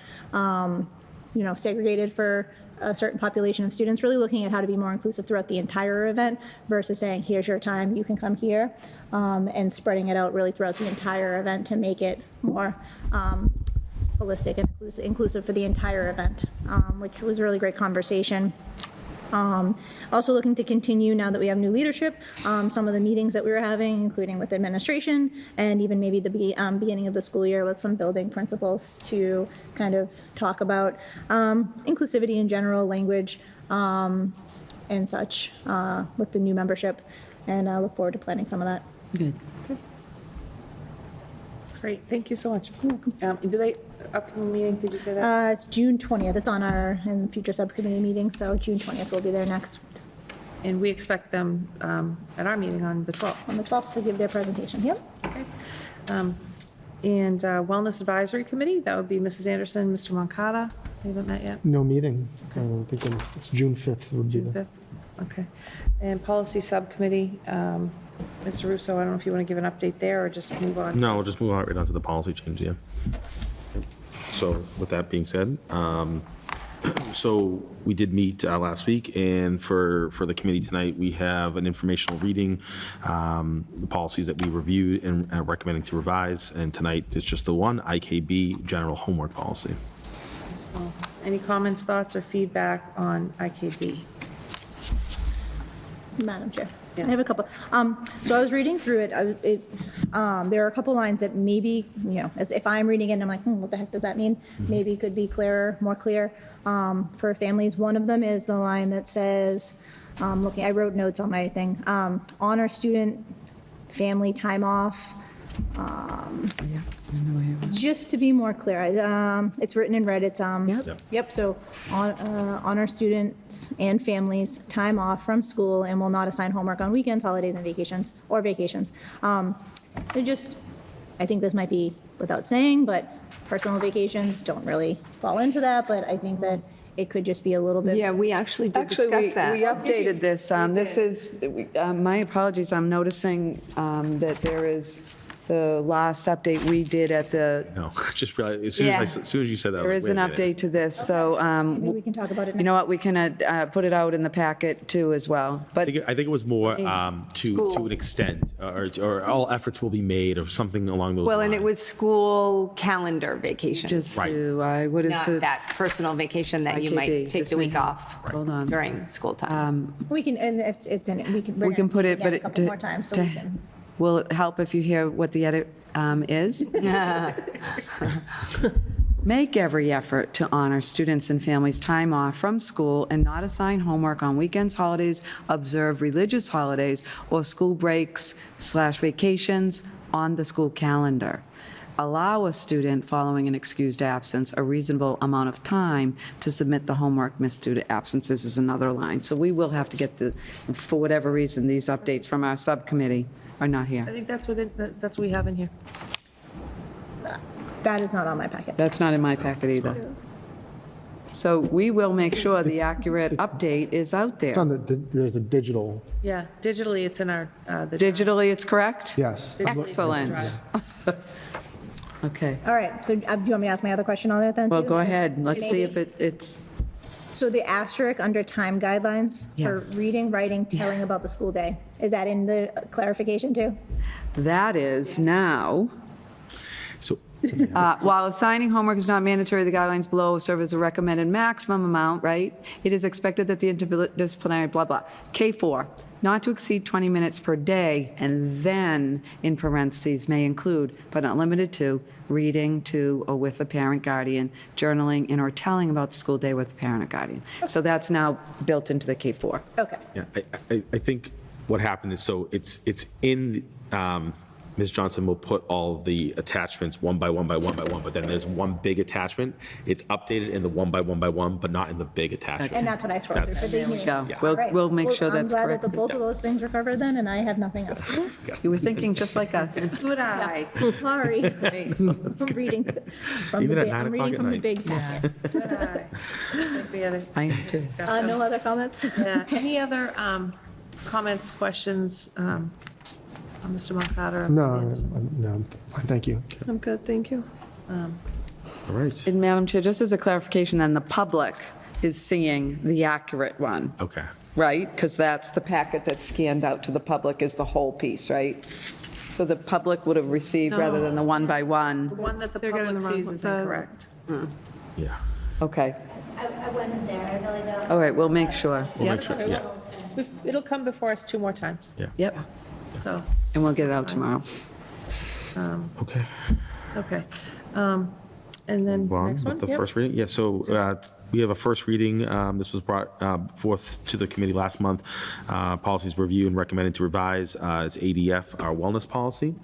segregated for a certain population of students, really looking at how to be more inclusive throughout the entire event versus saying, here's your time, you can come here, and spreading it out really throughout the entire event to make it more holistic and inclusive for the entire event, which was a really great conversation. Also looking to continue, now that we have new leadership, some of the meetings that we were having, including with administration, and even maybe the beginning of the school year with some building principals to kind of talk about inclusivity in general, language, and such with the new membership. And I look forward to planning some of that. Good. That's great. Thank you so much. Do they, upcoming meeting, did you say that? It's June 20th. It's on our future subcommittee meeting, so June 20th will be there next. And we expect them at our meeting on the 12th. On the 12th to give their presentation. Yep. Okay. And Wellness Advisory Committee, that would be Mrs. Anderson, Mr. Moncada. They haven't met yet. No meeting. I'm thinking it's June 5th would be June 5th. Okay. And Policy Subcommittee, Mr. Russo, I don't know if you want to give an update there or just move on. No, we'll just move on right on to the policy change, yeah. So with that being said, so we did meet last week, and for the committee tonight, we have an informational reading, the policies that we reviewed and recommending to revise, and tonight it's just the one, IKB, general homework policy. So, any comments, thoughts, or feedback on IKB? Madam Chair, I have a couple. So I was reading through it. There are a couple lines that maybe, as if I'm reading it, and I'm like, what the heck does that mean? Maybe could be clearer, more clear for families. One of them is the line that says, I wrote notes on my thing, honor student family time off. Just to be more clear, it's written in red, it's, yep, so honor students and families time off from school and will not assign homework on weekends, holidays, and vacations. They're just, I think this might be without saying, but personal vacations don't really fall into that, but I think that it could just be a little bit. Yeah, we actually did discuss that. We updated this. This is, my apologies, I'm noticing that there is the last update we did at the, No, just realized, as soon as you said that. there is an update to this, so. Maybe we can talk about it You know what, we can put it out in the packet too as well. But I think it was more to an extent, or all efforts will be made, or something along those lines. Well, and it was school calendar vacation. just Right. to, what is Not the? that personal vacation that you IKB, might take this the may week have- off Hold on. during school time. We can, and if it's in it, we can. We can put it, but A it. couple more times, so we can. Will it help if you hear what the edit is? Make every effort to honor students and families' time off from school and not assign homework on weekends, holidays, observe religious holidays, or school breaks/vacations on the school calendar. Allow a student following an excused absence a reasonable amount of time to submit the homework missed due to absences is another line. So we will have to get for whatever reason, these updates from our subcommittee are not I here. think that's what we have in here. That is not on my packet. That's not in my packet either. So we will make sure the accurate update is out It's on there. there's a digital, Yeah, digitally, it's in our, Digitally, it's correct? yes. Excellent. Okay. All right, so do you want me to ask my other question on it then? Well, too? go ahead. Let's see if Maybe. it's, So the asterisk under time guidelines Yes. for reading, writing, telling about the school day, is that in the clarification too? that is now. So, While assigning homework is not mandatory, the guidelines below serve as a recommended maximum amount, right? It is expected that the interdisciplinary, blah, blah. K4, not to exceed 20 minutes per day, and then, in parentheses, may include, but not limited to, reading to or with a parent guardian, journaling and or telling about the school day with a parent or guardian. So that's now built into the K4. Okay. yeah, I think what happened is, so it's in, Ms. Johnson will put all the attachments one by one by one by one, but then there's one big attachment. It's updated in the one by one by one, but not in the big attachment. And that's what I scrolled through for That's- the There we meeting. go. All right. We'll make Well, sure that's I'm glad correct. that both of those things were covered then, and I have nothing else. You were thinking just like us. So would I. Sorry. I'm reading from Even the at big, 9 I'm o'clock reading at from the night. big packet. I am too. No other comments? Yeah, any other comments, questions, Mr. Moncada? or Ms. No, Anderson? no, thank you. I'm good, thank you. All right. And Madam Chair, just as a clarification, then the public is seeing the accurate one, Okay. right? Because that's the packet that's scanned out to the public is the whole piece, right? So the public would have received rather than the one by The one. one that the public sees is incorrect. Yeah. Okay, I wasn't there, I really don't. all right, we'll make sure. We'll Yep. make sure, yeah. It'll come before us 2 more times, Yep, so, and we'll get it out tomorrow. Okay. okay. And then Well, next one? with the Yep. first reading, yeah, so we have a first reading. This was brought forth to the committee last month. Policies review and recommended to revise as ADF, our wellness policy.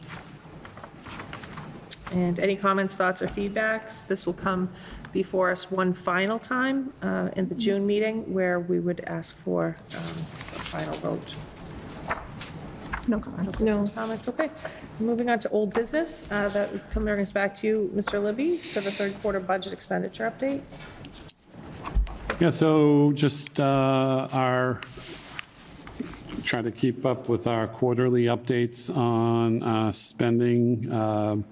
And any comments, thoughts, or feedbacks? This will come before us one final time in the June meeting, where we would ask for a final vote. No comments. No comments, okay. Moving on to old business, that would come bring us back to you, Mr. Libby, for the third quarter budget expenditure update. Yeah, so just try to keep up with our quarterly updates on spending.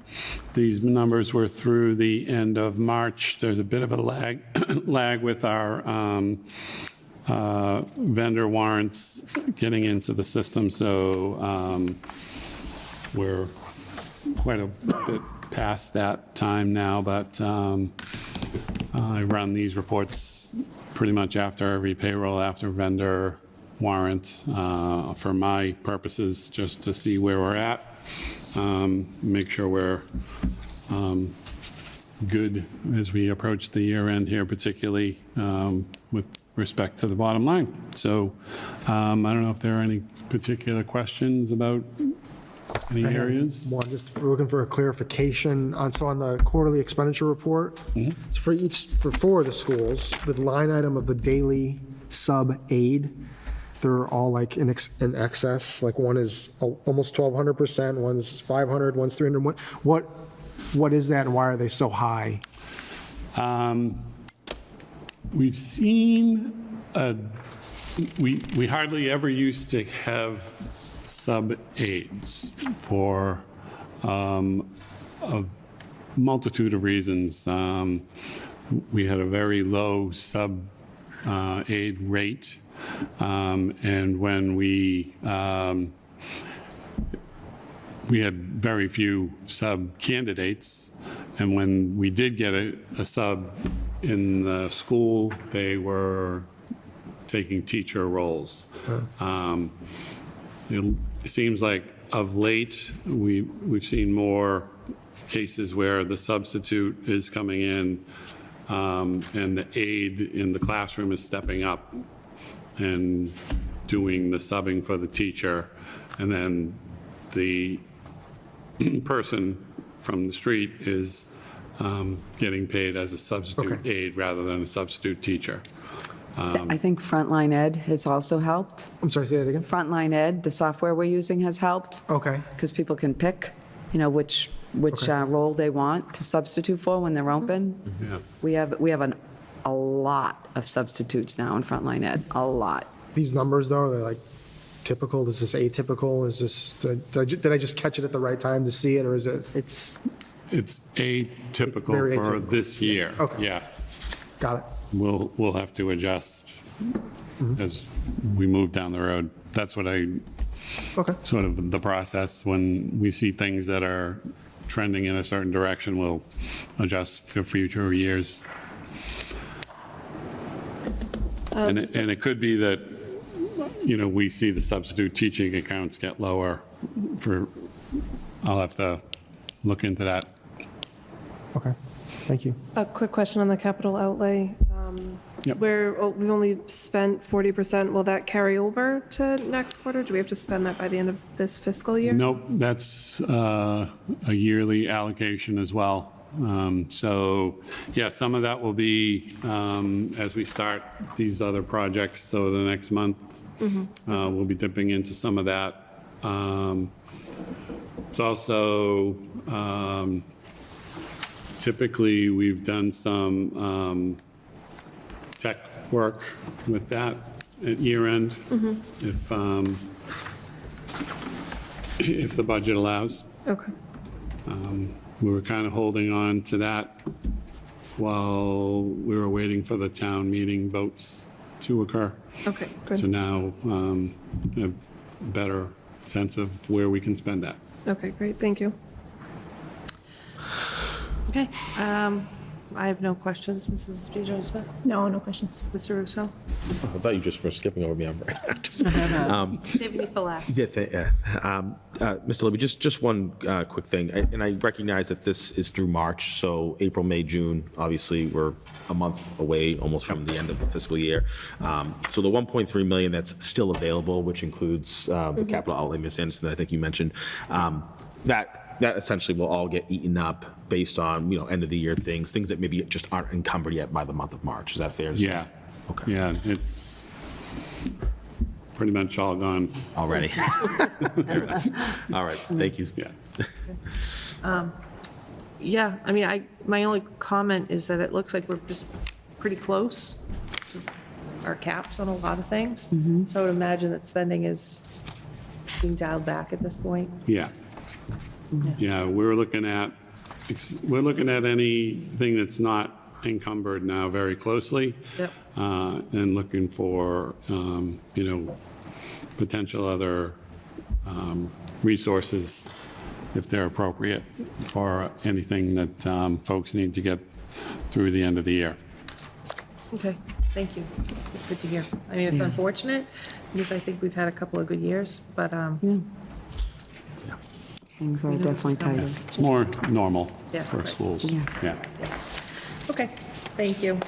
These numbers were through the end of March. There's a bit of a lag with our vendor warrants getting into the system, so we're quite a bit past that time now, but I run these reports pretty much after every payroll, after vendor warrant, for my purposes, just to see where we're at, make sure we're good as we approach the year end here, particularly with respect to the bottom line. So I don't know if there are any particular questions about any I have areas. One, just looking for a clarification on, so on the quarterly expenditure report, it's for 4 of the schools, the line item of the daily sub aid, they're all like in excess, like one is almost 1,200%, one's 500, one's 300. What is that and why are they so high? We've seen, we hardly ever used to have sub-aids for a multitude of reasons. We had a very low sub-aid rate, and when we had very few sub-candidates, and when we did get a sub in the school, they were taking teacher roles. It seems like of late, we've seen more cases where the substitute is coming in, and the aide in the classroom is stepping up and doing the subbing for the teacher, and then the person from the street is getting paid as a substitute aide rather than a substitute teacher. I think Frontline Ed has also helped. I'm sorry, say that again? Frontline Ed, the software we're using, has helped. Okay. Because people can pick, which role they want to substitute for when they're open. Yeah. We have a lot of substitutes now in Frontline Ed, a lot. These numbers, though, they're like typical, is this atypical, is this, did I just catch it at the right time to see it, or is it? It's atypical Very for atypical. this year. Okay. Yeah. Got it. We'll have to adjust as we move down the road. That's what sort of the process. When we see things that are trending in a certain direction, we'll adjust for future years. And it could be that, we see the substitute teaching accounts get lower I'll have to look into that. Okay, thank you. A quick question on the capital outlay. Yep. We've only spent 40%. Will that carry over to next quarter? Do we have to spend that by the end of this fiscal year? Nope, that's a yearly allocation as well. So, yeah, some of that will be as we start these other projects. So the next month, we'll be dipping into some of that. It's also, typically, we've done some tech work with that at year end, if the budget allows. Okay. We were kind of holding on to that while we were waiting for the town meeting votes to occur. Okay, good. So now, a better sense of where we can spend that. Okay, great. Thank you. Okay, I have no questions. Mrs. B. Jones Smith? No questions. Mr. Russo? I thought you just were skipping over me. I'm Saving you for last. Mr. Libby, just one quick thing, and I recognize that this is through March, so April, May, June, obviously, we're a month away almost from the end of the fiscal year. So the 1.3 million that's still available, which includes the capital outlay, Ms. Anderson, that I think you mentioned, that essentially will all get eaten up based on, end of the year things that maybe just aren't encumbered yet by the month of March. Is that fair to say? Yeah. Okay. Yeah, it's pretty much all gone. Already. Fair enough. All right, thank you. Yeah. Yeah, I mean, my only comment is that it looks like we're just pretty close to our caps on a lot of things. So I would imagine that spending is being dialed back at this point. Yeah. Yeah, we're looking at anything that's not encumbered now very closely. Yep. And looking for, potential other resources, if they're appropriate, for anything that folks need to get through the end of the year. Okay, thank you. It's good to hear. I mean, it's unfortunate, because I think we've had a couple of good years, but, Things are We know this is definitely coming. tighter. It's more normal Yeah, for right. schools. Yeah. Yeah. okay, thank you.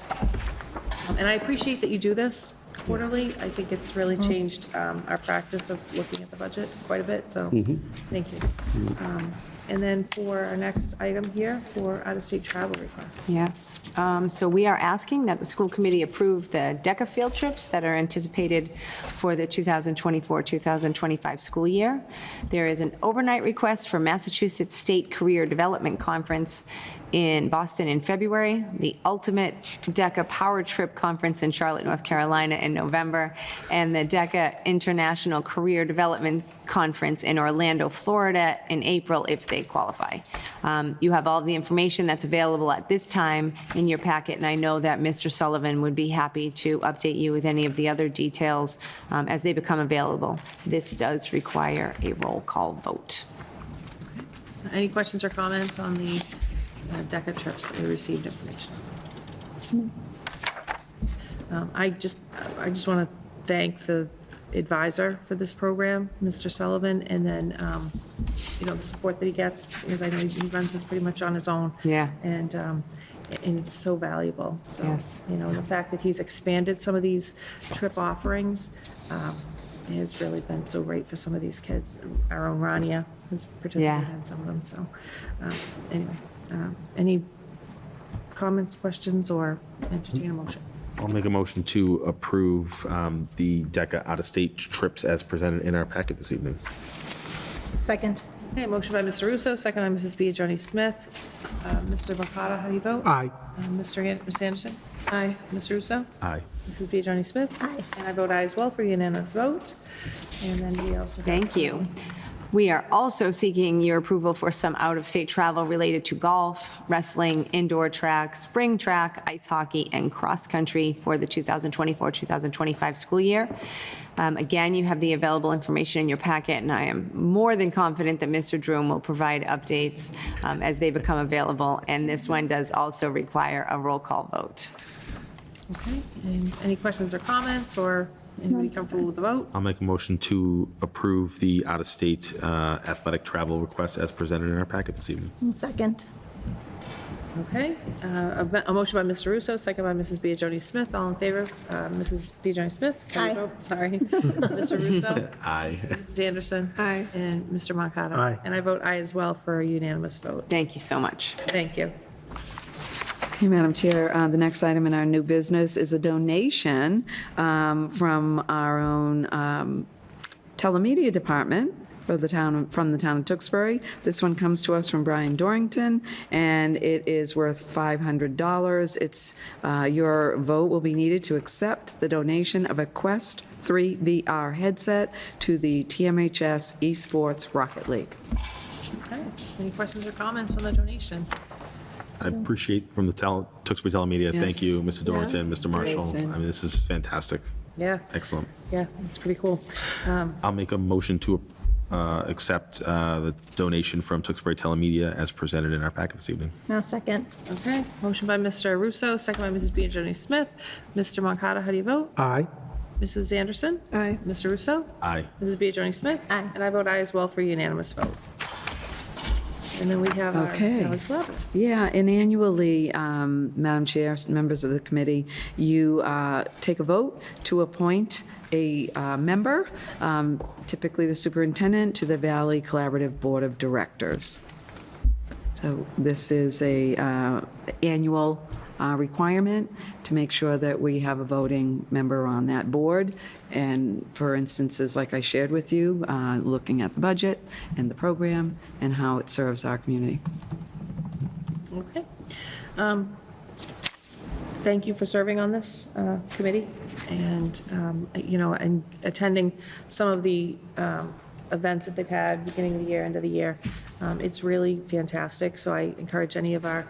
And I appreciate that you do this quarterly. I think it's really changed our practice of looking at the budget quite a bit, so thank you. And then for our next item here, for out-of-state travel requests. Yes. So we are asking that the school committee approve the DECA field trips that are anticipated for the 2024-2025 school year. There is an overnight request for Massachusetts State Career Development Conference in Boston in February, the Ultimate DECA Power Trip Conference in Charlotte, North Carolina in November, and the DECA International Career Development Conference in Orlando, Florida in April if they qualify. You have all the information that's available at this time in your packet, and I know that Mr. Sullivan would be happy to update you with any of the other details as they become available. This does require a roll call vote. Any questions or comments on the DECA trips that we received information? I just want to thank the advisor for this program, Mr. Sullivan, and then, the support that he gets, because I know he runs this pretty much on his own. Yeah. And it's so valuable. So, Yes. the fact that he's expanded some of these trip offerings has really been so great for some of these kids. Our own Rania has participated Yeah. in some of them, so, anyway. Any comments, questions, or entertain a motion? I'll make a motion to approve the DECA out-of-state trips as presented in our packet this evening. Second. Okay, motion by Mr. Russo, second by Mrs. Biagioni Smith. Mr. Mercado, how do you vote? Aye. Ms. Anderson? Aye. Mr. Russo? Aye. Mrs. Biagioni Smith? Aye. And I vote aye as well for unanimous vote. And then we also have... Thank you. We are also seeking your approval for some out-of-state travel related to golf, wrestling, indoor track, spring track, ice hockey, and cross-country for the 2024-2025 school year. Again, you have the available information in your packet, and I am more than confident that Mr. Droom will provide updates as they become available, and this one does also require a roll call vote. Okay, and any questions or comments, or anybody comfortable with the vote? I'll make a motion to approve the out-of-state athletic travel request as presented in our packet this evening. Second. Okay, a motion by Mr. Russo, second by Mrs. Biagioni Smith. All in favor? Mrs. Biagioni Smith? How do you Aye. vote? Sorry. Mr. Russo? Aye. Mrs. Anderson? Aye. And Mr. Moncada? Aye. And I vote aye as well for a unanimous vote. Thank you so much. Thank you. Okay, Madam Chair, the next item in our new business is a donation from our own telemedia department from the town of Tewksbury. This one comes to us from Brian Dorrington, and it is worth $500. It's your vote will be needed to accept the donation of a Quest 3 VR headset to the TMHS Esports Rocket League. Okay, any questions or comments on the donation? I appreciate from the Tewksbury Telemedia. Thank Yes. you, Mr. Dorrington, Mr. Marshall. amazing. I mean, this is fantastic. Yeah, Excellent. yeah, it's pretty cool. I'll make a motion to accept the donation from Tewksbury Telemedia as presented in our packet this evening. Now second. Okay, motion by Mr. Russo, second by Mrs. Biagioni Smith. Mr. Moncada, how do you vote? Aye. Mrs. Anderson? Aye. Mr. Russo? Aye. Mrs. Biagioni Smith? Aye. And I vote aye as well for unanimous vote. And then we have our Okay. Valley Collaborative. Yeah, and annually, Madam Chair, members of the committee, you take a vote to appoint a member, typically the superintendent, to the Valley Collaborative Board of Directors. So this is a annual requirement to make sure that we have a voting member on that board. And for instances, like I shared with you, looking at the budget and the program and how it serves our community. Okay. Thank you for serving on this committee and, and attending some of the events that they've had beginning of the year, end of the year. It's really fantastic. So I encourage any of our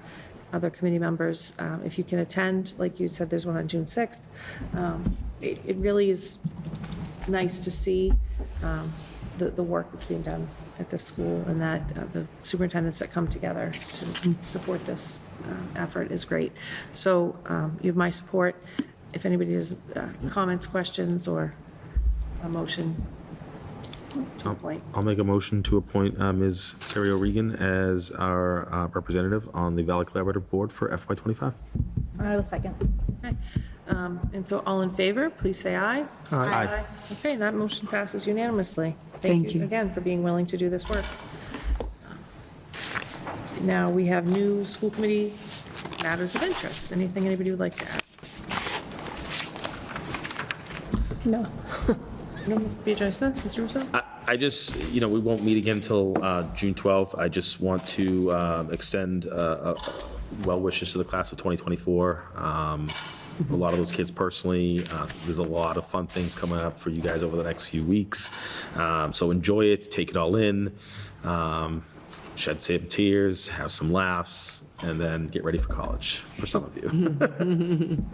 other committee members, if you can attend, like you said, there's one on June 6th. It really is nice to see the work that's being done at this school, and that the superintendents that come together to support this effort is great. So you have my support. If anybody has comments, questions, or a motion to appoint. I'll make a motion to appoint Ms. Terry O'Regan as our representative on the Valley Collaborative Board for FY25. I will second. Okay. And so all in favor, please say aye. Aye. Okay, that motion passes unanimously. Thank you. Again for being willing to do this work. Now we have new school committee matters of interest. Anything anybody would like to add? No. No, Mr. Smith, Mr. Russo? I just, we won't meet again until June 12th. I just want to extend well wishes to the class of 2024. A lot of those kids personally. There's a lot of fun things coming up for you guys over the next few weeks. So enjoy it, take it all in, shed some tears, have some laughs, and then get ready for college for some of you.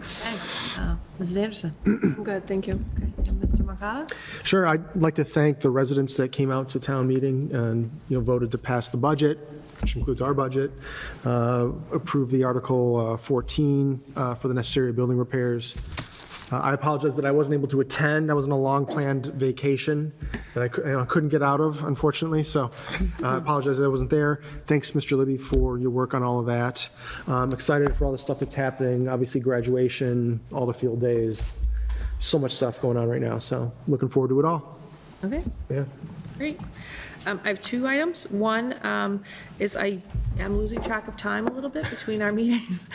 Thanks. Mrs. Anderson? I'm good, thank you. Okay. And Mr. Mercado? Sure, I'd like to thank the residents that came out to town meeting and, voted to pass the budget, which includes our budget, approve the Article 14 for the necessary building repairs. I apologize that I wasn't able to attend. I was on a long-planned vacation that I couldn't get out of, unfortunately, so I apologize that I wasn't there. Thanks, Mr. Libby, for your work on all of that. I'm excited for all the stuff that's happening, obviously graduation, all the field days, so much stuff going on right now, so looking forward to it all. Okay. Yeah. Great. I have two items. One is I am losing track of time a little bit between our meetings.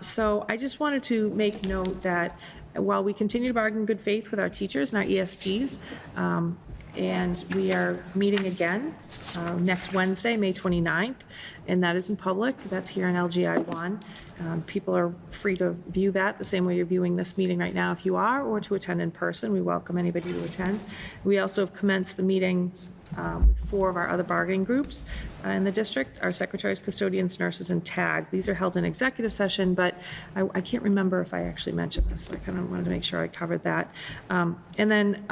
So I just wanted to make note that while we continue to bargain in good faith with our teachers and our ESPs, and we are meeting again next Wednesday, May 29th, and that is in public. That's here in LGI 1. People are free to view that the same way you're viewing this meeting right now if you are, or to attend in person. We welcome anybody to attend. We also have commenced the meetings with 4 of our other bargaining groups in the district, our secretaries, custodians, nurses, and TAG. These are held in executive session, but I can't remember if I actually mentioned this, so I kind of wanted to make sure I covered that. And then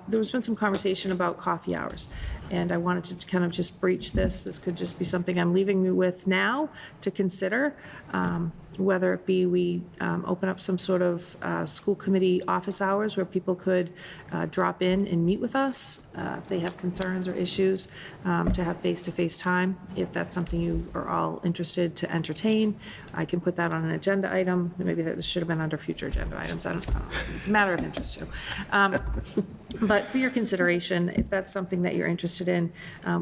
there's been some conversation about coffee hours, and I wanted to kind of just breach this. This could just be something I'm leaving you with now to consider. Whether it be we open up some sort of school committee office hours where people could drop in and meet with us if they have concerns or issues, to have face-to-face time. If that's something you are all interested to entertain, I can put that on an agenda item. Maybe that should have been under future agenda items. I don't know. It's a matter of interest too. But for your consideration, if that's something that you're interested in,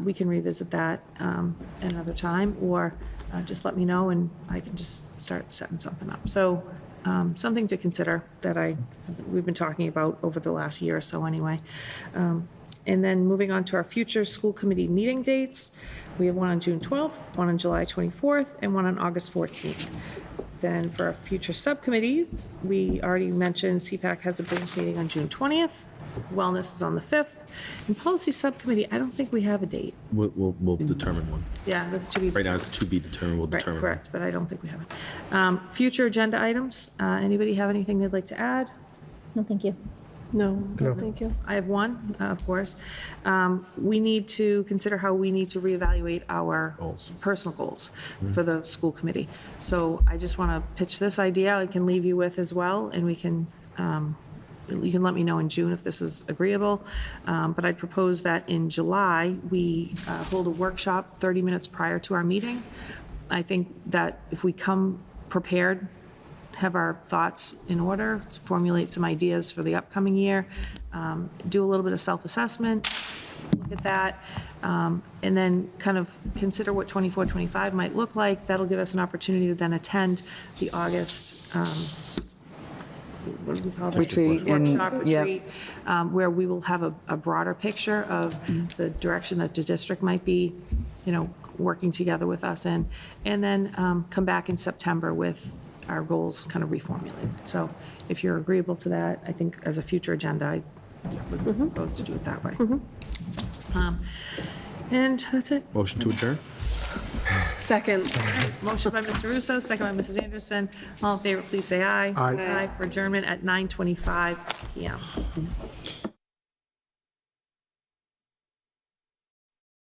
we can revisit that another time, or just let me know and I can just start setting something up. So something to consider that we've been talking about over the last year or so anyway. And then moving on to our future school committee meeting dates, we have one on June 12th, one on July 24th, and one on August 14th. Then for our future subcommittees, we already mentioned CPAC has a business meeting on June 20th. Wellness is on the 5th. And policy subcommittee, I don't think we have a date. We'll determine one. Yeah, that's to be. Right now, it's to be determined. We'll Right, determine. correct, but I don't think we have it. Future agenda items, anybody have anything they'd like to add? No, thank you. No, thank you. I have one, of course. We need to consider how we need to reevaluate our personal goals for the school committee. So I just want to pitch this idea I can leave you with as well, and we can, you can let me know in June if this is agreeable. But I'd propose that in July, we hold a workshop 30 minutes prior to our meeting. I think that if we come prepared, have our thoughts in order, formulate some ideas for the upcoming year, do a little bit of self-assessment, look at that, and then kind of consider what 24-25 might look like. That'll give us an opportunity to then attend the August, what do we call it? Retreat Workshop and- yep. retreat, where we will have a broader picture of the direction that the district might be, working together with us in, and then come back in September with our goals kind of reformulated. So if you're agreeable to that, I think as a future agenda, I would propose to do it that way. And that's it. Motion to adjourn? Second. Motion by Mr. Russo, second by Mrs. Anderson. All in favor, please say aye. Aye. Aye for adjournment at 9:25 PM.